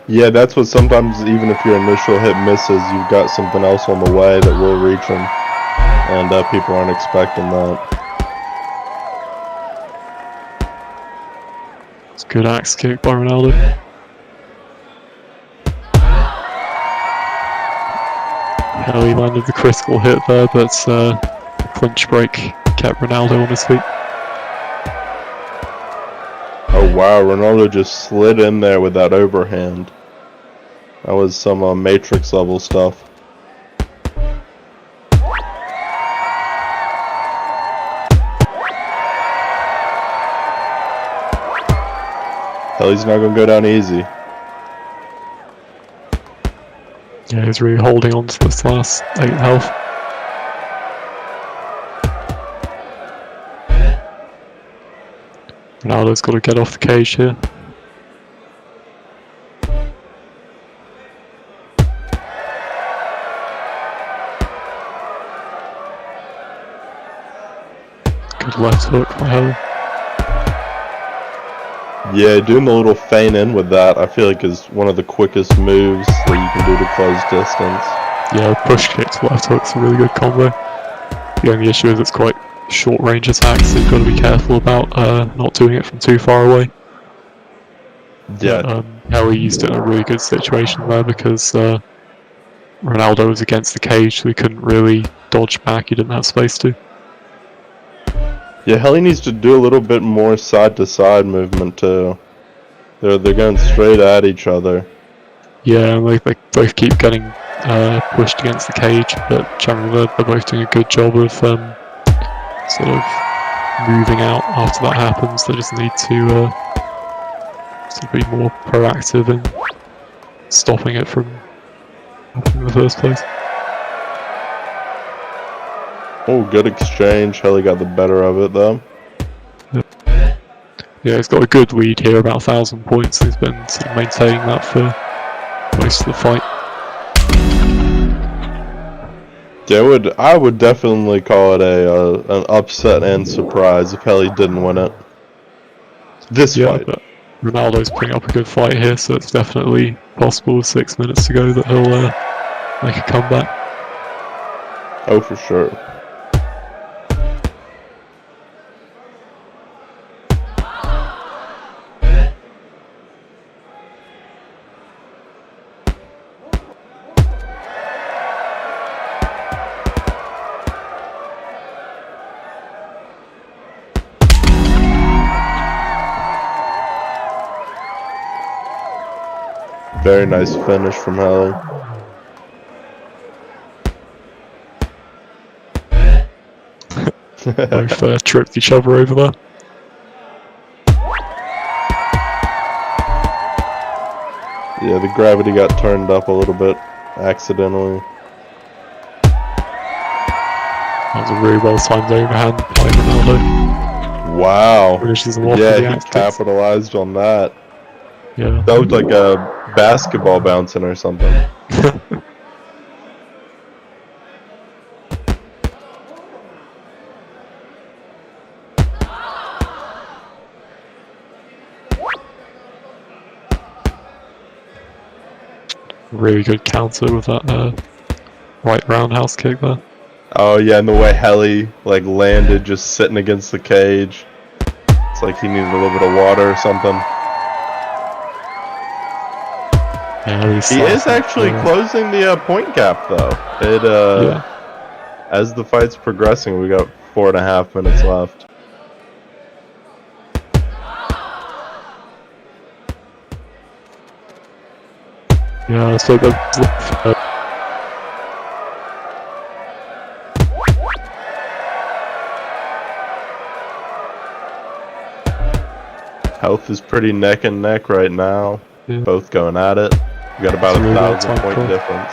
Speaker 7: Yeah, that's what sometimes, even if your initial hit misses, you've got something else on the way that will reach them. And people aren't expecting that.
Speaker 8: It's a good axe kick by Ronaldo. Helly landed the critical hit there, but the clinch break kept Ronaldo on his feet.
Speaker 7: Oh wow, Ronaldo just slid in there with that overhand. That was some Matrix level stuff. Helly's not gonna go down easy.
Speaker 8: Yeah, he's really holding on to this last 8 health. Ronaldo's got to get off the cage here. Good left hook by Helly.
Speaker 7: Yeah, doing the little feint in with that, I feel like is one of the quickest moves that you can do to close distance.
Speaker 8: Yeah, push kick to left hook's a really good combo. The only issue is it's quite short range attack, so you've got to be careful about not doing it from too far away.
Speaker 7: Yeah.
Speaker 8: But, Helly used it in a really good situation there because Ronaldo was against the cage, so he couldn't really dodge back, he didn't have space to.
Speaker 7: Yeah, Helly needs to do a little bit more side-to-side movement too. They're going straight at each other.
Speaker 8: Yeah, they both keep getting pushed against the cage, but generally they're both doing a good job of sort of moving out after that happens. They just need to sort of be more proactive in stopping it from happening in the first place.
Speaker 7: Oh, good exchange. Helly got the better of it though.
Speaker 8: Yeah, he's got a good lead here, about 1,000 points. He's been sort of maintaining that for most of the fight.
Speaker 7: Yeah, I would definitely call it an upset and surprise if Helly didn't win it. This fight.
Speaker 8: But Ronaldo's putting up a good fight here, so it's definitely possible with 6 minutes to go that he'll make a comeback.
Speaker 7: Oh, for sure. Very nice finish from Helly.
Speaker 8: Both tripped each other over there.
Speaker 7: Yeah, the gravity got turned up a little bit accidentally.
Speaker 8: That was a really well timed overhand by Ronaldo.
Speaker 7: Wow.
Speaker 8: Finishes him off with
Speaker 7: Yeah,
Speaker 8: the
Speaker 7: he
Speaker 8: axe kicks.
Speaker 7: capitalized on that.
Speaker 8: Yeah.
Speaker 7: That looked like a basketball bouncing or something.
Speaker 8: Really good counter with that right roundhouse kick there.
Speaker 7: Oh yeah, and the way Helly like landed just sitting against the cage. It's like he needed a little bit of water or something.
Speaker 8: Yeah,
Speaker 7: He is actually closing the point gap though. As the fight's progressing, we got 4.5 minutes left.
Speaker 8: Yeah, so the
Speaker 7: Health is pretty neck and neck right now.
Speaker 8: Yeah.
Speaker 7: Both going at it. We got about
Speaker 8: It's a really well
Speaker 7: 1,000 point
Speaker 8: timed call.
Speaker 7: difference.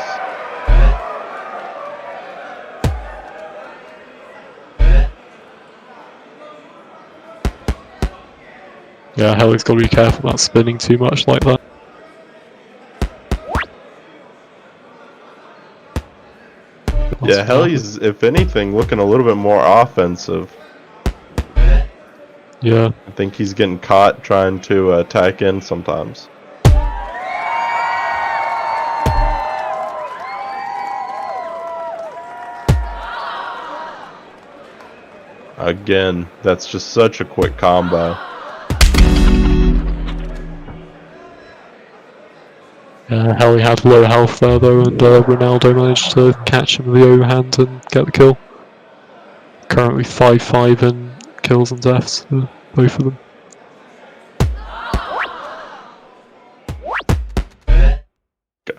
Speaker 8: yeah, Helly's got to be careful about spinning too much like that.
Speaker 7: Yeah, Helly's, if anything, looking a little bit more offensive.
Speaker 8: Yeah,
Speaker 7: I think he's getting caught trying to attack in sometimes. Again, that's just such a quick combo.
Speaker 8: Helly had low health there though, and Ronaldo managed to catch him with the overhand and get the kill. Currently 5-5 in kills and deaths for both of them.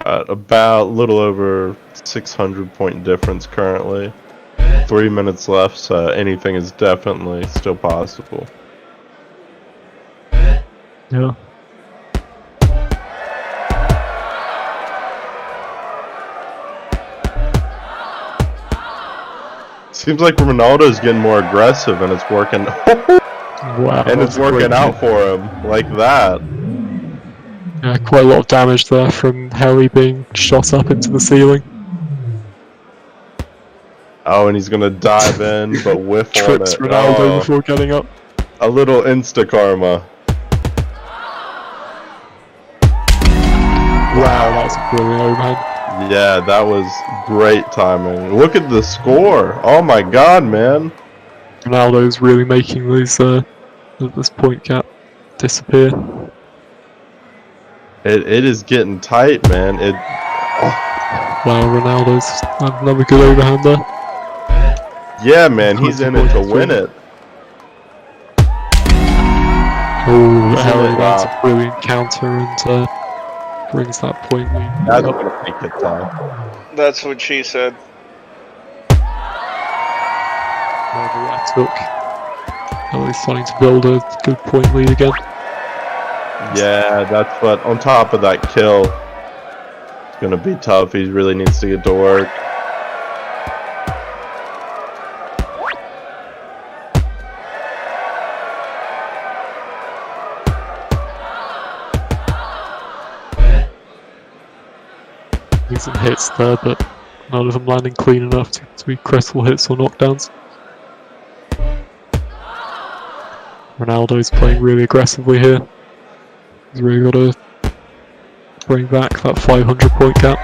Speaker 7: Got about a little over 600 point difference currently. 3 minutes left, so anything is definitely still possible.
Speaker 8: Yeah.
Speaker 7: Seems like Ronaldo's getting more aggressive and it's working.
Speaker 8: Wow.
Speaker 7: And it's working out for him like that.
Speaker 8: Yeah, quite a lot of damage there from Helly being shot up into the ceiling.
Speaker 7: Oh, and he's gonna dive in, but whiff on
Speaker 8: Trips
Speaker 7: it.
Speaker 8: Ronaldo
Speaker 7: Oh,
Speaker 8: before getting up.
Speaker 7: a little insta karma.
Speaker 8: Wow, that was a brilliant overhand.
Speaker 7: Yeah, that was great timing. Look at the score. Oh my god, man.
Speaker 8: Ronaldo's really making these this point gap disappear.
Speaker 7: It is getting tight, man.
Speaker 8: Wow, Ronaldo's another good overhand there.
Speaker 7: Yeah, man, he's in it to win it.
Speaker 8: Oh,
Speaker 7: He's in
Speaker 8: Helly
Speaker 7: it,
Speaker 8: lands
Speaker 7: wow.
Speaker 8: a brilliant counter and brings that point lead.
Speaker 7: That's gonna make it tough.
Speaker 5: That's what she said.
Speaker 8: Whatever that took. Helly's starting to build a good point lead again.
Speaker 7: Yeah, that's what. On top of that kill, it's gonna be tough. He really needs to get to work.
Speaker 8: Some hits there, but none of them landing clean enough to be critical hits or knockdowns. Ronaldo's playing really aggressively here. He's really got to bring back that 500-point gap.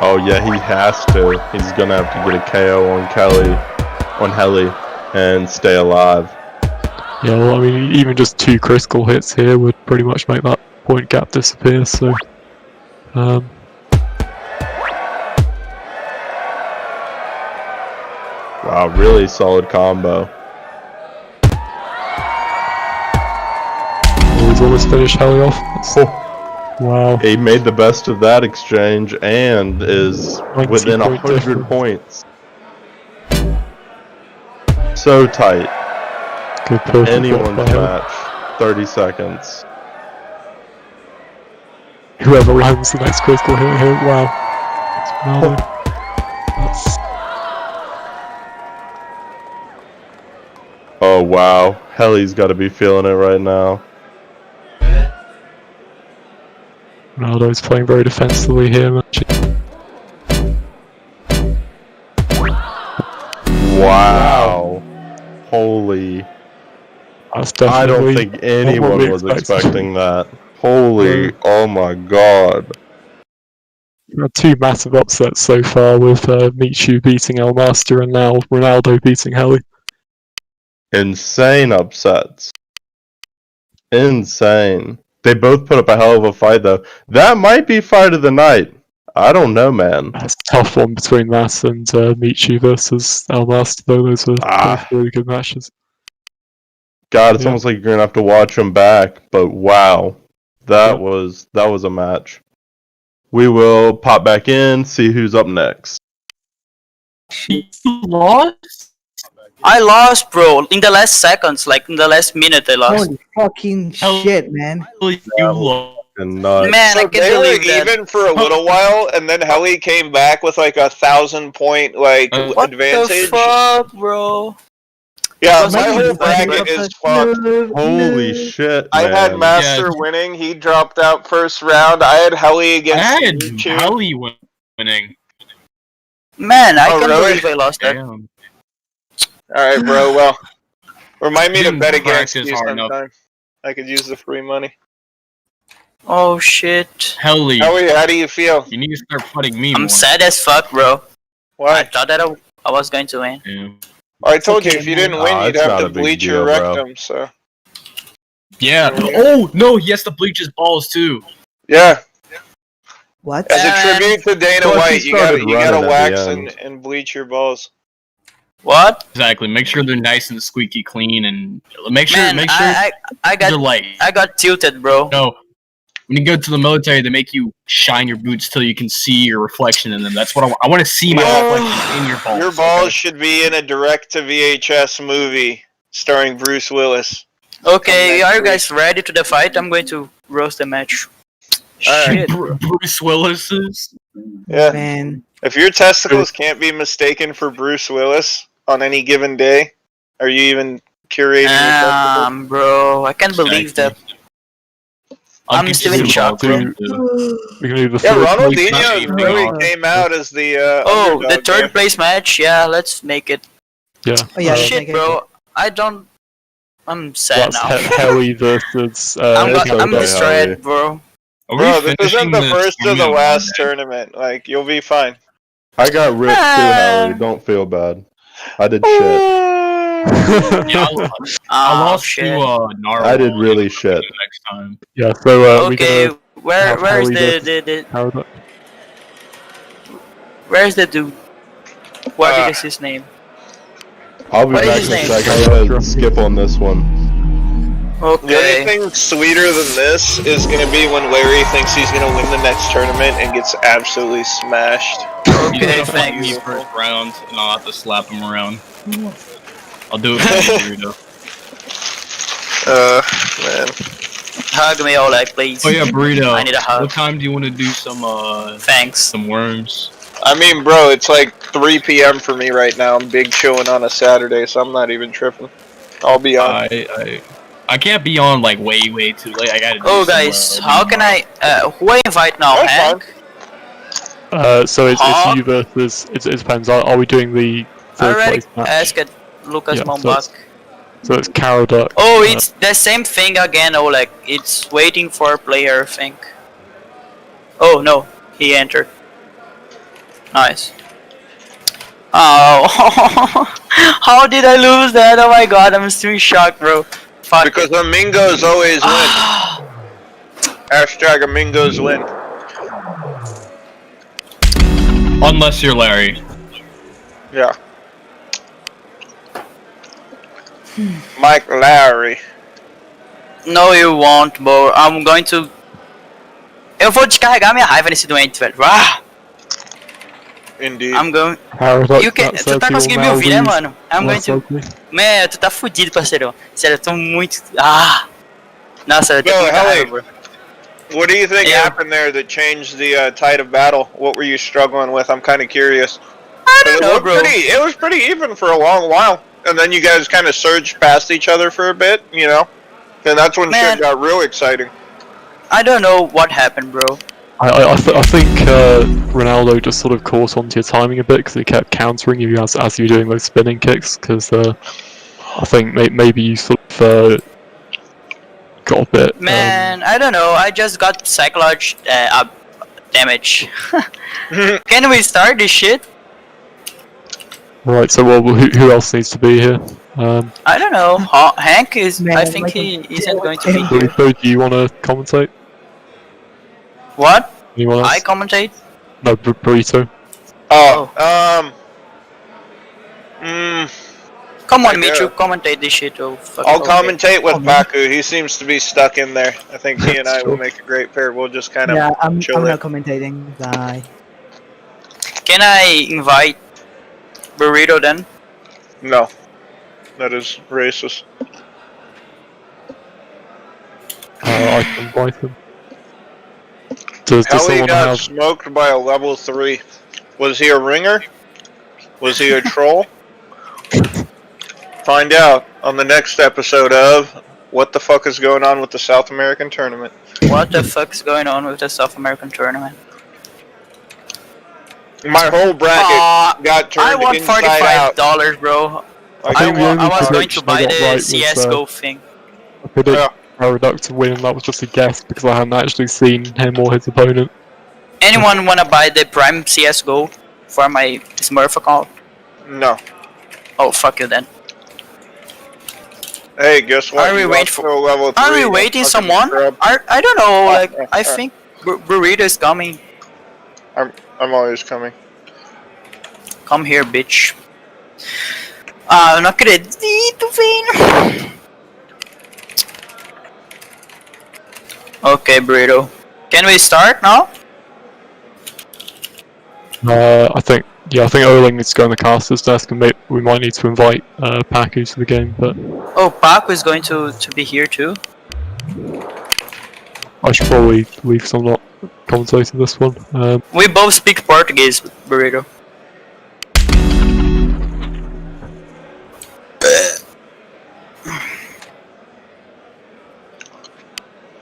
Speaker 7: Oh yeah, he has to. He's gonna have to get a KO on Heli, and stay alive.
Speaker 8: Yeah, well, I mean, even just 2 critical hits here would pretty much make that point gap disappear, so...
Speaker 7: Wow, really solid combo.
Speaker 8: He's almost finished Heli off. Wow.
Speaker 7: He made the best of that exchange and is within 100 points. So tight.
Speaker 8: Good perfect
Speaker 7: Anyone's
Speaker 8: block by Heli.
Speaker 7: match. 30 seconds.
Speaker 8: Whoever lands the next critical hit here, wow. It's Ronaldo. That's...
Speaker 7: Oh wow, Heli's got to be feeling it right now.
Speaker 8: Ronaldo's playing very defensively here, matching.
Speaker 7: Wow. Holy.
Speaker 8: That's
Speaker 7: I don't
Speaker 8: definitely
Speaker 7: think anyone
Speaker 8: what we
Speaker 7: was
Speaker 8: expected.
Speaker 7: expecting that. Holy, oh my god.
Speaker 8: We've had 2 massive upsets so far with Michu beating El Master and now Ronaldo beating Heli.
Speaker 7: Insane upsets. Insane. They both put up a hell of a fight though. That might be fight of the night. I don't know, man.
Speaker 8: That's a tough one between that and Michu versus El Master, though. Those were both really good matches.
Speaker 7: God, it's
Speaker 8: Yeah.
Speaker 7: almost like you're gonna have to watch them back. But wow, that was a match. We will pop back in, see who's up next.
Speaker 9: Lost? I lost, bro. In the last seconds, like in the last minute, I lost.
Speaker 6: Holy fucking shit, man.
Speaker 7: And nuts.
Speaker 9: Man, I
Speaker 5: So
Speaker 9: can't
Speaker 5: they were
Speaker 9: believe that.
Speaker 5: even for a little while, and then Heli came back with like 1,000-point
Speaker 9: What
Speaker 5: advantage.
Speaker 9: the fuck, bro?
Speaker 5: Yeah,
Speaker 9: Was
Speaker 5: my
Speaker 9: I
Speaker 5: whole
Speaker 9: even
Speaker 5: bracket is fucked.
Speaker 7: Holy shit,
Speaker 5: I
Speaker 7: man.
Speaker 5: had Master winning. He dropped out first round. I had Heli
Speaker 4: I
Speaker 5: against
Speaker 4: had
Speaker 5: Michu.
Speaker 4: Heli winning.
Speaker 9: Man, I
Speaker 5: Oh,
Speaker 9: can't
Speaker 5: really?
Speaker 9: believe I lost that.
Speaker 4: Damn.
Speaker 5: All right, bro. Well, remind me to
Speaker 4: Didn't
Speaker 5: bet against
Speaker 4: practice
Speaker 5: you
Speaker 4: hard enough.
Speaker 5: sometime. I could use the free money.
Speaker 9: Oh shit.
Speaker 4: Heli,
Speaker 5: How do you feel?
Speaker 4: you need to start putting me
Speaker 9: I'm
Speaker 4: more.
Speaker 9: sad as fuck, bro. I
Speaker 5: Why?
Speaker 9: thought that I was going to win.
Speaker 4: Yeah.
Speaker 5: I told you
Speaker 6: okay,
Speaker 5: if you
Speaker 6: man.
Speaker 5: didn't win, you'd
Speaker 7: it's
Speaker 5: have
Speaker 7: not
Speaker 5: to
Speaker 7: a big
Speaker 5: bleach
Speaker 7: deal,
Speaker 5: your
Speaker 7: bro.
Speaker 5: rectum. So
Speaker 4: Yeah. Oh no, he has to bleach his balls too.
Speaker 5: yeah,
Speaker 6: What?
Speaker 5: as a tribute to Dana
Speaker 7: Plus, he
Speaker 5: White, you gotta
Speaker 7: started running at the
Speaker 5: wax
Speaker 7: end.
Speaker 5: and bleach your balls.
Speaker 9: What?
Speaker 4: Exactly. Make sure they're nice and squeaky clean, and make sure
Speaker 9: Man, I
Speaker 4: they're
Speaker 9: got
Speaker 4: light.
Speaker 9: I got tilted, bro.
Speaker 4: No. When you go to the military, they make you shine your boots till you can see your reflection in them. That's what I want. I want to see my reflection in your balls.
Speaker 5: Your balls should be in a direct-to-VHS movie starring Bruce Willis.
Speaker 9: Okay, are you guys ready to the fight? I'm going to roast the match.
Speaker 5: Alright.
Speaker 9: Shit.
Speaker 4: Bruce Willis's.
Speaker 5: Yeah.
Speaker 6: Man.
Speaker 5: If your testicles can't be mistaken for Bruce Willis on any given day, are you even curating your testicles?
Speaker 9: Bro, I can't believe that. I'm still in shock, bro.
Speaker 8: We can do the
Speaker 5: Yeah,
Speaker 8: third place match
Speaker 5: Ronaldinho
Speaker 8: evening.
Speaker 5: really came out as the
Speaker 9: Oh, the
Speaker 5: underdog
Speaker 9: third
Speaker 5: there.
Speaker 9: place match. Yeah, let's make it.
Speaker 8: Yeah.
Speaker 6: Oh, yeah,
Speaker 9: Shit, bro. I'm sad
Speaker 8: That's
Speaker 9: now.
Speaker 8: Heli versus.
Speaker 9: I'm
Speaker 7: okay,
Speaker 9: destroyed, bro.
Speaker 4: Are we
Speaker 5: Bro, this isn't
Speaker 4: finishing
Speaker 5: the
Speaker 4: this
Speaker 5: first or the
Speaker 4: tournament
Speaker 5: last
Speaker 4: Monday?
Speaker 5: tournament. Like, you'll be fine.
Speaker 7: I got ripped too, Harry. Don't feel bad. I did shit.
Speaker 4: Yeah, I
Speaker 9: Oh,
Speaker 4: lost
Speaker 9: shit.
Speaker 4: to Narwhal.
Speaker 7: I did really shit.
Speaker 4: Next time.
Speaker 8: Yeah, so we
Speaker 9: Okay,
Speaker 8: gonna
Speaker 9: where's
Speaker 8: Heli
Speaker 9: the
Speaker 8: Howard-
Speaker 9: where's the dude? What is his name?
Speaker 7: I'll be
Speaker 9: What
Speaker 7: back
Speaker 9: is
Speaker 7: in a
Speaker 9: his name?
Speaker 7: second. I'm gonna skip on this one.
Speaker 5: The
Speaker 9: Okay.
Speaker 5: only thing sweeter than this is gonna be when Larry thinks he's gonna win the next tournament and gets absolutely smashed.
Speaker 4: He's
Speaker 9: Okay,
Speaker 4: gonna fight me
Speaker 9: thanks.
Speaker 4: first round, and I'll have to slap him around. I'll do it for you, Burrito.
Speaker 5: Man.
Speaker 9: Hug me, Oleg, please.
Speaker 4: Oh yeah, Burrito.
Speaker 9: I need a hug.
Speaker 4: What time do you want to do some
Speaker 9: Thanks.
Speaker 4: worms?
Speaker 5: I mean, bro, it's like 3 p.m. for me right now. I'm big chilling on a Saturday, so I'm not even tripping. I'll be on.
Speaker 4: I can't be on like way too late. I gotta.
Speaker 9: Oh guys, how can I? Who I invite now?
Speaker 5: That's
Speaker 9: Hank?
Speaker 8: So it's
Speaker 9: Huh?
Speaker 8: you versus. It depends. Are we doing the
Speaker 9: I
Speaker 8: third
Speaker 9: already
Speaker 8: place match?
Speaker 9: asked Lucas
Speaker 8: Yeah,
Speaker 9: Mombach.
Speaker 8: So it's Carol Duck.
Speaker 9: Oh, it's the same thing again, Oleg. It's waiting for a player, I think. Oh no, he entered. Nice. Oh, how did I lose that? Oh my god, I'm still in shock, bro. Fuck.
Speaker 5: Because Amigos always win. Hashtag Amigos win.
Speaker 4: Unless you're Larry.
Speaker 5: Yeah. Mike Larry.
Speaker 9: No, you won't, bro. I'm going to. Eu vou descarregar minha raiva nesse doente, velho. Ah,
Speaker 5: Indeed.
Speaker 9: I'm going.
Speaker 8: Carol Duck.
Speaker 9: You can... Tu tá conseguindo me ouvir, né, mano? I'm going to. Man, tu tá fudido, parceiro. Sério, eu tô muito. Ah! Nossa, eu tô com muita raiva, bro.
Speaker 5: What do you think
Speaker 9: Yeah.
Speaker 5: happened there that changed the tide of battle? What were you struggling with? I'm kind of curious.
Speaker 9: I don't know, bro.
Speaker 5: It was pretty even for a long while, and then you guys kind of surged past each other for a bit, you know, and that's when
Speaker 9: Man.
Speaker 5: shit got real exciting.
Speaker 9: I don't know what happened, bro.
Speaker 8: I think Ronaldo just sort of caught onto your timing a bit because he kept countering you as you were doing those spinning kicks. Because I think maybe you sort of got a bit.
Speaker 9: Man, I don't know. I just got psychological damage. Can we start this shit?
Speaker 8: Right. So who else needs to be here?
Speaker 9: I don't know. Hank is.
Speaker 6: Man,
Speaker 9: I think
Speaker 6: like
Speaker 9: he
Speaker 6: a-
Speaker 9: isn't going to be here.
Speaker 8: Burrito, do you want to commentate?
Speaker 9: What?
Speaker 8: Anyone else?
Speaker 9: I commentate?
Speaker 8: No, Burrito.
Speaker 9: Come on,
Speaker 5: I
Speaker 9: Michu,
Speaker 5: do.
Speaker 9: commentate this shit. Oh, fuck.
Speaker 5: I'll
Speaker 9: okay.
Speaker 5: commentate with Baku. He seems to be stuck in there. I think he and I will make a great pair. We'll just kind of
Speaker 6: Yeah, I'm
Speaker 5: chill
Speaker 6: not
Speaker 5: it.
Speaker 6: commentating. Bye.
Speaker 9: Can I invite Burrito then?
Speaker 5: No, that is racist.
Speaker 8: I can invite him. Does
Speaker 5: Ellie
Speaker 8: someone
Speaker 5: got
Speaker 8: have?
Speaker 5: smoked by a level 3. Was he a ringer? Was he a troll? Find out on the next episode of What the Fuck is Going On with the South American Tournament.
Speaker 9: What the fuck's going on with the South American tournament?
Speaker 5: My whole bracket got
Speaker 9: I
Speaker 5: turned
Speaker 9: want
Speaker 5: inside out.
Speaker 9: $45, bro.
Speaker 8: I
Speaker 9: I
Speaker 8: think the only
Speaker 9: was going to
Speaker 8: prediction I
Speaker 9: buy
Speaker 8: got
Speaker 9: the
Speaker 8: right was,
Speaker 9: CSGO thing.
Speaker 8: I predict
Speaker 5: Yeah.
Speaker 8: Carol Duck to win, and that was just a guess because I hadn't actually seen him or his opponent.
Speaker 9: Anyone wanna buy the Prime CSGO for my Smurf account?
Speaker 5: No.
Speaker 9: Oh, fuck you then.
Speaker 5: Hey, guess what?
Speaker 9: Are we
Speaker 5: You
Speaker 9: waiting
Speaker 5: lost to a level 3.
Speaker 9: Are we
Speaker 5: you
Speaker 9: waiting
Speaker 5: fucking
Speaker 9: someone?
Speaker 5: scrub.
Speaker 9: I don't know, like, I think Burrito is coming.
Speaker 5: I'm always coming.
Speaker 9: Come here, bitch. Ah, eu não acredito, velho. Okay, Burrito. Can we start now?
Speaker 8: I think Oling needs to go on the caster's desk, and we might need to invite Paku to the game. But
Speaker 9: Oh, Paco is going to be here too.
Speaker 8: I should probably leave because I'm not commentating this one.
Speaker 9: We both speak Portuguese, Burrito.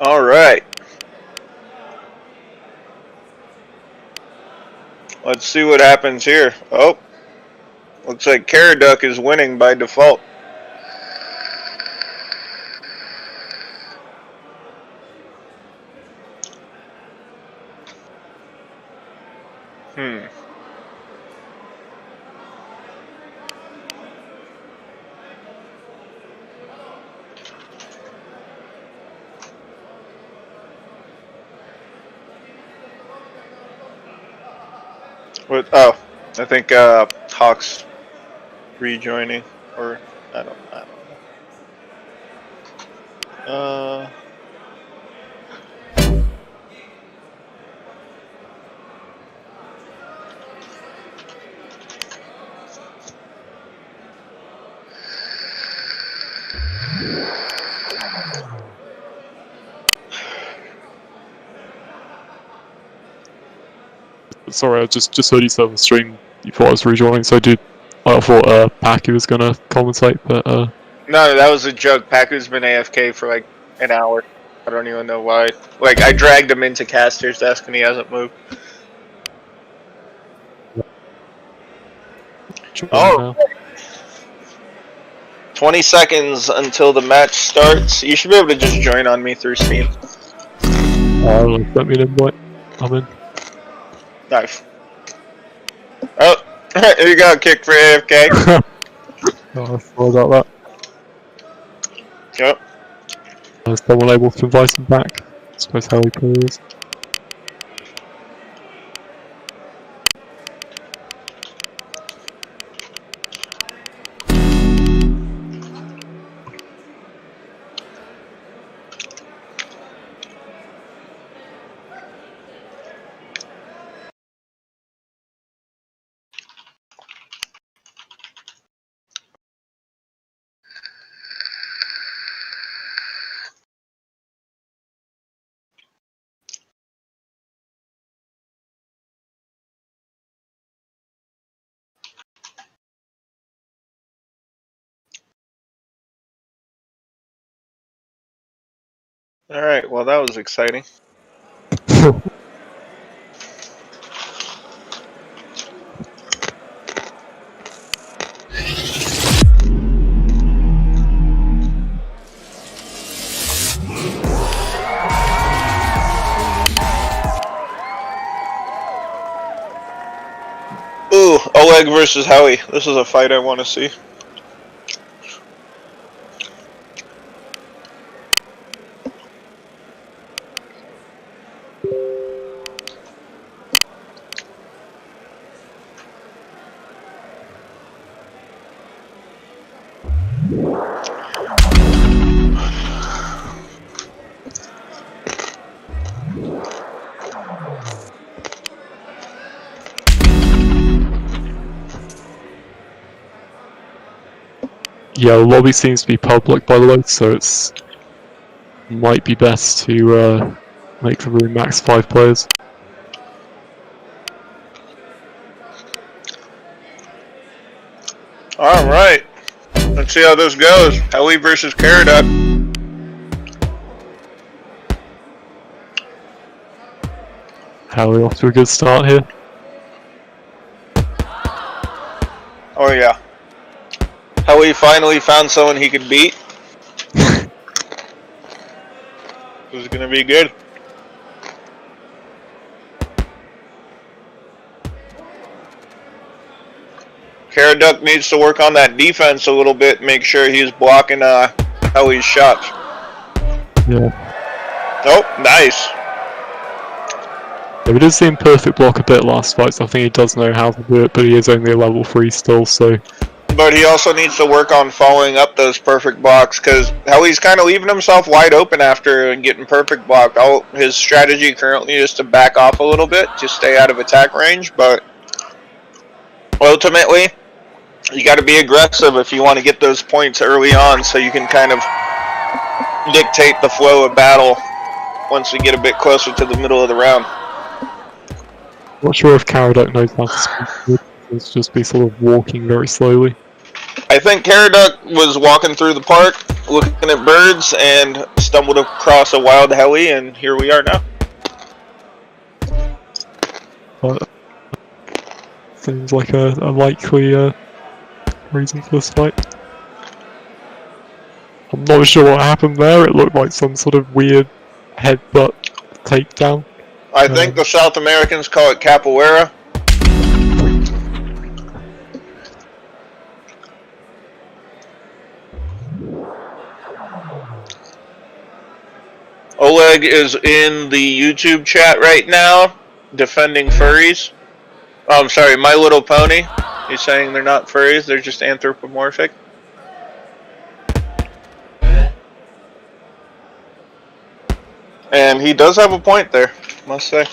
Speaker 5: Alright. Let's see what happens here. Oh. Looks like Caraduck is winning by default. What? Oh, I think Hawk's rejoining, or I don't know.
Speaker 8: Sorry, I just heard you said on the stream you thought I was rejoining, so I thought Paku was gonna commentate, but
Speaker 5: No, that was a joke. Paku's been AFK for like an hour. I don't even know why. Like, I dragged him into Caster's desk and he hasn't moved. Oh, 20 seconds until the match starts. You should be able to just join on me through Steam.
Speaker 8: Let me know what I'm in.
Speaker 5: Nice. Oh, you got kicked for AFK.
Speaker 8: Oh, I thought about that.
Speaker 5: Yep.
Speaker 8: Is someone able to invite him back? I suppose how he plays.
Speaker 5: Alright, well that was exciting. Ooh, Oleg versus Howie. This is a fight I want to see.
Speaker 8: Yeah, the lobby seems to be public, by the way, so it's might be best to make the room max 5 players.
Speaker 5: Alright. Let's see how this goes. Howie versus Caraduck.
Speaker 8: How are we off to a good start here?
Speaker 5: Oh yeah. Howie finally found someone he could beat. This is gonna be good. Caraduck needs to work on that defense a little bit, make sure he's blocking Howie's shots.
Speaker 8: Yeah.
Speaker 5: Oh, nice.
Speaker 8: Yeah, we did see him perfect block a bit last fight, so I think he does know how to do it, but he is only a level 3 still, so...
Speaker 5: But he also needs to work on following up those perfect blocks, because Howie's kind of leaving himself wide open after getting perfect blocked. His strategy currently is to back off a little bit, just stay out of attack range, but ultimately, you got to be aggressive if you want to get those points early on, so you can kind of dictate the flow of battle once we get a bit closer to the middle of the round.
Speaker 8: Not sure if Caraduck knows how to speak. It's just be sort of walking very slowly.
Speaker 5: I think Caraduck was walking through the park, looking at birds, and stumbled across a wild Howie, and here we are now.
Speaker 8: But seems like a likely reason for this fight. I'm not sure what happened there. It looked like some sort of weird headbutt takedown.
Speaker 5: I think the South Americans call it capoeira. Oleg is in the YouTube chat right now, defending furries. Oh, I'm sorry, My Little Pony. He's saying they're not furries, they're just anthropomorphic. And he does have a point there, must say.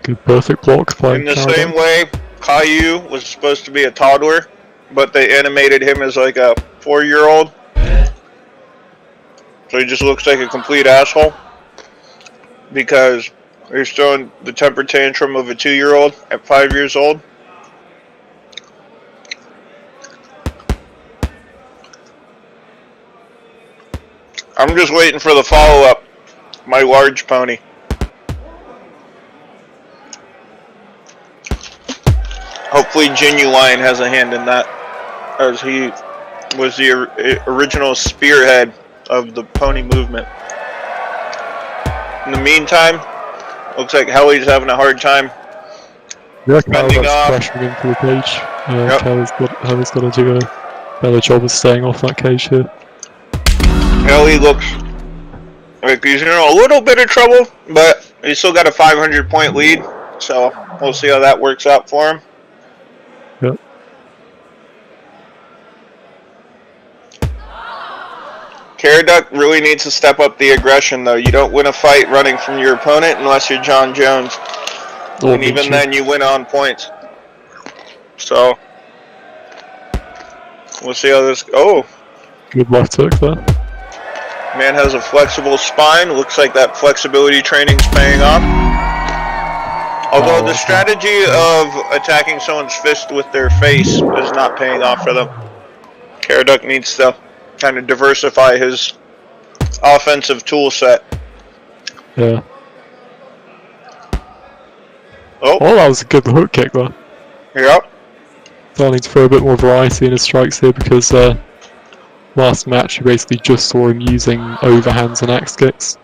Speaker 8: Good perfect block by
Speaker 5: In the
Speaker 8: Caraduck.
Speaker 5: same way, Caillou was supposed to be a toddler, but they animated him as like a 4-year-old. So he just looks like a complete asshole. Because he's throwing the temper tantrum of a 2-year-old at 5 years old. I'm just waiting for the follow-up. My large pony. Hopefully Genuine has a hand in that, as he was the original spearhead of the pony movement. In the meantime, looks like Helly's having a hard time.
Speaker 8: Yeah,
Speaker 5: Fending
Speaker 8: Calvert's
Speaker 5: off.
Speaker 8: crashing into the cage.
Speaker 5: Yep.
Speaker 8: Helly's got to do a better job of staying off that cage here.
Speaker 5: Helly looks like he's in a little bit of trouble, but he's still got a 500-point lead, so we'll see how that works out for him.
Speaker 8: Yep.
Speaker 5: Caraduck really needs to step up the aggression, though. You don't win a fight running from your opponent unless you're John Jones. And even then, you win on points. So, we'll see how this... Oh!
Speaker 8: Good left hook there.
Speaker 5: Man has a flexible spine. Looks like that flexibility training's paying off. Although the strategy of attacking someone's fist with their face is not paying off for them. Caraduck needs to kind of diversify his offensive tool set.
Speaker 8: Yeah.
Speaker 5: Oh,
Speaker 8: that was a good hook kick there.
Speaker 5: yep.
Speaker 8: Starting to throw a bit more variety in his strikes here because last match you basically just saw him using overhands and axe kicks,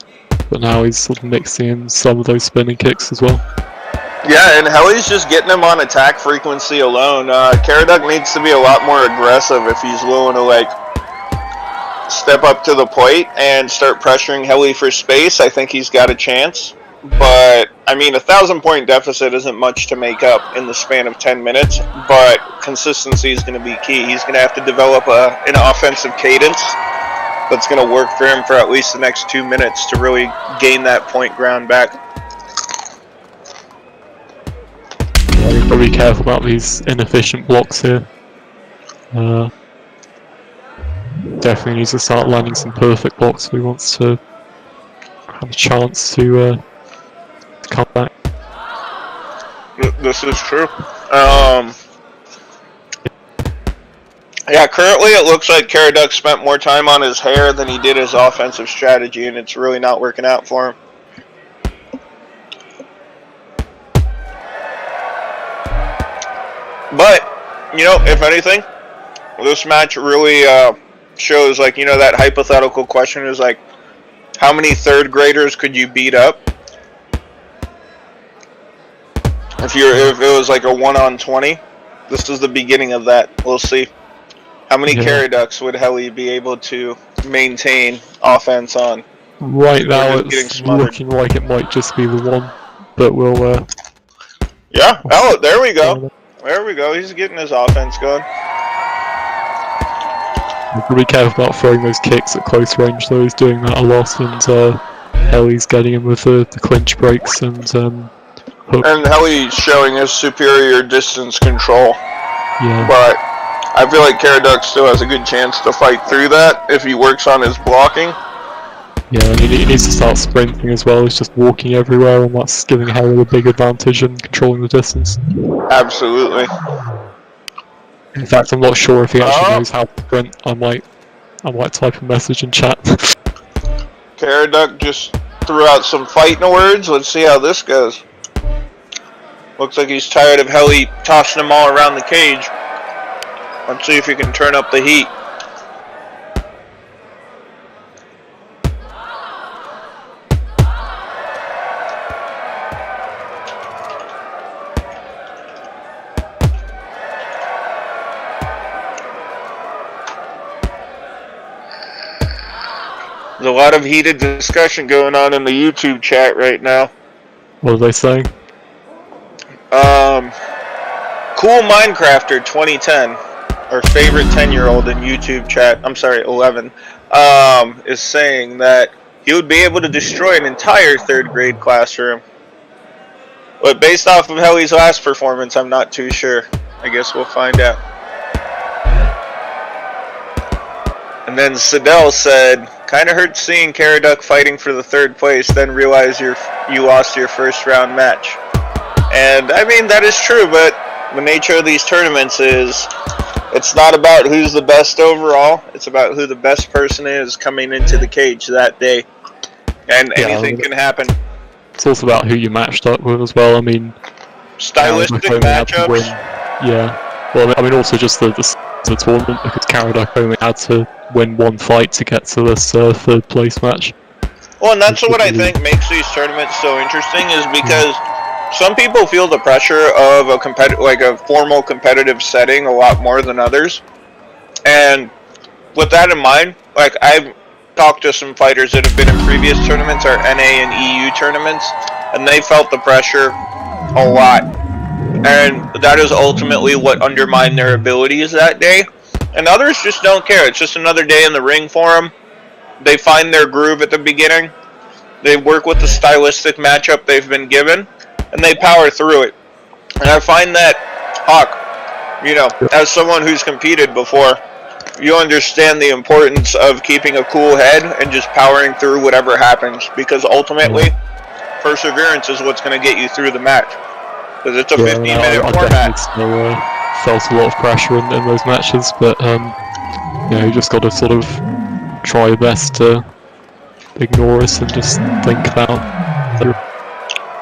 Speaker 8: but now he's sort of mixing in some of those spinning kicks as well.
Speaker 5: Yeah, and Helly's just getting him on attack frequency alone. Caraduck needs to be a lot more aggressive if he's willing to, like, step up to the plate and start pressuring Helly for space. I think he's got a chance. But, I mean, 1,000-point deficit isn't much to make up in the span of 10 minutes, but consistency is going to be key. He's going to have to develop an offensive cadence that's going to work for him for at least the next 2 minutes to really gain that point ground back.
Speaker 8: Yeah, you've got to be careful about these inefficient blocks here. Definitely needs to start landing some perfect blocks if he wants to have a chance to come back.
Speaker 5: This is true. Yeah, currently it looks like Caraduck spent more time on his hair than he did his offensive strategy, and it's really not working out for him. But, you know, if anything, this match really shows, like, you know, that hypothetical question is like, how many third graders could you beat up? If it was like a 1-on-20, this is the beginning of that. We'll see. How many Caraducks would Helly be able to maintain offense on?
Speaker 8: Right now it's looking like it might just be the one, but we'll...
Speaker 5: Yeah, oh, there we go. There we go, he's getting his offense going.
Speaker 8: You've got to be careful about throwing those kicks at close range, though. He's doing that a lot, and Helly's getting him with the clinch breaks and hook.
Speaker 5: And Helly's showing his superior distance control.
Speaker 8: Yeah.
Speaker 5: But I feel like Caraduck still has a good chance to fight through that if he works on his blocking.
Speaker 8: Yeah, and he needs to start sprinting as well. He's just walking everywhere, and that's giving Helly a big advantage in controlling the distance.
Speaker 5: Absolutely.
Speaker 8: In fact, I'm not sure if he actually knows how to sprint. I might type a message in chat.
Speaker 5: Caraduck just threw out some fighting words. Let's see how this goes. Looks like he's tired of Helly tossing them all around the cage. Let's see if he can turn up the heat. There's a lot of heated discussion going on in the YouTube chat right now.
Speaker 8: What are they saying?
Speaker 5: Cool Minecrafter 2010, our favorite 10-year-old in YouTube chat, I'm sorry, 11, is saying that he would be able to destroy an entire third grade classroom. But based off of Helly's last performance, I'm not too sure. I guess we'll find out. And then Sidel said, kinda hurts seeing Caraduck fighting for the third place, then realize you lost your first round match. And I mean, that is true, but the nature of these tournaments is It's not about who's the best overall. It's about who the best person is coming into the cage that day. And anything can happen.
Speaker 8: It's also about who you matched up with as well. I mean,
Speaker 5: Stylistic
Speaker 8: Karaduck only had to win.
Speaker 5: matchups.
Speaker 8: Yeah. Well, I mean, also just the tournament, because Karaduck only had to win one fight to get to this third place match.
Speaker 5: Well, and that's what I think makes these tournaments so interesting, is because some people feel the pressure of a formal competitive setting a lot more than others. And with that in mind, like, I've talked to some fighters that have been in previous tournaments, or NA and EU tournaments, and they felt the pressure a lot. And that is ultimately what undermined their abilities that day. And others just don't care. It's just another day in the ring for them. They find their groove at the beginning. They work with the stylistic matchup they've been given, and they power through it. And I find that, Hawk, you know, as someone who's competed before, you understand the importance of keeping a cool head and just powering through whatever happens, because ultimately, perseverance is what's going to get you through the match. Because it's a 15-minute
Speaker 8: I
Speaker 5: format.
Speaker 8: definitely still felt a lot of pressure in those matches, but you just got to sort of try your best to ignore us and just think about.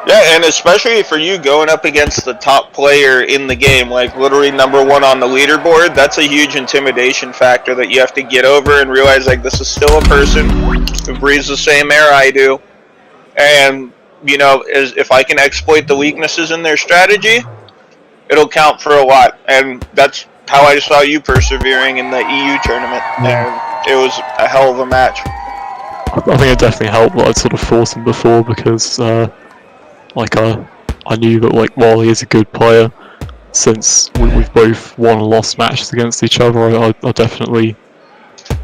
Speaker 5: Yeah, and especially for you going up against the top player in the game, like literally #1 on the leaderboard, that's a huge intimidation factor that you have to get over and realize, like, this is still a person who breathes the same air I do. And, you know, if I can exploit the weaknesses in their strategy, it'll count for a lot. And that's how I saw you persevering in the EU tournament. And it was a hell of a match.
Speaker 8: I think it definitely helped that I'd sort of fought him before, because like I knew that, like, while he is a good player, since we've both won and lost matches against each other, I definitely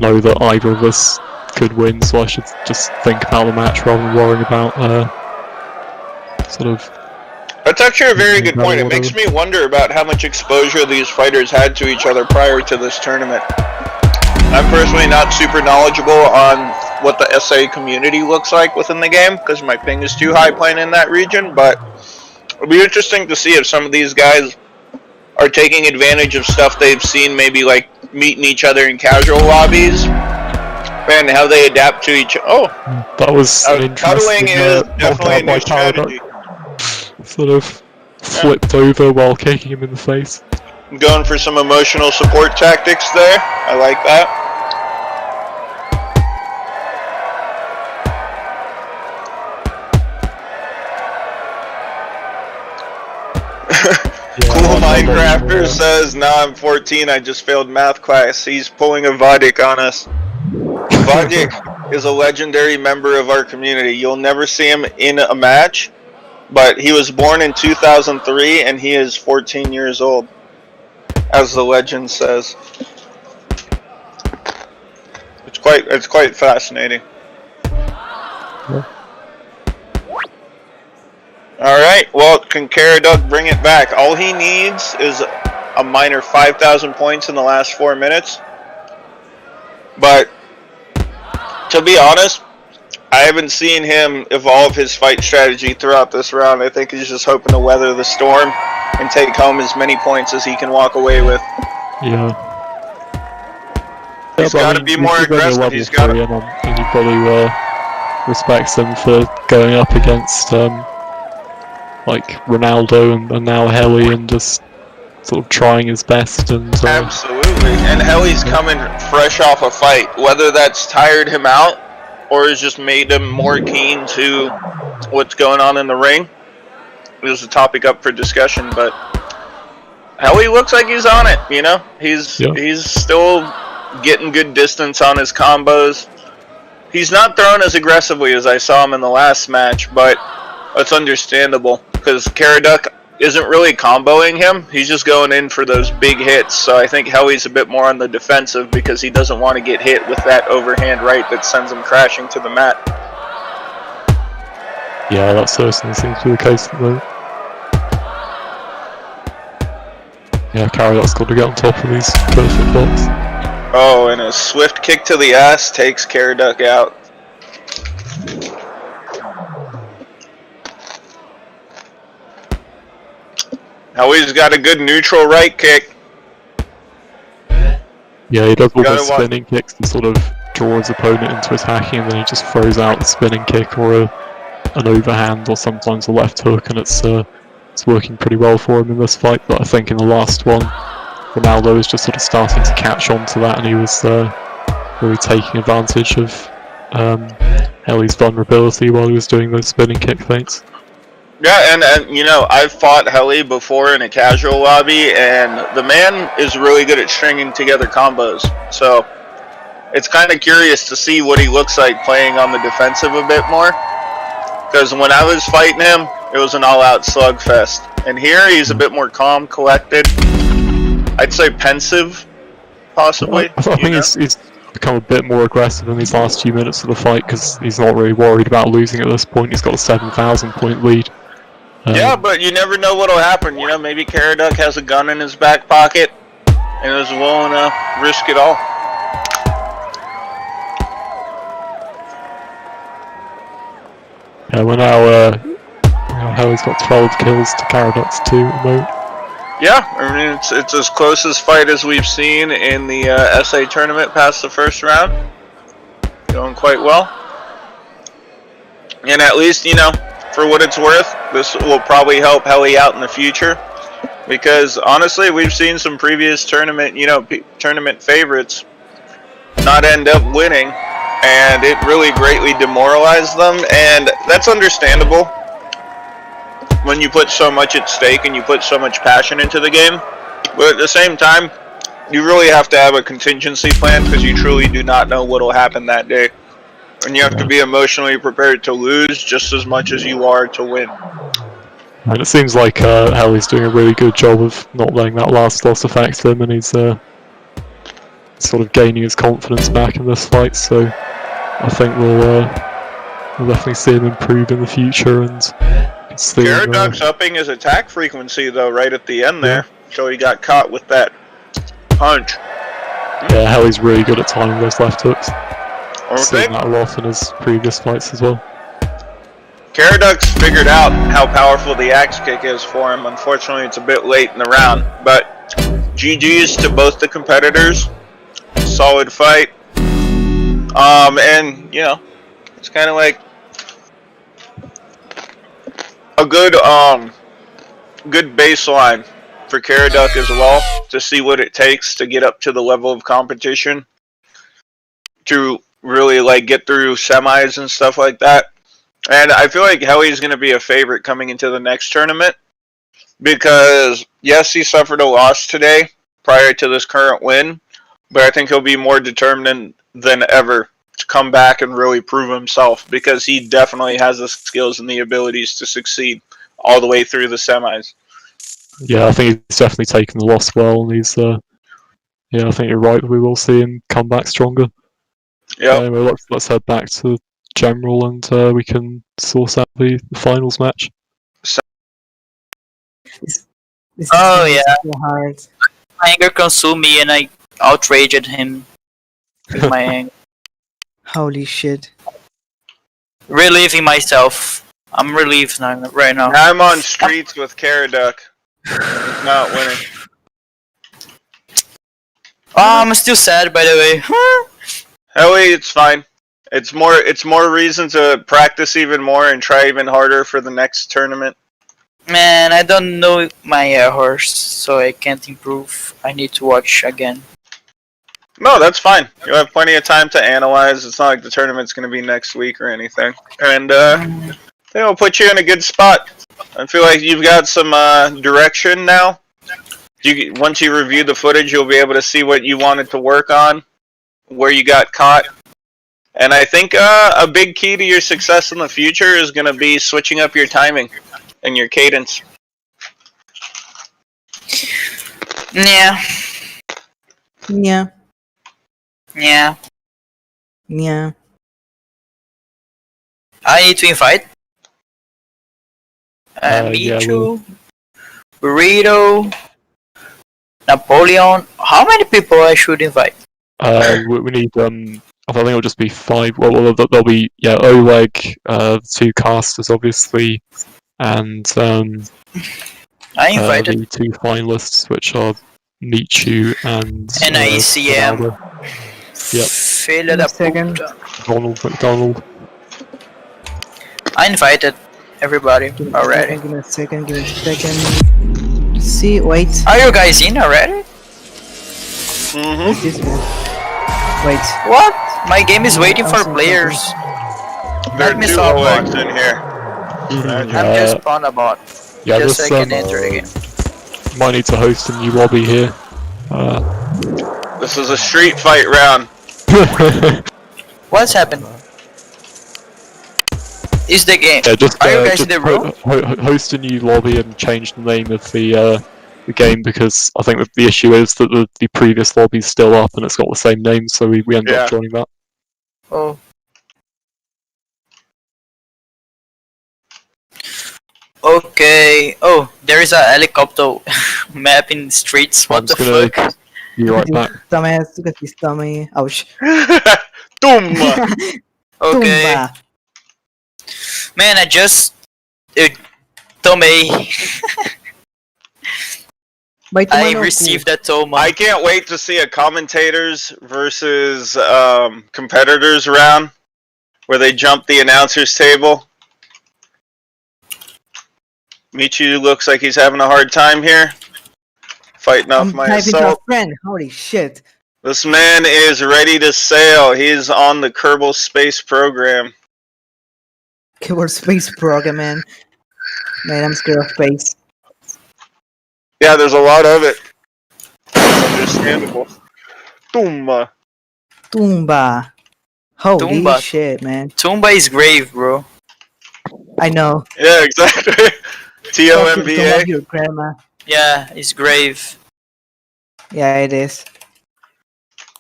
Speaker 8: know that either of us could win, so I should just think about the match rather than worrying about sort of.
Speaker 5: That's actually a very good point. It makes me wonder about how much exposure these fighters had to each other prior to this tournament. I'm personally not super knowledgeable on what the SA community looks like within the game, because my ping is too high playing in that region, but it'll be interesting to see if some of these guys are taking advantage of stuff they've seen, maybe like meeting each other in casual lobbies, and how they adapt to each other. Oh,
Speaker 8: that was
Speaker 5: cuddling is definitely a new strategy.
Speaker 8: Sort of flipped over while kicking him in the face.
Speaker 5: Going for some emotional support tactics there. I like that. Cool Minecrafter says, "Nah, I'm 14. I just failed math class." He's pulling a Vadik on us. Vadik is a legendary member of our community. You'll never see him in a match, but he was born in 2003 and he is 14 years old, as the legend says. It's quite fascinating. Alright, well, can Karaduck bring it back? All he needs is a minor 5,000 points in the last 4 minutes. But, to be honest, I haven't seen him evolve his fight strategy throughout this round. I think he's just hoping to weather the storm and take home as many points as he can walk away with.
Speaker 8: Yeah.
Speaker 5: He's got to be more aggressive. He's got to...
Speaker 8: And he probably respects him for going up against like Ronaldo and now Helly, and just sort of trying his best. And
Speaker 5: absolutely. And Helly's coming fresh off a fight. Whether that's tired him out or has just made him more keen to what's going on in the ring, is a topic up for discussion. But Helly looks like he's on it. You know, he's still getting good distance on his combos. He's not throwing as aggressively as I saw him in the last match, but that's understandable because Karaduck isn't really comboing him. He's just going in for those big hits. So I think Helly's a bit more on the defensive because he doesn't want to get hit with that overhand right that sends him crashing to the mat.
Speaker 8: Yeah, that certainly seems to be the case at the moment. Yeah, Karaduck's got to get on top of these perfect blocks.
Speaker 5: Oh, and a swift kick to the ass takes Karaduck out. Helly's got a good neutral right kick.
Speaker 8: Yeah, he does all
Speaker 5: Gotta
Speaker 8: those
Speaker 5: watch-
Speaker 8: spinning kicks to sort of draw his opponent into attacking, and then he just throws out the spinning kick or an overhand or sometimes a left hook, and it's working pretty well for him in this fight. But I think in the last one, Ronaldo was just sort of starting to catch on to that, and he was really taking advantage of Helly's vulnerability while he was doing those spinning kick feints.
Speaker 5: Yeah, and you know, I've fought Helly before in a casual lobby, and the man is really good at stringing together combos. So it's kind of curious to see what he looks like playing on the defensive a bit more. Because when I was fighting him, it was an all-out slugfest. And here, he's a bit more calm, collected. I'd say pensive, possibly.
Speaker 8: I think he's become a bit more aggressive in these last few minutes of the fight because he's not really worried about losing at this point. He's got a 7,000 point lead.
Speaker 5: Yeah, but you never know what'll happen. You know, maybe Caraduck has a gun in his back pocket and is willing to risk it all.
Speaker 8: Yeah, we're now Helly's got 12 kills to Caraduck's 2 at the moment.
Speaker 5: Yeah, I mean, it's as close as fight as we've seen in the SA tournament past the first round. Going quite well. And at least, you know, for what it's worth, this will probably help Helly out in the future. Because, honestly, we've seen some previous tournament, tournament favorites not end up winning. And it really greatly demoralized them. And that's understandable when you put so much at stake and you put so much passion into the game. But at the same time, you really have to have a contingency plan because you truly do not know what will happen that day. And you have to be emotionally prepared to lose just as much as you are to win.
Speaker 8: And it seems like Helly's doing a really good job of not letting that last loss affect him, and he's sort of gaining his confidence back in this fight, so I think we'll definitely see him improve in the future. And
Speaker 5: Caraduck's upping his attack frequency though right at the end there, so he got caught with that punch.
Speaker 8: Yeah, Helly's really good at timing those left hooks.
Speaker 5: Okay.
Speaker 8: Seen that a lot in his previous fights as well.
Speaker 5: Caraduck's figured out how powerful the axe kick is for him. Unfortunately, it's a bit late in the round, but GG's to both the competitors. Solid fight. And you know, it's kind of like a good good baseline for Caraduck as well to see what it takes to get up to the level of competition to really like get through semis and stuff like that. And I feel like Helly's going to be a favorite coming into the next tournament because yes, he suffered a loss today prior to this current win, but I think he'll be more determined than ever to come back and really prove himself because he definitely has the skills and the abilities to succeed all the way through the semis.
Speaker 8: Yeah, I think he's definitely taken the loss well, and he's I think you're right that we will see him come back stronger.
Speaker 5: Yeah.
Speaker 8: Anyway, let's head back to General and we can source out the finals match.
Speaker 6: This
Speaker 9: Oh,
Speaker 6: is
Speaker 9: yeah.
Speaker 6: so hard.
Speaker 9: My anger consumed me and I outraged him with my anger.
Speaker 6: Holy shit.
Speaker 9: Relieving myself. I'm relieved now, right now.
Speaker 5: I'm on streets with Caraduck. He's not winning.
Speaker 9: Oh, I'm still sad, by the way.
Speaker 5: Helly, it's fine. It's more reason to practice even more and try even harder for the next tournament.
Speaker 9: Man, I don't know my horse, so I can't improve. I need to watch again.
Speaker 5: No, that's fine. You'll have plenty of time to analyze. It's not like the tournament's going to be next week or anything. And it'll put you in a good spot. I feel like you've got some direction now. Once you review the footage, you'll be able to see what you wanted to work on, where you got caught. And I think a big key to your success in the future is going to be switching up your timing and your cadence.
Speaker 9: Yeah.
Speaker 6: Yeah.
Speaker 9: Yeah.
Speaker 6: Yeah.
Speaker 9: I need to invite. Michu, Burrito, Napoleon. How many people I should invite?
Speaker 8: We need I think it'll just be 5. Well, there'll be Oleg, 2 casters obviously, and
Speaker 9: I invited.
Speaker 8: the 2 finalists, which are Michu and
Speaker 9: NICM.
Speaker 8: Ronaldo. Yep.
Speaker 9: Filha da
Speaker 6: Second.
Speaker 9: puta.
Speaker 8: Ronald McDonald.
Speaker 9: I invited everybody
Speaker 6: Give me a
Speaker 9: already.
Speaker 6: second, give me a second, give me a second. See, wait.
Speaker 9: Are you guys in already?
Speaker 5: Mm-hmm.
Speaker 6: What's this man? Wait.
Speaker 9: What? My game is waiting
Speaker 6: I'm
Speaker 9: for
Speaker 6: seeing
Speaker 9: players.
Speaker 5: There
Speaker 9: Let
Speaker 5: are
Speaker 9: me
Speaker 5: two
Speaker 9: solve
Speaker 5: OX
Speaker 9: one.
Speaker 5: in here.
Speaker 9: I'm just spawned a bot.
Speaker 8: Yeah,
Speaker 9: Just so I
Speaker 8: this
Speaker 9: can enter the game.
Speaker 8: might need to host a new lobby here.
Speaker 5: This is a street fight round.
Speaker 9: What's happened? Is the game?
Speaker 8: Yeah, just,
Speaker 9: Are you guys
Speaker 8: just
Speaker 9: in the room?
Speaker 8: host a new lobby and change the name of the game, because I think that the issue is that the previous lobby's still up and it's got the same name, so we ended
Speaker 5: Yeah.
Speaker 8: up joining that.
Speaker 9: Oh. Okay. Oh, there is a helicopter map in the streets. What
Speaker 8: I'm
Speaker 9: the
Speaker 8: just gonna
Speaker 9: fuck?
Speaker 8: be right back.
Speaker 6: Dumbass, look at this dummy. Ouch.
Speaker 5: Tumba!
Speaker 9: Okay.
Speaker 6: Tumba.
Speaker 9: Man, I just tomei.
Speaker 6: Vai tomar
Speaker 9: I
Speaker 6: no cu.
Speaker 9: received a toma.
Speaker 5: I can't wait to see a commentators versus competitors round where they jump the announcer's table. Michu looks like he's having a hard time here. Fighting off
Speaker 6: I'm
Speaker 5: my
Speaker 6: typing to a
Speaker 5: assault.
Speaker 6: friend. Holy shit.
Speaker 5: This man is ready to sail. He's on the Kerbal Space Program.
Speaker 6: Keyboard space program, man. Man, I'm scared of space.
Speaker 5: Yeah, there's a lot of it. Understandable. Tumba.
Speaker 6: Tumba. Holy
Speaker 9: Tumba.
Speaker 6: shit, man.
Speaker 9: Tumba is grave, bro.
Speaker 6: I know.
Speaker 5: Yeah, exactly.
Speaker 6: Fucking Tumba
Speaker 5: T-O-M-B-A.
Speaker 6: your grandma.
Speaker 9: Yeah, it's grave.
Speaker 6: Yeah, it is.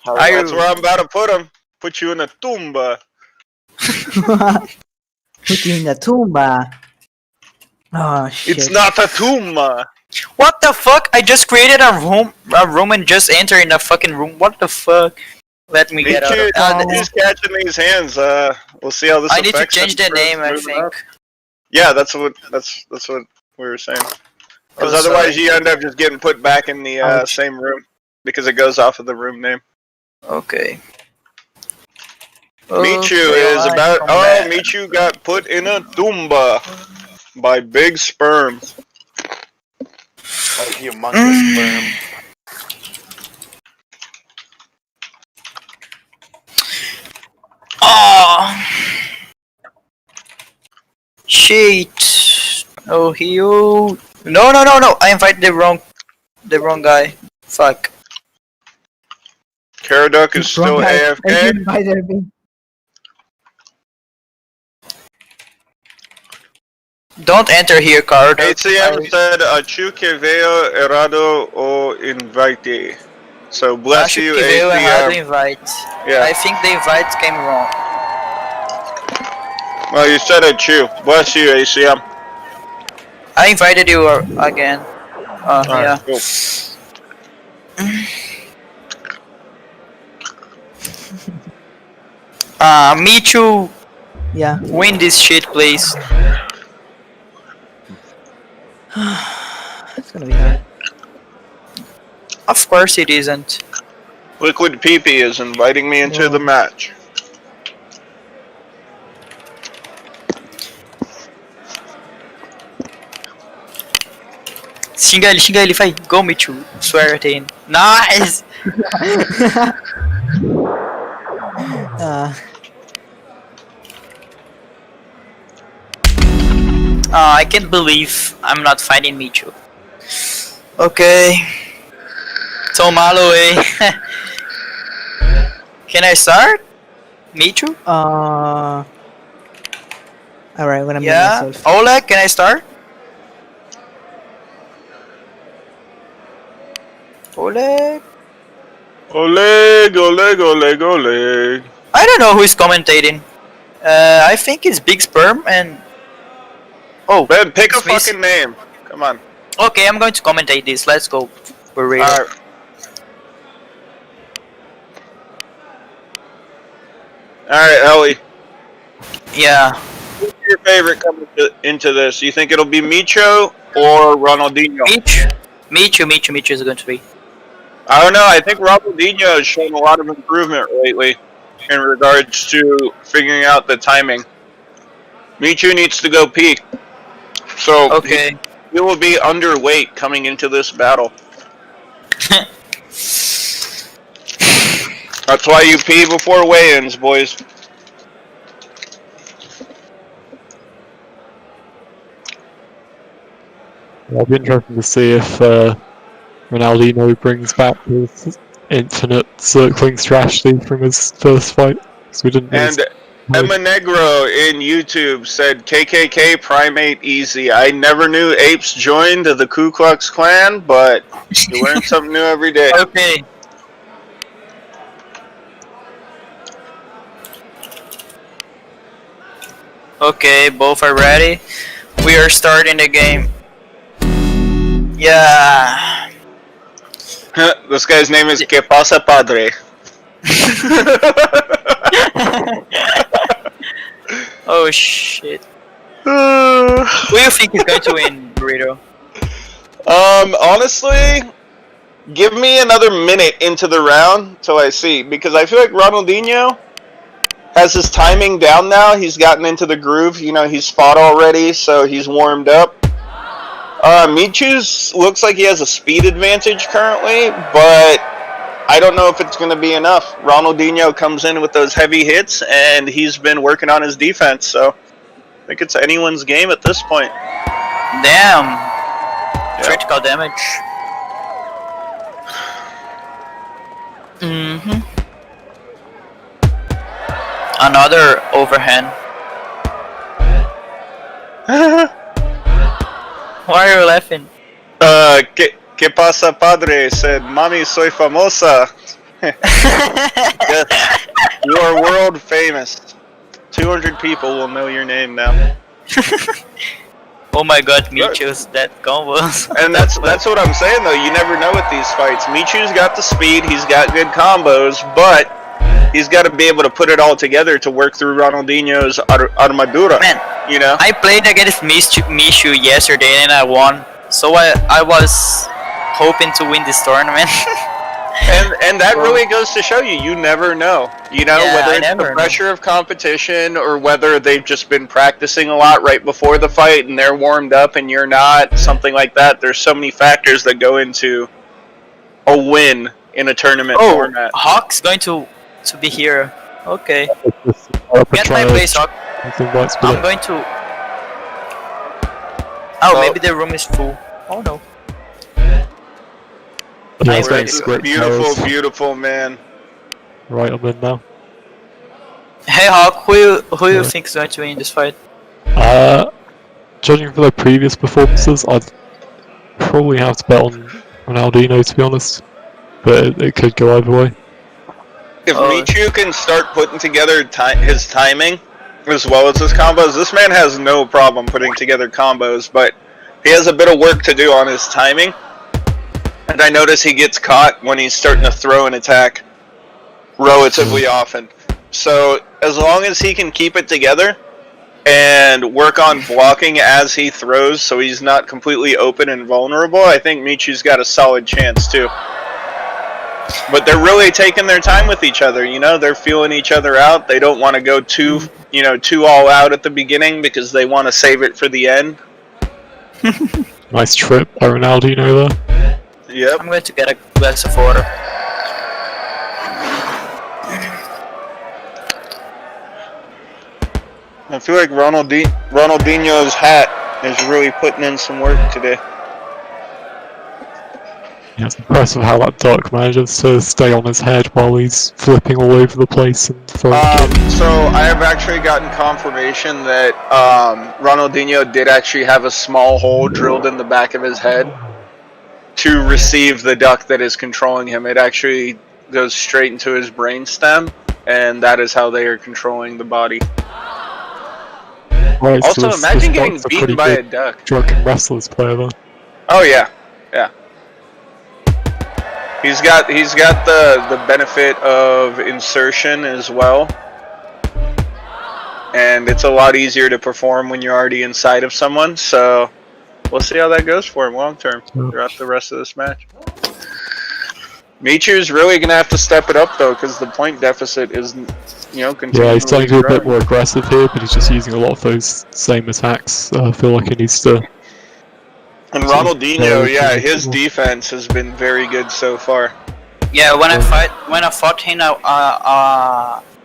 Speaker 5: That's where I'm about to put him. Put you in a tumba.
Speaker 6: Put you in the tumba. Oh shit.
Speaker 5: It's not a tumba.
Speaker 9: What the fuck? I just created a room and just enter in a fucking room. What the fuck? Let me get out of
Speaker 5: He's catching these hands. We'll see how this
Speaker 9: I need to
Speaker 5: affects
Speaker 9: change
Speaker 5: him
Speaker 9: the name, I
Speaker 5: moving
Speaker 9: think.
Speaker 5: up. Yeah, that's what we were saying. Because
Speaker 9: Oh,
Speaker 5: otherwise
Speaker 9: sorry.
Speaker 5: you end up just getting put back in the same room because it goes off of the room name.
Speaker 9: Okay.
Speaker 5: Michu
Speaker 9: Okay,
Speaker 5: is
Speaker 9: alright,
Speaker 5: about.
Speaker 9: come
Speaker 5: Oh,
Speaker 9: back.
Speaker 5: Michu got put in a tumba by Big Sperm.
Speaker 1: Like humongous sperm.
Speaker 9: Oh. Shit. Oh, you. No. I invited the wrong guy. Fuck.
Speaker 5: Caraduck is still
Speaker 6: Wrong guy. I
Speaker 5: AFK.
Speaker 6: didn't invite everything.
Speaker 9: Don't enter here, card.
Speaker 5: HCM said Achu que veo errado o invite. So bless
Speaker 9: Acho
Speaker 5: you,
Speaker 9: que veio errado o
Speaker 5: HCM.
Speaker 9: invite.
Speaker 5: Yeah.
Speaker 9: I think the invite came wrong.
Speaker 5: Well, you said Achu. Bless you, HCM.
Speaker 9: I invited you again. Yeah.
Speaker 5: Cool.
Speaker 9: Michu,
Speaker 6: Yeah.
Speaker 9: win this shit, please.
Speaker 6: It's gonna be hard.
Speaker 9: Of course it isn't.
Speaker 5: Liquid Peepee is inviting me into the match.
Speaker 9: Xinga ele, vai. Go, Michu. Swear at him. Nice! I can't believe I'm not finding Michu. Okay. Tomalo, eh? Can I start? Michu?
Speaker 6: Alright, I'm gonna mute
Speaker 9: Yeah.
Speaker 6: myself.
Speaker 9: Oleg, can I start? Oleg?
Speaker 5: Oleg, Oleg, Oleg, Oleg.
Speaker 9: I don't know who is commentating. I think it's Big Sperm and... Oh,
Speaker 5: Ben, pick a
Speaker 9: Smith.
Speaker 5: fucking name. Come on.
Speaker 9: Okay, I'm going to commentate this. Let's go. For real.
Speaker 5: Alright. Alright, Ellie.
Speaker 9: Yeah.
Speaker 5: Who's your favorite coming into this? You think it'll be Micho or Ronaldinho?
Speaker 9: Michu is going to be.
Speaker 5: I don't know. I think Ronaldinho has shown a lot of improvement lately in regards to figuring out the timing. Michu needs to go pee. So
Speaker 9: Okay.
Speaker 5: he will be underweight coming into this battle. That's why you pee before weigh-ins, boys.
Speaker 8: It'll be interesting to see if Ronaldinho brings back his infinite circling strategy from his first fight. Because we didn't.
Speaker 5: And Emma Negro in YouTube said, KKK primate easy. I never knew apes joined the Ku Klux Klan, but you learn something new every day.
Speaker 9: Okay. Okay, both are ready. We are starting the game. Yeah.
Speaker 5: This guy's name is Que Pasa Padre.
Speaker 9: Oh shit. Who do you think is going to win, Burrito?
Speaker 5: Honestly, give me another minute into the round till I see, because I feel like Ronaldinho has his timing down now. He's gotten into the groove. You know, he's fought already, so he's warmed up. Michu's looks like he has a speed advantage currently, but I don't know if it's going to be enough. Ronaldinho comes in with those heavy hits, and he's been working on his defense, so I think it's anyone's game at this point.
Speaker 9: Damn. Critical damage. Another overhand. Why are you laughing?
Speaker 5: ¿Qué pasa, padre? Said, Mami, soy famosa. Yes, you are world famous. 200 people will know your name now.
Speaker 9: Oh my god, Michu's that combos.
Speaker 5: And that's what I'm saying though. You never know with these fights. Michu's got the speed, he's got good combos, but he's got to be able to put it all together to work through Ronaldinho's armadura.
Speaker 9: Man,
Speaker 5: you know.
Speaker 9: I played against Michu yesterday and I won, so I was hoping to win this tournament.
Speaker 5: And that really goes to show you never know. You know,
Speaker 9: Yeah,
Speaker 5: whether
Speaker 9: I
Speaker 5: it's
Speaker 9: never
Speaker 5: the pressure of competition or whether they've just been practicing a lot right before the fight and they're warmed up and you're not, something like that. There's so many factors that go into a win in a tournament format.
Speaker 9: Hawk's going to be here. Okay. Get my place, Hawk. I'm going to... Oh, maybe the room is full. Oh no.
Speaker 8: Yeah,
Speaker 5: Beautiful, beautiful, man.
Speaker 8: Right, I'm in now.
Speaker 9: Hey Hawk, who you think is going to win this fight?
Speaker 8: Judging from their previous performances, I'd probably have to bet on Ronaldinho, to be honest. But it could go either way.
Speaker 5: If Michu can start putting together his timing as well as his combos, this man has no problem putting together combos, but he has a bit of work to do on his timing. And I notice he gets caught when he's starting to throw an attack relatively often. So as long as he can keep it together and work on blocking as he throws so he's not completely open and vulnerable, I think Michu's got a solid chance too. But they're really taking their time with each other, you know, they're feeling each other out. They don't want to go too all out at the beginning because they want to save it for the end.
Speaker 8: Nice trip by Ronaldinho there.
Speaker 5: Yep.
Speaker 9: I'm going to get a glass of water.
Speaker 5: I feel like Ronaldinho's hat is really putting in some work today.
Speaker 8: Yeah, it's impressive how that duck manages to stay on his head while he's flipping all over the place and throwing
Speaker 5: So I have actually gotten confirmation that Ronaldinho did actually have a small hole drilled in the back of his head to receive the duck that is controlling him. It actually goes straight into his brainstem, and that is how they are controlling the body.
Speaker 8: Right,
Speaker 5: Also,
Speaker 8: so
Speaker 5: imagine getting beaten by a duck.
Speaker 8: Drunken wrestlers player though.
Speaker 5: Oh yeah, yeah. He's got the benefit of insertion as well, and it's a lot easier to perform when you're already inside of someone. So we'll see how that goes for him long term throughout the rest of this match. Michu's really gonna have to step it up though, because the point deficit is, continually
Speaker 8: Yeah, he's starting to be a bit
Speaker 5: growing.
Speaker 8: more aggressive here, but he's just using a lot of those same attacks. I feel like he needs to.
Speaker 5: And
Speaker 8: sort of
Speaker 5: Ronaldinho, yeah,
Speaker 8: carry
Speaker 5: his
Speaker 8: people.
Speaker 5: defense has been very good so far.
Speaker 9: Yeah, when I fought him,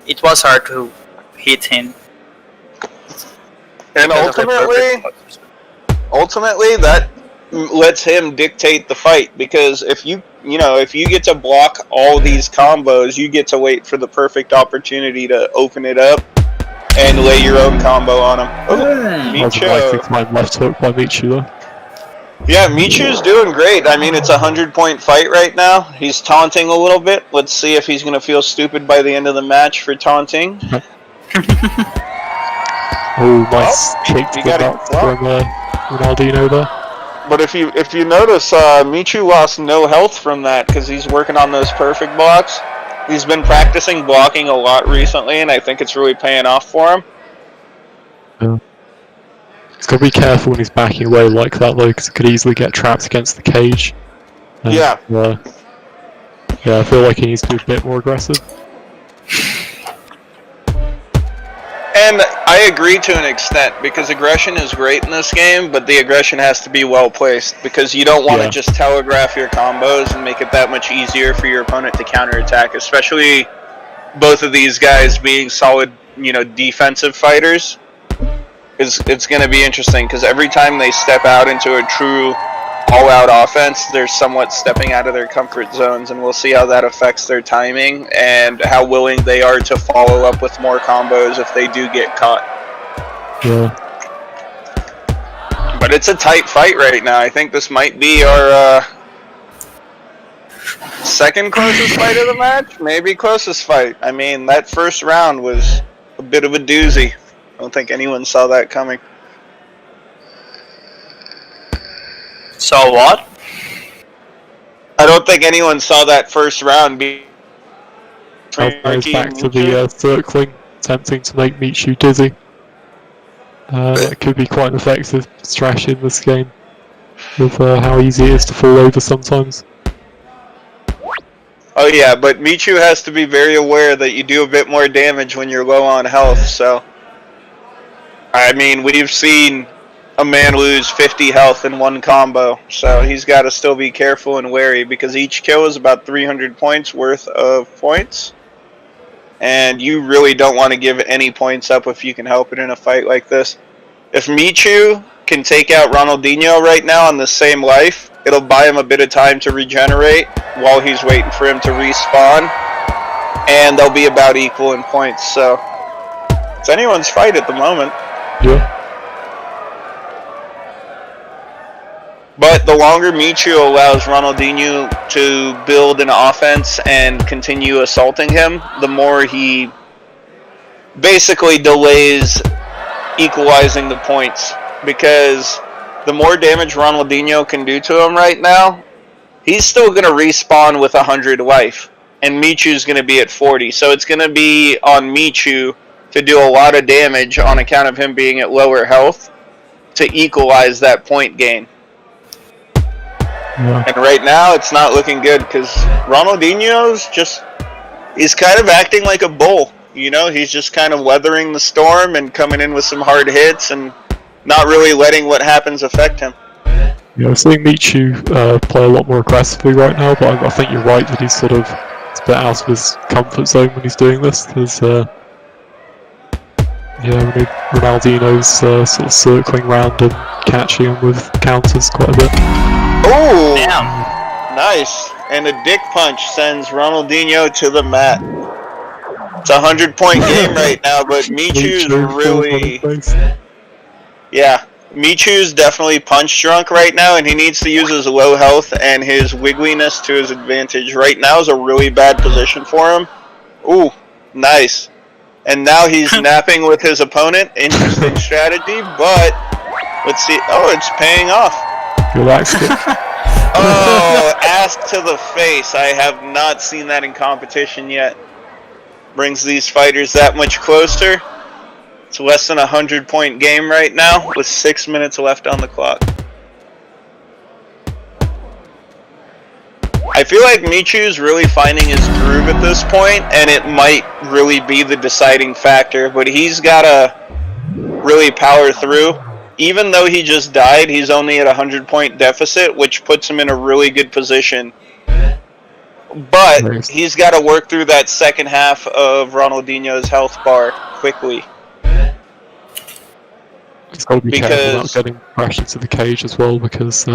Speaker 9: it was hard to hit him.
Speaker 5: And
Speaker 9: because of the perfect
Speaker 5: ultimately, that lets him dictate the fight, because if you get to block all these combos, you get to wait for the perfect opportunity to open it up and lay your own combo on him. Oh,
Speaker 8: That was a likely time left hook by Michu though.
Speaker 5: Yeah, Michu's doing great. I mean, it's a 100-point fight right now. He's taunting a little bit. Let's see if he's going to feel stupid by the end of the match for taunting.
Speaker 8: Oh, nice kick
Speaker 5: you
Speaker 8: to the
Speaker 5: got it.
Speaker 8: nuts from Ronaldinho there.
Speaker 5: But if you notice, Michu lost no health from that because he's working on those perfect blocks. He's been practicing blocking a lot recently, and I think it's really paying off for him.
Speaker 8: Yeah. He's got to be careful when he's backing away like that though, because he could easily get trapped against the cage. And,
Speaker 5: Yeah.
Speaker 8: Yeah, I feel like he needs to be a bit more aggressive.
Speaker 5: And I agree to an extent, because aggression is great in this game, but the aggression has to be well placed, because you don't want to just telegraph your combos and make it that much easier for your opponent to counterattack, especially both of these guys being solid, defensive fighters. It's going to be interesting, because every time they step out into a true all-out offense, they're somewhat stepping out of their comfort zones, and we'll see how that affects their timing and how willing they are to follow up with more combos if they do get caught.
Speaker 8: Yeah.
Speaker 5: But it's a tight fight right now. I think this might be our second closest fight of the match, maybe closest fight. I mean, that first round was a bit of a doozy. I don't think anyone saw that coming.
Speaker 9: So what?
Speaker 5: I don't think anyone saw that first round be.
Speaker 8: Goes back to the circling, attempting to make Michu dizzy. That could be quite an effective strategy in this game, with how easy it is to fall over sometimes.
Speaker 5: Oh yeah, but Michu has to be very aware that you do a bit more damage when you're low on health, so. I mean, we've seen a man lose 50 health in one combo, so he's got to still be careful and wary, because each kill is about 300 points worth of points, and you really don't want to give any points up if you can help it in a fight like this. If Michu can take out Ronaldinho right now on the same life, it'll buy him a bit of time to regenerate while he's waiting for him to respawn, and they'll be about equal in points, so it's anyone's fight at the moment.
Speaker 8: Yeah.
Speaker 5: But the longer Michu allows Ronaldinho to build an offense and continue assaulting him, the more he basically delays equalizing the points. Because the more damage Ronaldinho can do to him right now, he's still going to respawn with 100 life. And Michu's going to be at 40. So it's going to be on Michu to do a lot of damage on account of him being at lower health to equalize that point gain.
Speaker 8: Yeah.
Speaker 5: And right now, it's not looking good, because Ronaldinho's he's kind of acting like a bull. He's just kind of weathering the storm and coming in with some hard hits and not really letting what happens affect him.
Speaker 8: Yeah, I'm seeing Michu play a lot more aggressively right now, but I think you're right that he's a bit out of his comfort zone when he's doing this, because we need Ronaldinho's sort of circling round and catching him with counters quite a bit.
Speaker 5: Oh,
Speaker 9: Damn.
Speaker 5: nice. And a dick punch sends Ronaldinho to the mat. It's a 100-point game right now, but Michu's really... Yeah, Michu's definitely punch drunk right now, and he needs to use his low health and his wiggliness to his advantage. Right now is a really bad position for him. Ooh, nice. And now he's napping with his opponent. Interesting strategy, but let's see. Oh, it's paying off.
Speaker 8: Relax.
Speaker 5: Oh, ass to the face. I have not seen that in competition yet. Brings these fighters that much closer. It's less than a 100-point game right now with 6 minutes left on the clock. I feel like Michu's really finding his groove at this point, and it might really be the deciding factor, but he's got to really power through. Even though he just died, he's only at a 100-point deficit, which puts him in a really good position. But he's got to work through that second half of Ronaldinho's health bar quickly.
Speaker 8: He's got to be careful about getting crashed into the cage as well, because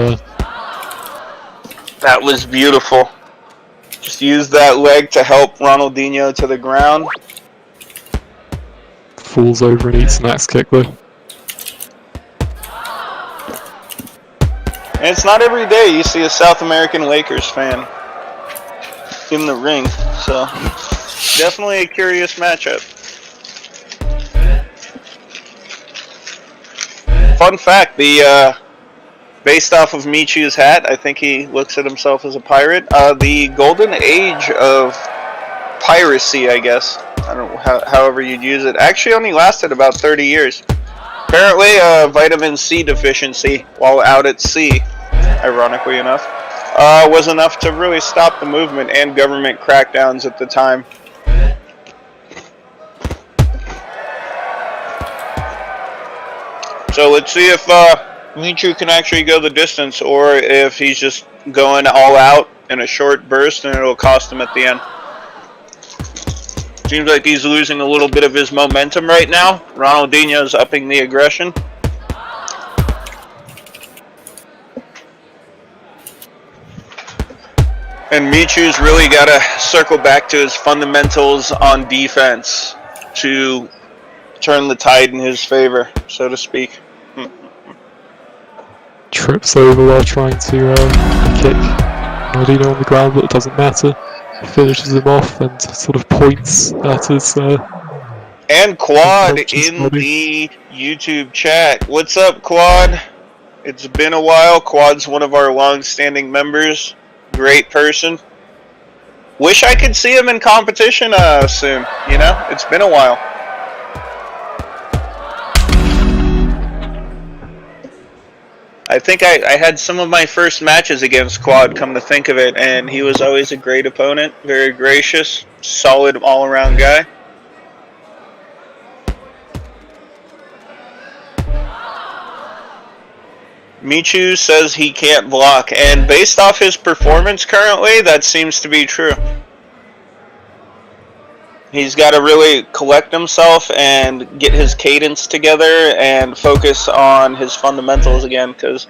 Speaker 5: that was beautiful. Just use that leg to help Ronaldinho to the ground.
Speaker 8: Falls over and eats an axe kick though.
Speaker 5: And it's not every day you see a South American Lakers fan in the ring, so definitely a curious matchup. Fun fact, based off of Michu's hat, I think he looks at himself as a pirate. The golden age of piracy, I guess, I don't know however you'd use it, actually only lasted about 30 years. Apparently, vitamin C deficiency while out at sea, ironically enough, was enough to really stop the movement and government crackdowns at the time. So let's see if Michu can actually go the distance, or if he's just going all out in a short burst and it'll cost him at the end. Seems like he's losing a little bit of his momentum right now. Ronaldinho's upping the aggression. And Michu's really got to circle back to his fundamentals on defense to turn the tide in his favor, so to speak.
Speaker 8: Trips over while trying to kick Ronaldinho on the ground, but it doesn't matter. Finishes him off and sort of points at his.
Speaker 5: And Quad in the YouTube chat. What's up, Quad? It's been a while. Quad's one of our long-standing members. Great person. Wish I could see him in competition soon. You know, it's been a while. I think I had some of my first matches against Quad, come to think of it, and he was always a great opponent, very gracious, solid all-around guy. Michu says he can't block, and based off his performance currently, that seems to be true. He's got to really collect himself and get his cadence together and focus on his fundamentals again, because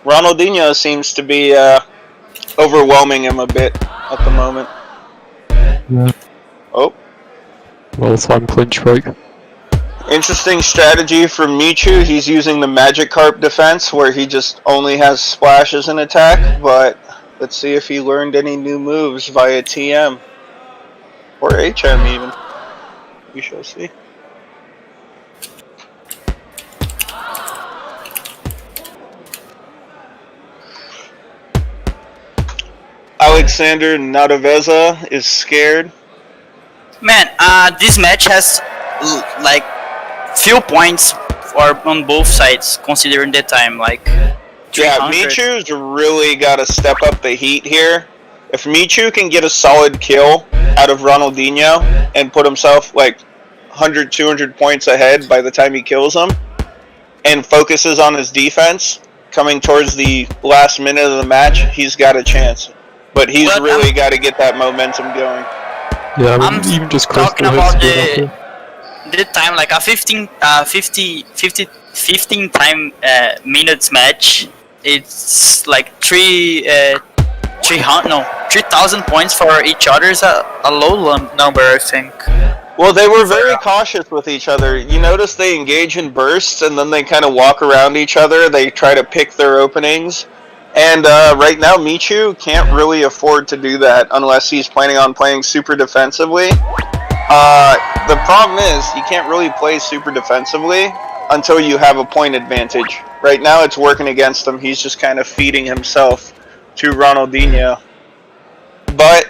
Speaker 5: Ronaldinho seems to be overwhelming him a bit at the moment.
Speaker 8: Yeah.
Speaker 5: Oh.
Speaker 8: Well-timed clinch break.
Speaker 5: Interesting strategy from Michu. He's using the Magikarp defense, where he just only has splash as an attack, but let's see if he learned any new moves via TM. Or HM even. We shall see. Alexander Nadaveza is scared.
Speaker 9: Man, this match has like few points on both sides, considering the time. Like, 300.
Speaker 5: Yeah, Michu's really got to step up the heat here. If Michu can get a solid kill out of Ronaldinho and put himself like 100, 200 points ahead by the time he kills him, and focuses on his defense coming towards the last minute of the match, he's got a chance. But he's really got to get that momentum going.
Speaker 8: Yeah, I mean, even just
Speaker 9: talking about the time, like a 15 time minutes match. It's like 3,000 points for each other is a low number, I think.
Speaker 5: Well, they were very cautious with each other. You notice they engage in bursts, and then they kind of walk around each other. They try to pick their openings. And right now, Michu can't really afford to do that unless he's planning on playing super defensively. The problem is, you can't really play super defensively until you have a point advantage. Right now, it's working against him. He's just kind of feeding himself to Ronaldinho. But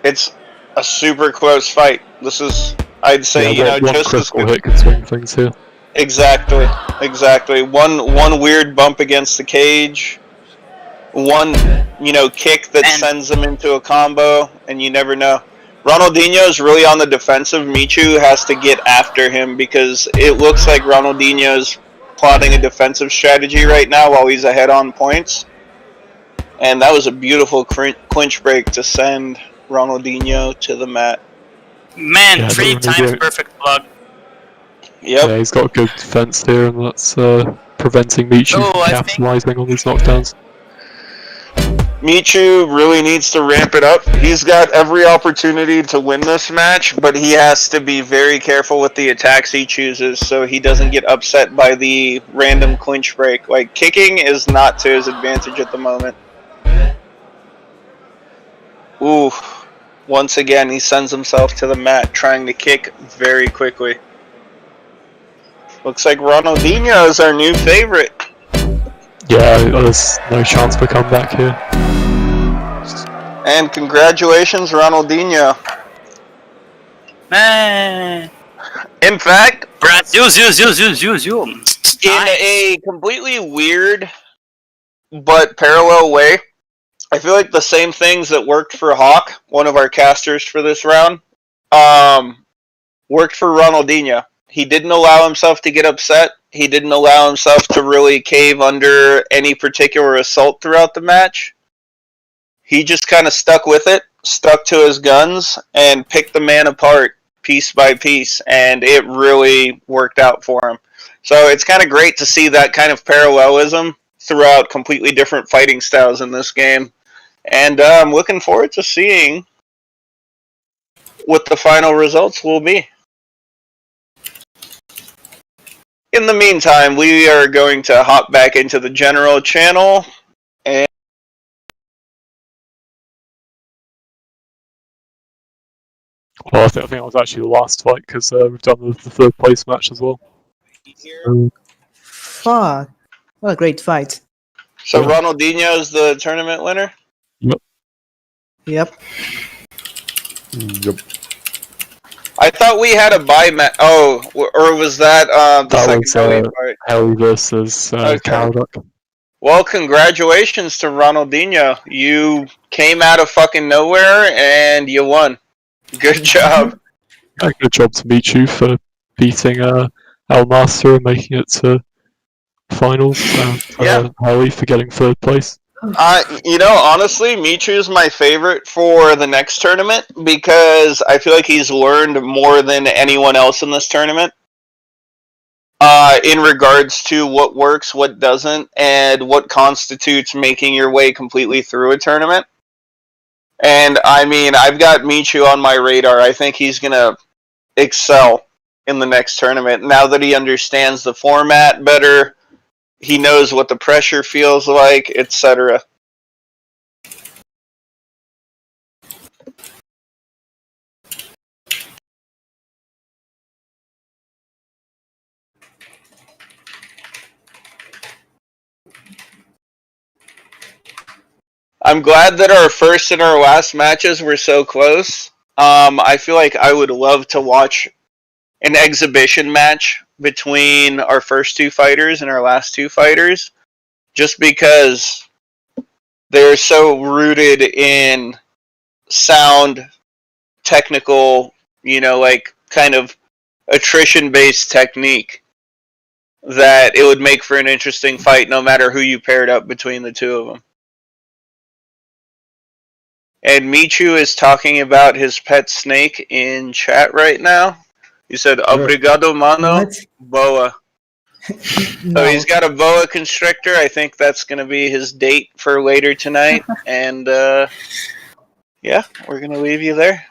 Speaker 5: it's a super close fight. This is, I'd say, just as good.
Speaker 8: Hit can swing things here.
Speaker 5: Exactly. One weird bump against the cage, one, kick that
Speaker 9: And-
Speaker 5: sends them into a combo, and you never know. Ronaldinho's really on the defensive. Michu has to get after him because it looks like Ronaldinho's plotting a defensive strategy right now while he's ahead on points. And that was a beautiful clinch break to send Ronaldinho to the mat.
Speaker 9: Man,
Speaker 8: Yeah,
Speaker 9: 3
Speaker 8: don't
Speaker 9: times
Speaker 8: really do it.
Speaker 9: perfect block.
Speaker 5: Yep.
Speaker 8: Yeah, he's got a good defense here, and that's preventing Michu
Speaker 9: Oh,
Speaker 8: from
Speaker 9: I think-
Speaker 8: capitalizing on these knockdowns.
Speaker 5: Michu really needs to ramp it up. He's got every opportunity to win this match, but he has to be very careful with the attacks he chooses so he doesn't get upset by the random clinch break. Like, kicking is not to his advantage at the moment. Ooh. Once again, he sends himself to the mat, trying to kick very quickly. Looks like Ronaldinho is our new favorite.
Speaker 8: Yeah, there's no chance for comeback here.
Speaker 5: And congratulations, Ronaldinho.
Speaker 9: Man.
Speaker 5: In fact,
Speaker 9: Brazil, Zil.
Speaker 5: in a completely weird but parallel way, I feel like the same things that worked for Hawk, one of our casters for this round, worked for Ronaldinho. He didn't allow himself to get upset. He didn't allow himself to really cave under any particular assault throughout the match. He just kind of stuck with it, stuck to his guns, and picked the man apart piece by piece, and it really worked out for him. So it's kind of great to see that kind of parallelism throughout completely different fighting styles in this game. And I'm looking forward to seeing what the final results will be. In the meantime, we are going to hop back into the general channel.
Speaker 8: Well, I think that was actually the last fight because we've done the third place match as well.
Speaker 6: Fuck. What a great fight.
Speaker 5: So
Speaker 8: Yeah.
Speaker 5: Ronaldinho is the tournament winner?
Speaker 6: Yep.
Speaker 7: Yep.
Speaker 5: I thought we had a bye match. Oh, or was that the
Speaker 8: That
Speaker 5: second
Speaker 8: was
Speaker 5: Ellie fight?
Speaker 8: Helly versus
Speaker 5: Okay.
Speaker 8: Cowduck.
Speaker 5: Well, congratulations to Ronaldinho. You came out of fucking nowhere and you won. Good job.
Speaker 8: Good job to Michu for beating El Master and making it to finals. And
Speaker 5: Yeah.
Speaker 8: Helly for getting third place.
Speaker 5: Honestly, Michu's my favorite for the next tournament because I feel like he's learned more than anyone else in this tournament. In regards to what works, what doesn't, and what constitutes making your way completely through a tournament. And I mean, I've got Michu on my radar. I think he's gonna excel in the next tournament now that he understands the format better. He knows what the pressure feels like, etc. I'm glad that our first and our last matches were so close. I feel like I would love to watch an exhibition match between our first two fighters and our last two fighters, just because they're so rooted in sound, technical, like kind of attrition-based technique, that it would make for an interesting fight no matter who you paired up between the two of them. And Michu is talking about his pet snake in chat right now. He said, "Obrigado, mano,
Speaker 6: What?
Speaker 5: boa."
Speaker 6: No.
Speaker 5: So he's got a boa constrictor. I think that's going to be his date for later tonight. And yeah, we're going to leave you there.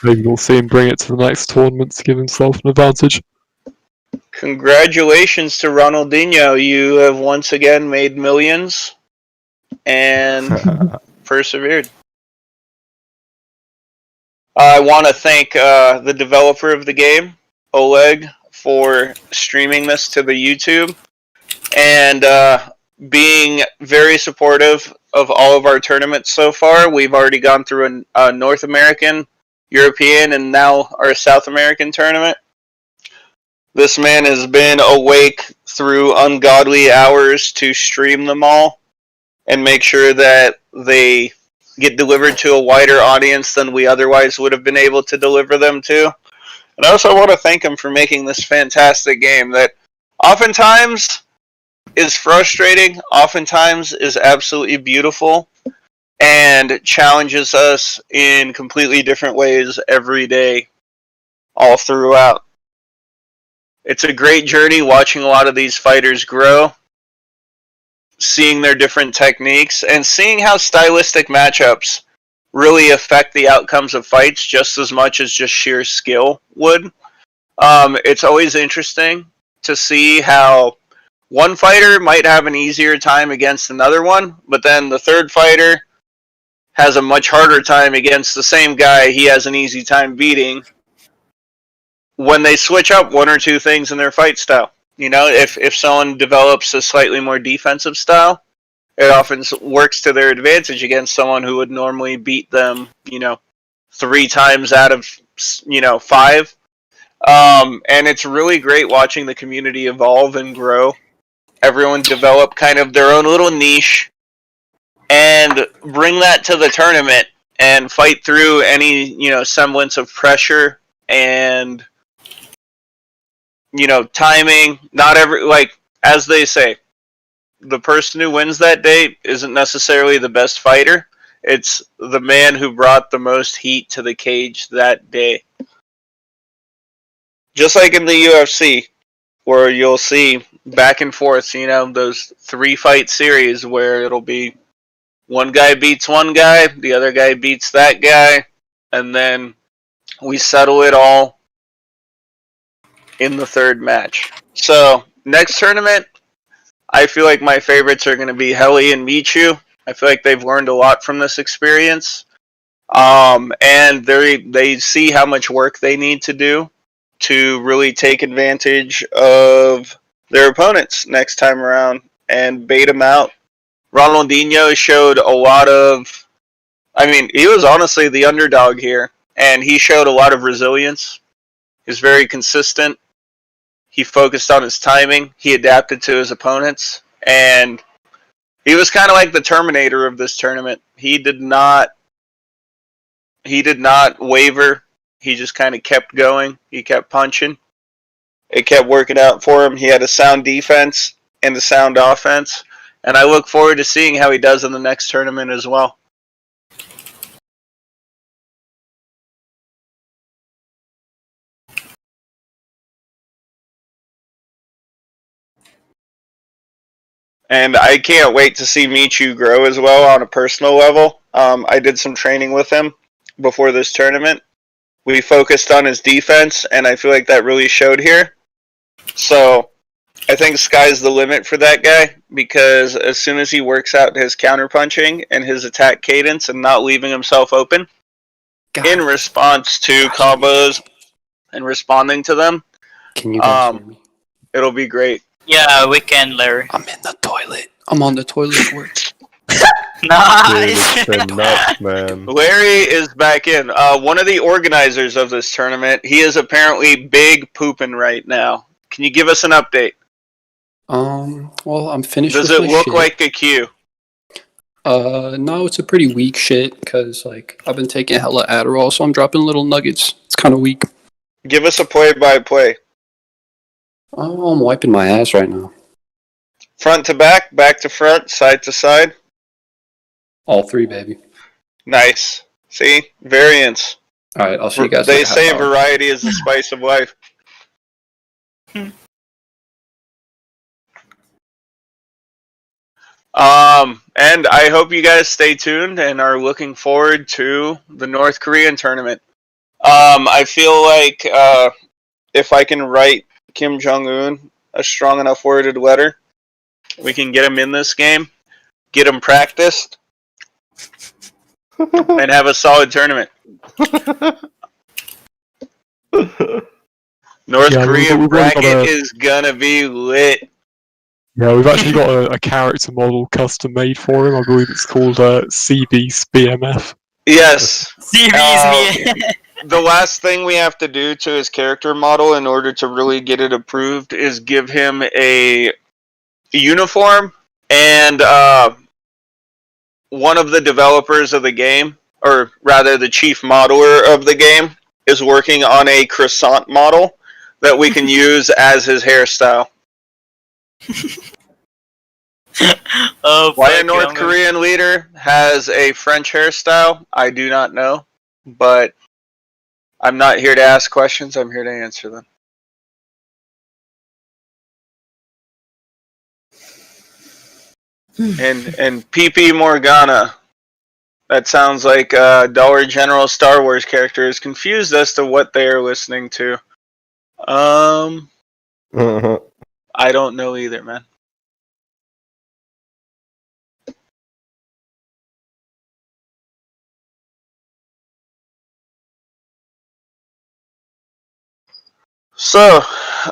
Speaker 8: Maybe we'll see him bring it to the next tournament to give himself an advantage.
Speaker 5: Congratulations to Ronaldinho. You have once again made millions and persevered. I want to thank the developer of the game, Oleg, for streaming this to the YouTube and being very supportive of all of our tournaments so far. We've already gone through a North American, European, and now our South American tournament. This man has been awake through ungodly hours to stream them all and make sure that they get delivered to a wider audience than we otherwise would have been able to deliver them to. And I also want to thank him for making this fantastic game that oftentimes is frustrating, oftentimes is absolutely beautiful, and challenges us in completely different ways every day, all throughout. It's a great journey watching a lot of these fighters grow, seeing their different techniques, and seeing how stylistic matchups really affect the outcomes of fights just as much as just sheer skill would. It's always interesting to see how one fighter might have an easier time against another one, but then the third fighter has a much harder time against the same guy he has an easy time beating when they switch up one or two things in their fight style. You know, if someone develops a slightly more defensive style, it often works to their advantage against someone who would normally beat them, 3 times out of, 5. And it's really great watching the community evolve and grow. Everyone develop kind of their own little niche and bring that to the tournament and fight through any, semblance of pressure and, timing. Not as they say, the person who wins that day isn't necessarily the best fighter. It's the man who brought the most heat to the cage that day. Just like in the UFC, where you'll see back and forth, those 3-fight series where it'll be one guy beats one guy, the other guy beats that guy, and then we settle it all in the third match. So, next tournament, I feel like my favorites are going to be Heli and Michu. I feel like they've learned a lot from this experience. And they see how much work they need to do to really take advantage of their opponents next time around and bait them out. Ronaldinho showed a lot of... he was honestly the underdog here, and he showed a lot of resilience. He was very consistent. He focused on his timing. He adapted to his opponents. And he was kind of like the Terminator of this tournament. He did not waver. He just kind of kept going. He kept punching. It kept working out for him. He had a sound defense and a sound offense. And I look forward to seeing how he does in the next tournament as well. And I can't wait to see Michu grow as well on a personal level. I did some training with him before this tournament. We focused on his defense, and I feel like that really showed here. So I think sky's the limit for that guy, because as soon as he works out his counterpunching and his attack cadence and not leaving himself open in response to combos and responding to them,
Speaker 10: Can you guys hear me?
Speaker 5: it'll be great.
Speaker 9: Yeah, we can, Larry.
Speaker 10: I'm in the toilet. I'm on the toilet at work.
Speaker 7: Dude,
Speaker 9: Nice!
Speaker 7: it's been nuts, man.
Speaker 5: Larry is back in. One of the organizers of this tournament, he is apparently big pooping right now. Can you give us an update?
Speaker 10: Well, I'm finished
Speaker 5: Does
Speaker 10: with
Speaker 5: it
Speaker 10: my
Speaker 5: look
Speaker 10: shit.
Speaker 5: like a queue?
Speaker 10: No, it's a pretty weak shit, because, I've been taking hella Adderall, so I'm dropping little nuggets. It's kind of weak.
Speaker 5: Give us a play-by-play.
Speaker 10: Oh, I'm wiping my ass right now.
Speaker 5: Front to back to front, side to side.
Speaker 10: All 3, baby.
Speaker 5: Nice. See? Variance.
Speaker 10: Alright, I'll see you guys
Speaker 5: They
Speaker 10: in like a
Speaker 5: say
Speaker 10: half hour.
Speaker 5: variety is the spice of life. And I hope you guys stay tuned and are looking forward to the North Korean tournament. I feel like if I can write Kim Jong-un a strong enough worded letter, we can get him in this game, get him practiced, and have a solid tournament. North Korean bracket is gonna be lit.
Speaker 8: Yeah, we've actually got a character model custom made for him. I believe it's called CB's BMF.
Speaker 5: Yes.
Speaker 9: CV's me.
Speaker 5: the last thing we have to do to his character model in order to really get it approved is give him a uniform, and one of the developers of the game, or rather the chief modeler of the game, is working on a croissant model that we can use as his hairstyle.
Speaker 9: Oh,
Speaker 5: Why a
Speaker 9: fuck,
Speaker 5: North
Speaker 9: I'm gonna-
Speaker 5: Korean leader has a French hairstyle, I do not know, but I'm not here to ask questions, I'm here to answer them. And PP Morgana, that sounds like a Dollar General Star Wars character, is confused as to what they are listening to. I don't know either, man. So,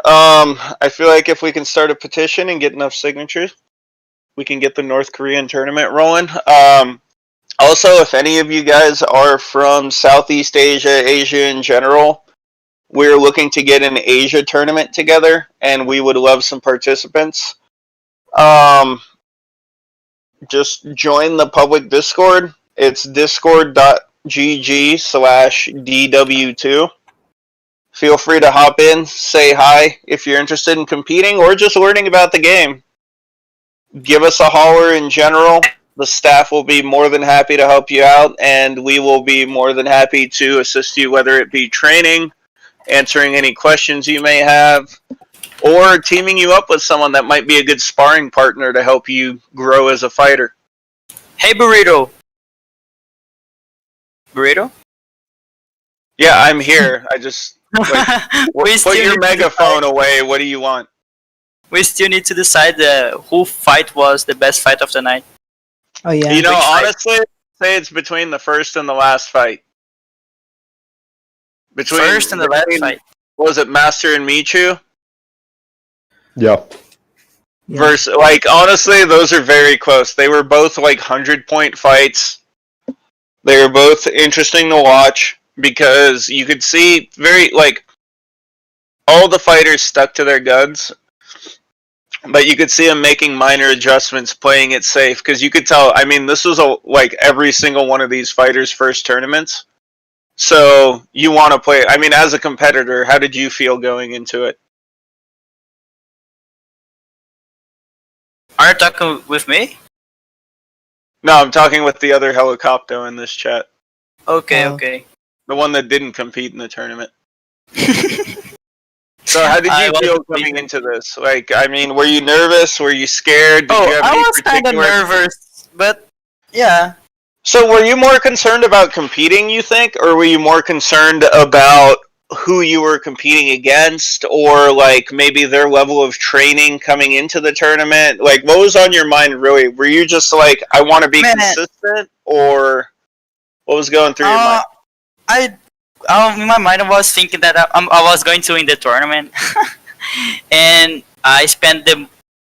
Speaker 5: I feel like if we can start a petition and get enough signatures, we can get the North Korean tournament rolling. Also, if any of you guys are from Southeast Asia, Asia in general, we're looking to get an Asia tournament together, and we would love some participants. Just join the public Discord. It's discord.gg/DW2. Feel free to hop in, say hi if you're interested in competing or just learning about the game. Give us a holler in general. The staff will be more than happy to help you out, and we will be more than happy to assist you, whether it be training, answering any questions you may have, or teaming you up with someone that might be a good sparring partner to help you grow as a fighter.
Speaker 9: Hey, Burrito. Burrito?
Speaker 5: Yeah, I'm here. I just...
Speaker 9: We still
Speaker 5: put your
Speaker 9: need to
Speaker 5: megaphone away. What do you want?
Speaker 9: We still need to decide who fight was the best fight of the night.
Speaker 6: Oh yeah.
Speaker 5: You know,
Speaker 9: Which fight?
Speaker 5: honestly, I'd say it's between the first and the last fight.
Speaker 9: First and the last fight.
Speaker 5: What was it, Master and Michu?
Speaker 7: Yeah.
Speaker 6: Yeah.
Speaker 5: Versus, like, honestly, those are very close. They were both, like, 100-point fights. They were both interesting to watch because you could see all the fighters stuck to their guns, but you could see them making minor adjustments, playing it safe, because you could tell, I mean, this was every single one of these fighters' first tournaments. So you want to play, I mean, as a competitor, how did you feel going into it?
Speaker 9: Are you talking with me?
Speaker 5: No, I'm talking with the other helicopter in this chat.
Speaker 9: Okay,
Speaker 6: Oh.
Speaker 9: okay.
Speaker 5: The one that didn't compete in the tournament. So how did
Speaker 9: I
Speaker 5: you
Speaker 9: was
Speaker 5: feel coming
Speaker 9: competing.
Speaker 5: into this? Like, I mean, were you nervous? Were you scared? Did you have
Speaker 9: I
Speaker 5: any
Speaker 9: was kind of
Speaker 5: particular...
Speaker 9: nervous, but yeah.
Speaker 5: So were you more concerned about competing, you think? Or were you more concerned about who you were competing against? Or, like, maybe their level of training coming into the tournament? Like, what was on your mind, really? Were you just like, I want to be
Speaker 9: Man.
Speaker 5: consistent? Or what was going through your mind?
Speaker 9: In my mind, I was thinking that I was going to win the tournament, and I spent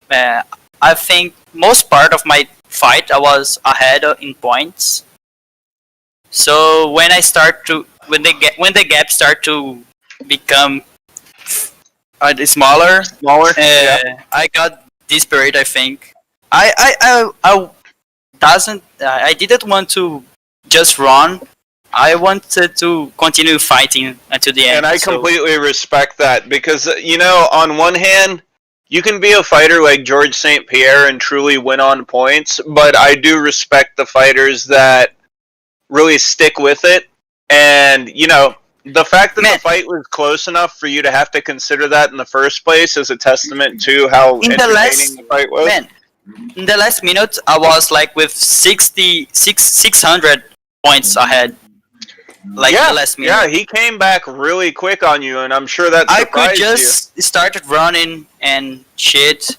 Speaker 9: I think most part of my fight I was ahead in points. So when the gap start to become smaller,
Speaker 5: Yeah.
Speaker 9: I got desperate. I think I didn't want to just run. I wanted to continue fighting until the end.
Speaker 5: And I
Speaker 9: so-
Speaker 5: completely respect that because, you know, on one hand, you can be a fighter like George St. Pierre and truly win on points, but I do respect the fighters that really stick with it. And, you know, the fact that the fight was close enough for you to have to consider that in the first place is a testament to how
Speaker 9: In the
Speaker 5: entertaining
Speaker 9: last-
Speaker 5: the fight was.
Speaker 9: Man, in the last minute, I was like with 600 points ahead. Like
Speaker 5: yeah,
Speaker 9: the last minute.
Speaker 5: yeah, he came back really quick on you, and I'm sure that
Speaker 9: I
Speaker 5: surprised
Speaker 9: could just started running and shit,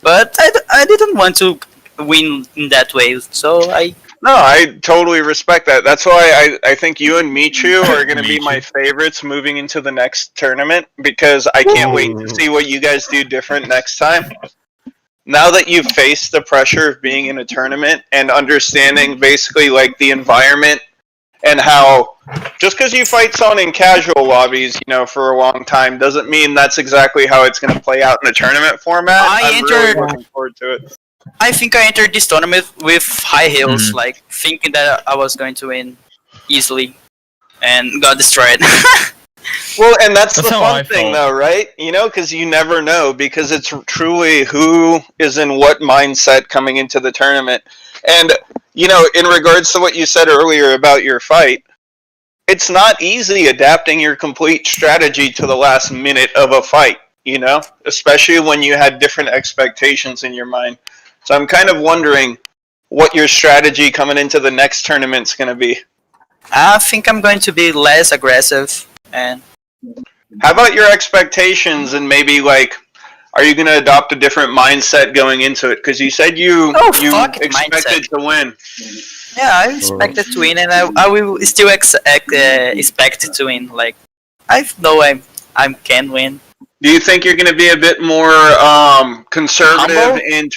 Speaker 9: but I didn't want to win in that way. So
Speaker 5: No, I totally respect that. That's why I think you and Michu are going to be my favorites moving into the next tournament because I can't wait to see what you guys do different next time. Now that you've faced the pressure of being in a tournament and understanding basically like the environment and how just because you fight someone in casual lobbies, for a long time, doesn't mean that's exactly how it's going to play out in a tournament format. I'm really looking forward to it.
Speaker 9: I think I entered this tournament with high heels, like thinking that I was going to win easily, and got destroyed.
Speaker 5: Well, and that's the
Speaker 4: how I
Speaker 5: fun thing,
Speaker 4: felt.
Speaker 5: though, right? Because you never know, because it's truly who is in what mindset coming into the tournament. And, in regards to what you said earlier about your fight, it's not easy adapting your complete strategy to the last minute of a fight, especially when you had different expectations in your mind. So I'm kind of wondering what your strategy coming into the next tournament's going to be.
Speaker 9: I think I'm going to be less aggressive, and
Speaker 5: how about your expectations, and maybe are you going to adopt a different mindset going into it? Because you said you expected
Speaker 9: mindset
Speaker 5: to win.
Speaker 9: Yeah, I expected to win, and I will still expect to win. Like, I know I can win.
Speaker 5: Do you think you're going to be a bit more conservative in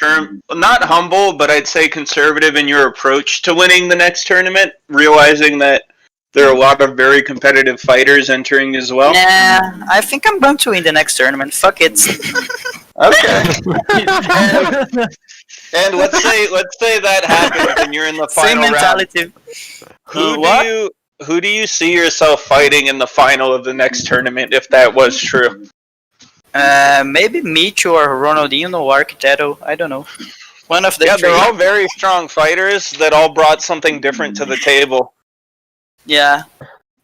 Speaker 5: not humble, but I'd say conservative in your approach to winning the next tournament, realizing that there are a lot of very competitive fighters entering as well?
Speaker 9: Nah, I think I'm going to win the next tournament. Fuck it.
Speaker 5: Okay. And let's say that happens and you're in the final
Speaker 9: Same mentality.
Speaker 5: round. Who do you see yourself fighting in the final of the next tournament if that was true?
Speaker 9: Maybe Michu or Ronaldinho or Arquitecto. I don't know. One of the three.
Speaker 5: They're all very strong fighters that all brought something different to the table.
Speaker 9: Yeah.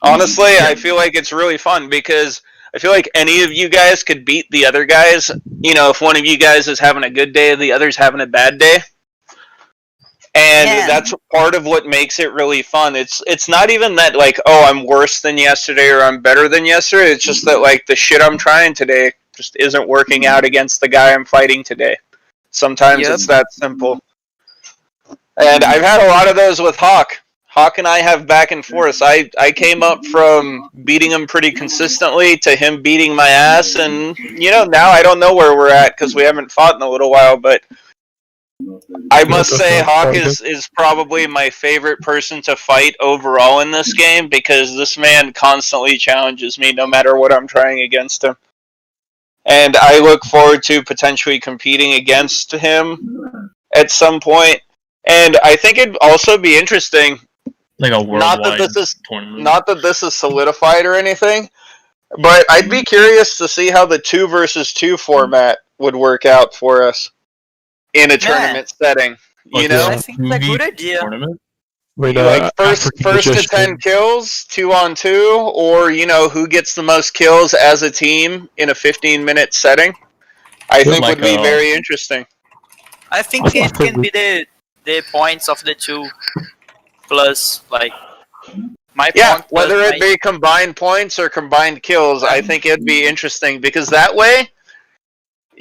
Speaker 5: Honestly, I feel like it's really fun because I feel like any of you guys could beat the other guys. If one of you guys is having a good day, the other's having a bad day. And that's part of what makes it really fun. It's not even that I'm worse than yesterday or I'm better than yesterday. It's just that the shit I'm trying today just isn't working out against the guy I'm fighting today. Sometimes it's that simple. And I've had a lot of those with Hawk. Hawk and I have back and forth. I came up from beating him pretty consistently to him beating my ass, and now I don't know where we're at because we haven't fought in a little while, but I must say Hawk is probably my favorite person to fight overall in this game because this man constantly challenges me no matter what I'm trying against him. And I look forward to potentially competing against him at some point. And I think it'd also be interesting,
Speaker 4: like a worldwide
Speaker 5: tournament. Not that this is solidified or anything, but I'd be curious to see how the 2 versus 2 format would work out for us in a tournament setting.
Speaker 9: I think that's a good idea.
Speaker 4: Tournament?
Speaker 5: First to 10 kills, 2-on-2, or who gets the most kills as a team in a 15-minute setting. I think would be very interesting.
Speaker 9: I think it can be the points of the 2 plus my point.
Speaker 5: Whether it be combined points or combined kills, I think it'd be interesting because that way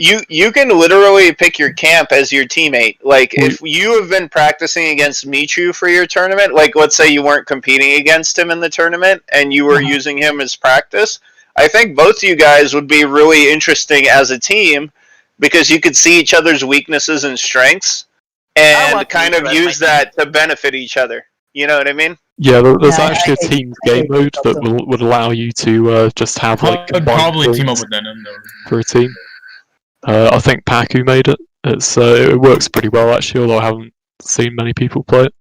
Speaker 5: you can literally pick your camp as your teammate. If you have been practicing against Michu for your tournament, let's say you weren't competing against him in the tournament and you were using him as practice, I think both of you guys would be really interesting as a team because you could see each other's weaknesses and strengths and kind of use that to benefit each other. You know what I mean?
Speaker 8: Yeah, there's actually a team game mode that would allow you to just have
Speaker 4: I'd probably team up with Denim
Speaker 8: for a team. I think Paku made it. It works pretty well actually, although I haven't seen many people play it.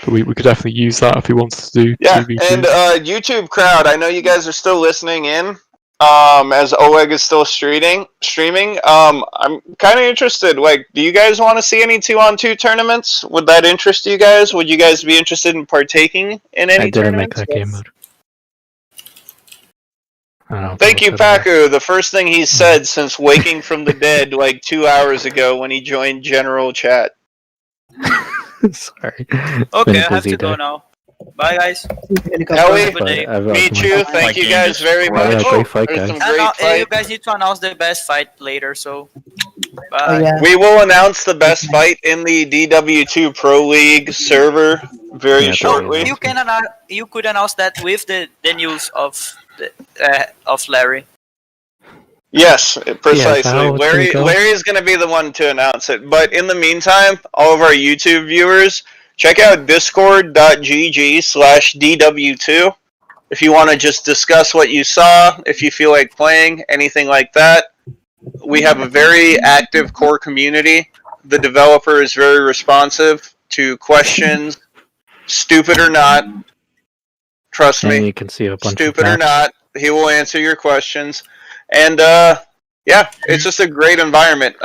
Speaker 8: But we could definitely use that if we wanted to do 2v2.
Speaker 5: And YouTube crowd, I know you guys are still listening in. As Oleg is still streaming. I'm kind of interested. Do you guys want to see any 2-on-2 tournaments? Would that interest you guys? Would you guys be interested in partaking in any tournaments?
Speaker 11: I didn't make that game mode.
Speaker 5: Thank you, Paku. The first thing he said since waking from the dead 2 hours ago when he joined general chat.
Speaker 11: Sorry.
Speaker 9: Okay, I have to go now. Bye, guys.
Speaker 5: Ellie, Michu, thank you guys very much.
Speaker 11: Great fight, guys.
Speaker 9: You guys need to announce the best fight later, so bye.
Speaker 5: We will announce the best fight in the DW2 Pro League server very shortly.
Speaker 9: You could announce that with the news of Larry.
Speaker 5: Yes, precisely. Larry is going to be the one to announce it. But in the meantime, all of our YouTube viewers, check out discord.gg/DW2 if you want to just discuss what you saw, if you feel like playing, anything like that. We have a very active core community. The developer is very responsive to questions, stupid or not. Trust
Speaker 11: And
Speaker 5: me,
Speaker 11: you can see a bunch
Speaker 5: stupid
Speaker 11: of
Speaker 5: or
Speaker 11: maps.
Speaker 5: not, he will answer your questions. And yeah, it's just a great environment.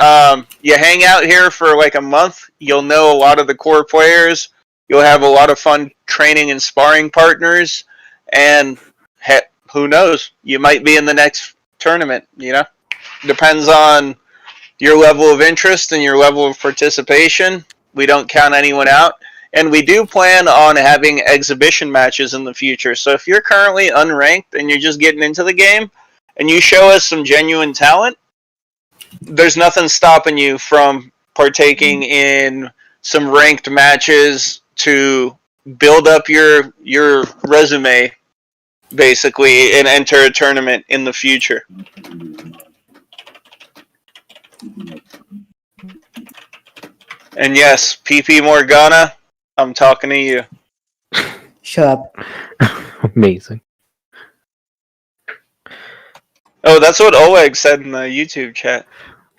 Speaker 5: You hang out here for like a month, you'll know a lot of the core players. You'll have a lot of fun training and sparring partners, and who knows, you might be in the next tournament. You know, depends on your level of interest and your level of participation. We don't count anyone out. And we do plan on having exhibition matches in the future. So if you're currently unranked and you're just getting into the game and you show us some genuine talent, there's nothing stopping you from partaking in some ranked matches to build up your resume, basically, and enter a tournament in the future. And yes, PP Morgana, I'm talking to you.
Speaker 6: Shut up.
Speaker 11: Amazing.
Speaker 5: Oh, that's what Oleg said in the YouTube chat.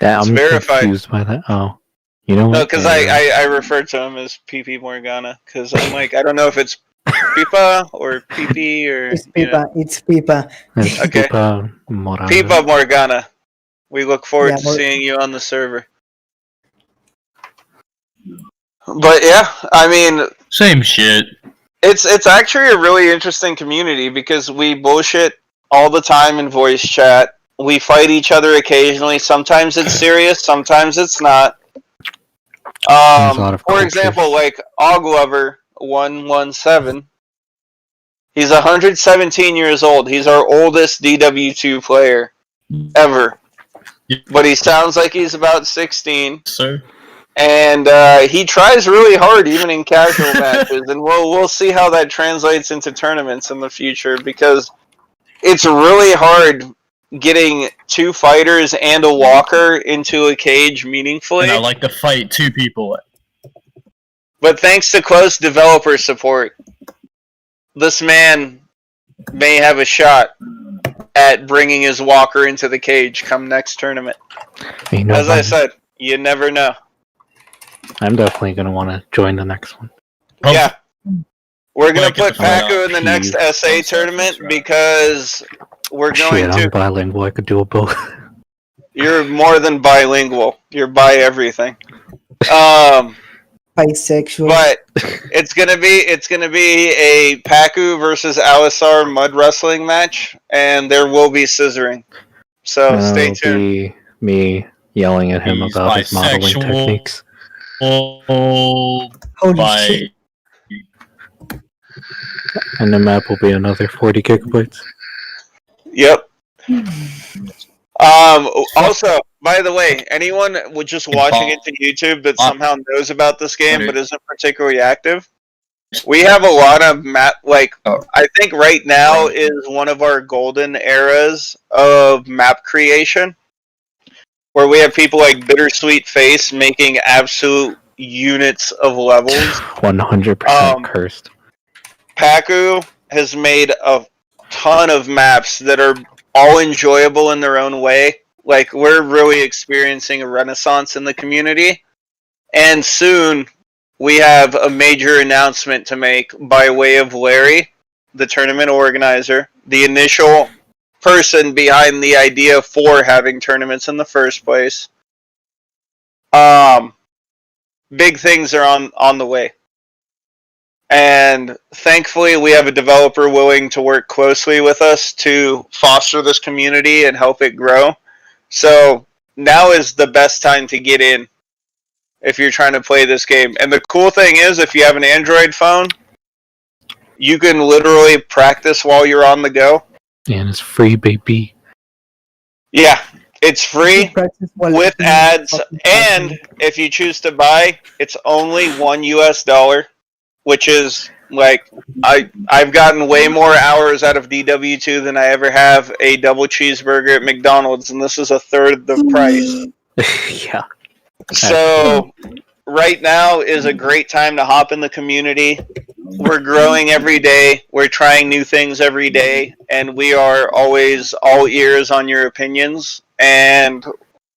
Speaker 11: Yeah,
Speaker 5: It's
Speaker 11: I'm
Speaker 5: verified.
Speaker 11: confused by that. Oh, you know
Speaker 5: No,
Speaker 11: what?
Speaker 5: because I refer to him as PP Morgana, because I'm like, I don't know if it's Pipa or PP or...
Speaker 6: It's
Speaker 5: you know.
Speaker 6: Pipa. It's Pipa.
Speaker 11: It's
Speaker 5: Okay.
Speaker 11: Pipa Morana.
Speaker 5: Pipa Morgana. We look forward
Speaker 6: Yeah,
Speaker 5: to seeing you on the server. But yeah, I mean,
Speaker 4: Same shit.
Speaker 5: it's actually a really interesting community because we bullshit all the time in voice chat. We fight each other occasionally. Sometimes it's serious, sometimes it's not.
Speaker 11: There's a lot of
Speaker 5: For
Speaker 11: culture.
Speaker 5: example, like Oglover117. He's 117 years old. He's our oldest DW2 player ever. But he sounds like he's about 16.
Speaker 4: Sir.
Speaker 5: And he tries really hard, even in casual matches, and we'll see how that translates into tournaments in the future, because it's really hard getting two fighters and a walker into a cage meaningfully.
Speaker 4: And I like to fight two people.
Speaker 5: But thanks to close developer support, this man may have a shot at bringing his walker into the cage come next tournament.
Speaker 11: You know,
Speaker 5: As I said, you never know.
Speaker 11: I'm definitely gonna want to join the next one.
Speaker 5: Yeah. We're going to
Speaker 4: Like
Speaker 5: put Paku in the next SA tournament because we're going
Speaker 11: Shit, I'm
Speaker 5: to...
Speaker 11: bilingual. I could do it both.
Speaker 5: You're more than bilingual. You're bi everything.
Speaker 6: Bisexual.
Speaker 5: But it's gonna be a Paku versus Alisar mud wrestling match, and there will be scissoring. So stay
Speaker 11: It'll
Speaker 5: tuned.
Speaker 11: be me yelling at him
Speaker 4: He's
Speaker 11: about his modeling
Speaker 4: bisexual.
Speaker 11: techniques.
Speaker 6: Holy shit.
Speaker 11: And the map will be another 40 gigabytes.
Speaker 5: Yep. Also, by the way, anyone just watching it to YouTube that somehow knows about this game but isn't particularly active, we have a lot of map. Like, I think right now is one of our golden eras of map creation, where we have people like Bittersweet Face making absolute units of levels.
Speaker 11: 100% cursed.
Speaker 5: Paku has made a ton of maps that are all enjoyable in their own way. Like, we're really experiencing a renaissance in the community. And soon, we have a major announcement to make by way of Larry, the tournament organizer, the initial person behind the idea for having tournaments in the first place. Big things are on the way. And thankfully, we have a developer willing to work closely with us to foster this community and help it grow. So now is the best time to get in if you're trying to play this game. And the cool thing is, if you have an Android phone, you can literally practice while you're on the go.
Speaker 11: And it's free, baby.
Speaker 5: Yeah, it's free with ads, and if you choose to buy, it's only $1, which is like I've gotten way more hours out of DW2 than I ever have a double cheeseburger at McDonald's, and this is a third the price.
Speaker 11: Yeah.
Speaker 5: So right now is a great time to hop in the community. We're growing every day. We're trying new things every day, and we are always all ears on your opinions and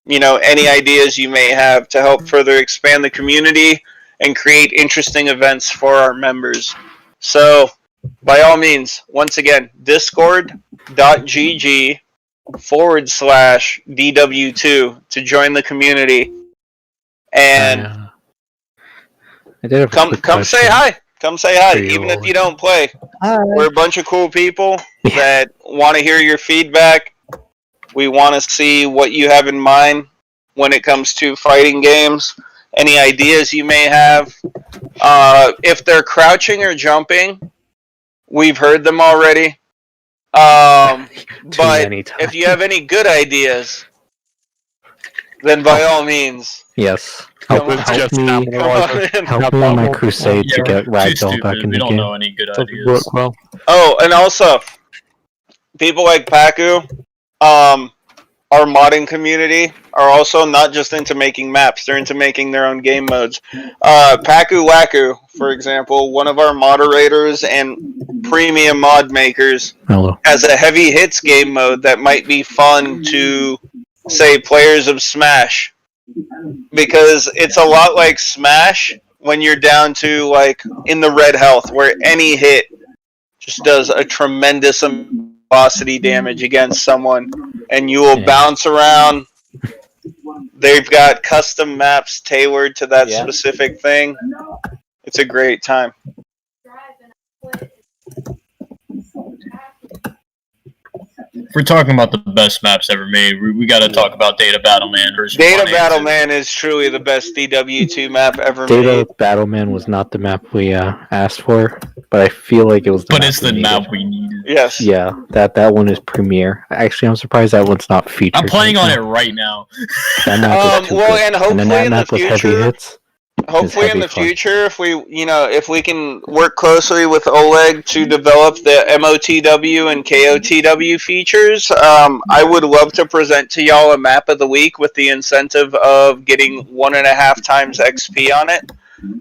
Speaker 5: any ideas you may have to help further expand the community and create interesting events for our members. So, by all means, once again, discord.gg/DW2 to join the community. And
Speaker 11: I did have a
Speaker 5: come
Speaker 11: quick
Speaker 5: say
Speaker 11: question
Speaker 5: hi. Come say hi,
Speaker 11: for you,
Speaker 5: even if
Speaker 11: Oleg.
Speaker 5: you don't play.
Speaker 6: Hi.
Speaker 5: We're a bunch of cool people that want to hear your feedback. We want to see what you have in mind when it comes to fighting games. Any ideas you may have. If they're crouching or jumping, we've heard them already. But
Speaker 11: many times.
Speaker 5: if you have any good ideas, then by all means,
Speaker 11: Yes.
Speaker 5: come
Speaker 11: Help,
Speaker 5: on.
Speaker 11: help me.
Speaker 5: Come on in.
Speaker 11: Help me on my crusade
Speaker 4: Yeah,
Speaker 11: to get
Speaker 4: we're too
Speaker 11: Ragdoll back
Speaker 4: stupid.
Speaker 11: in
Speaker 4: We
Speaker 11: the
Speaker 4: don't
Speaker 11: game.
Speaker 4: know any good
Speaker 8: Doesn't
Speaker 4: ideas.
Speaker 8: work well.
Speaker 5: Oh, and also, people like Paku, our modding community, are also not just into making maps, they're into making their own game modes. Paku Waku, for example, one of our moderators and premium mod makers,
Speaker 11: Hello.
Speaker 5: has a heavy hits game mode that might be fun to, say, players of Smash. Because it's a lot like Smash when you're down to, like, in the red health, where any hit just does a tremendous velocity damage against someone, and you will bounce around. They've got custom maps tailored to that specific thing. It's a great time.
Speaker 4: If we're talking about the best maps ever made, we got to talk about Data Battleman version
Speaker 5: Data
Speaker 4: 1 and 2.
Speaker 5: Battleman is truly the best DW2 map ever
Speaker 11: Data
Speaker 5: made.
Speaker 11: Battleman was not the map we asked for, but I feel like it was the
Speaker 4: But
Speaker 11: map
Speaker 4: it's
Speaker 11: we
Speaker 4: the
Speaker 11: needed.
Speaker 4: map we needed.
Speaker 5: Yes.
Speaker 11: Yeah, that one is premier. Actually, I'm surprised that one's not featured.
Speaker 4: I'm playing
Speaker 11: right
Speaker 4: on
Speaker 11: now.
Speaker 4: it right now.
Speaker 11: That map is too
Speaker 5: well,
Speaker 11: good.
Speaker 5: and hopefully
Speaker 11: then that
Speaker 5: in the
Speaker 11: map with heavy
Speaker 5: future-
Speaker 11: hits.
Speaker 5: Hopefully in
Speaker 11: heavy
Speaker 5: the
Speaker 11: fun.
Speaker 5: future, if we can work closely with Oleg to develop the MOTW and KOTW features, I would love to present to y'all a map of the week with the incentive of getting 1.5 times XP on it.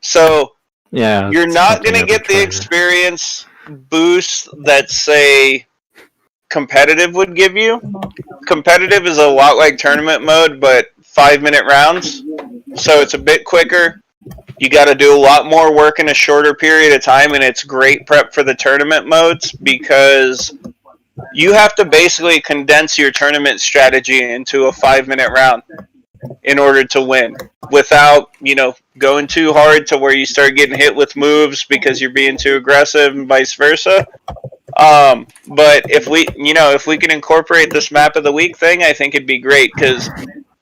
Speaker 5: So
Speaker 11: Yeah,
Speaker 5: you're
Speaker 11: it's
Speaker 5: not
Speaker 11: something
Speaker 5: going to
Speaker 11: I've been
Speaker 5: get the
Speaker 11: trying to-
Speaker 5: experience boost that, say, competitive would give you. Competitive is a lot like tournament mode, but 5-minute rounds. So it's a bit quicker. You got to do a lot more work in a shorter period of time, and it's great prep for the tournament modes because you have to basically condense your tournament strategy into a 5-minute round in order to win without, going too hard to where you start getting hit with moves because you're being too aggressive and vice versa. But if we can incorporate this map of the week thing, I think it'd be great because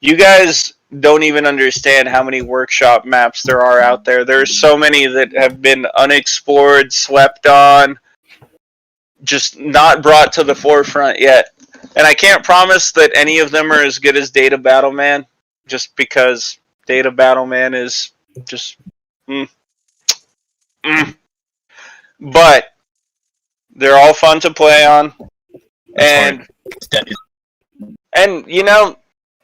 Speaker 5: you guys don't even understand how many workshop maps there are out there. There's so many that have been unexplored, slept on, just not brought to the forefront yet. And I can't promise that any of them are as good as Data Battleman, just because Data Battleman is just... But they're all fun to play on. And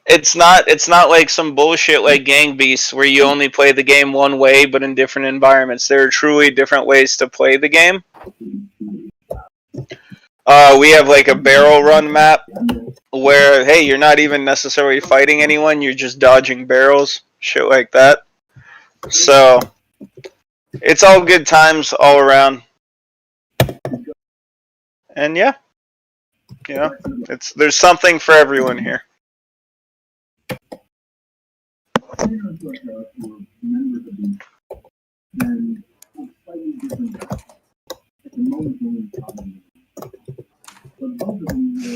Speaker 5: it's not like some bullshit like Gang Beasts where you only play the game one way but in different environments. There are truly different ways to play the game. We have like a barrel run map where, hey, you're not even necessarily fighting anyone, you're just dodging barrels, shit like that. So, it's all good times all around. And yeah, there's something for everyone here.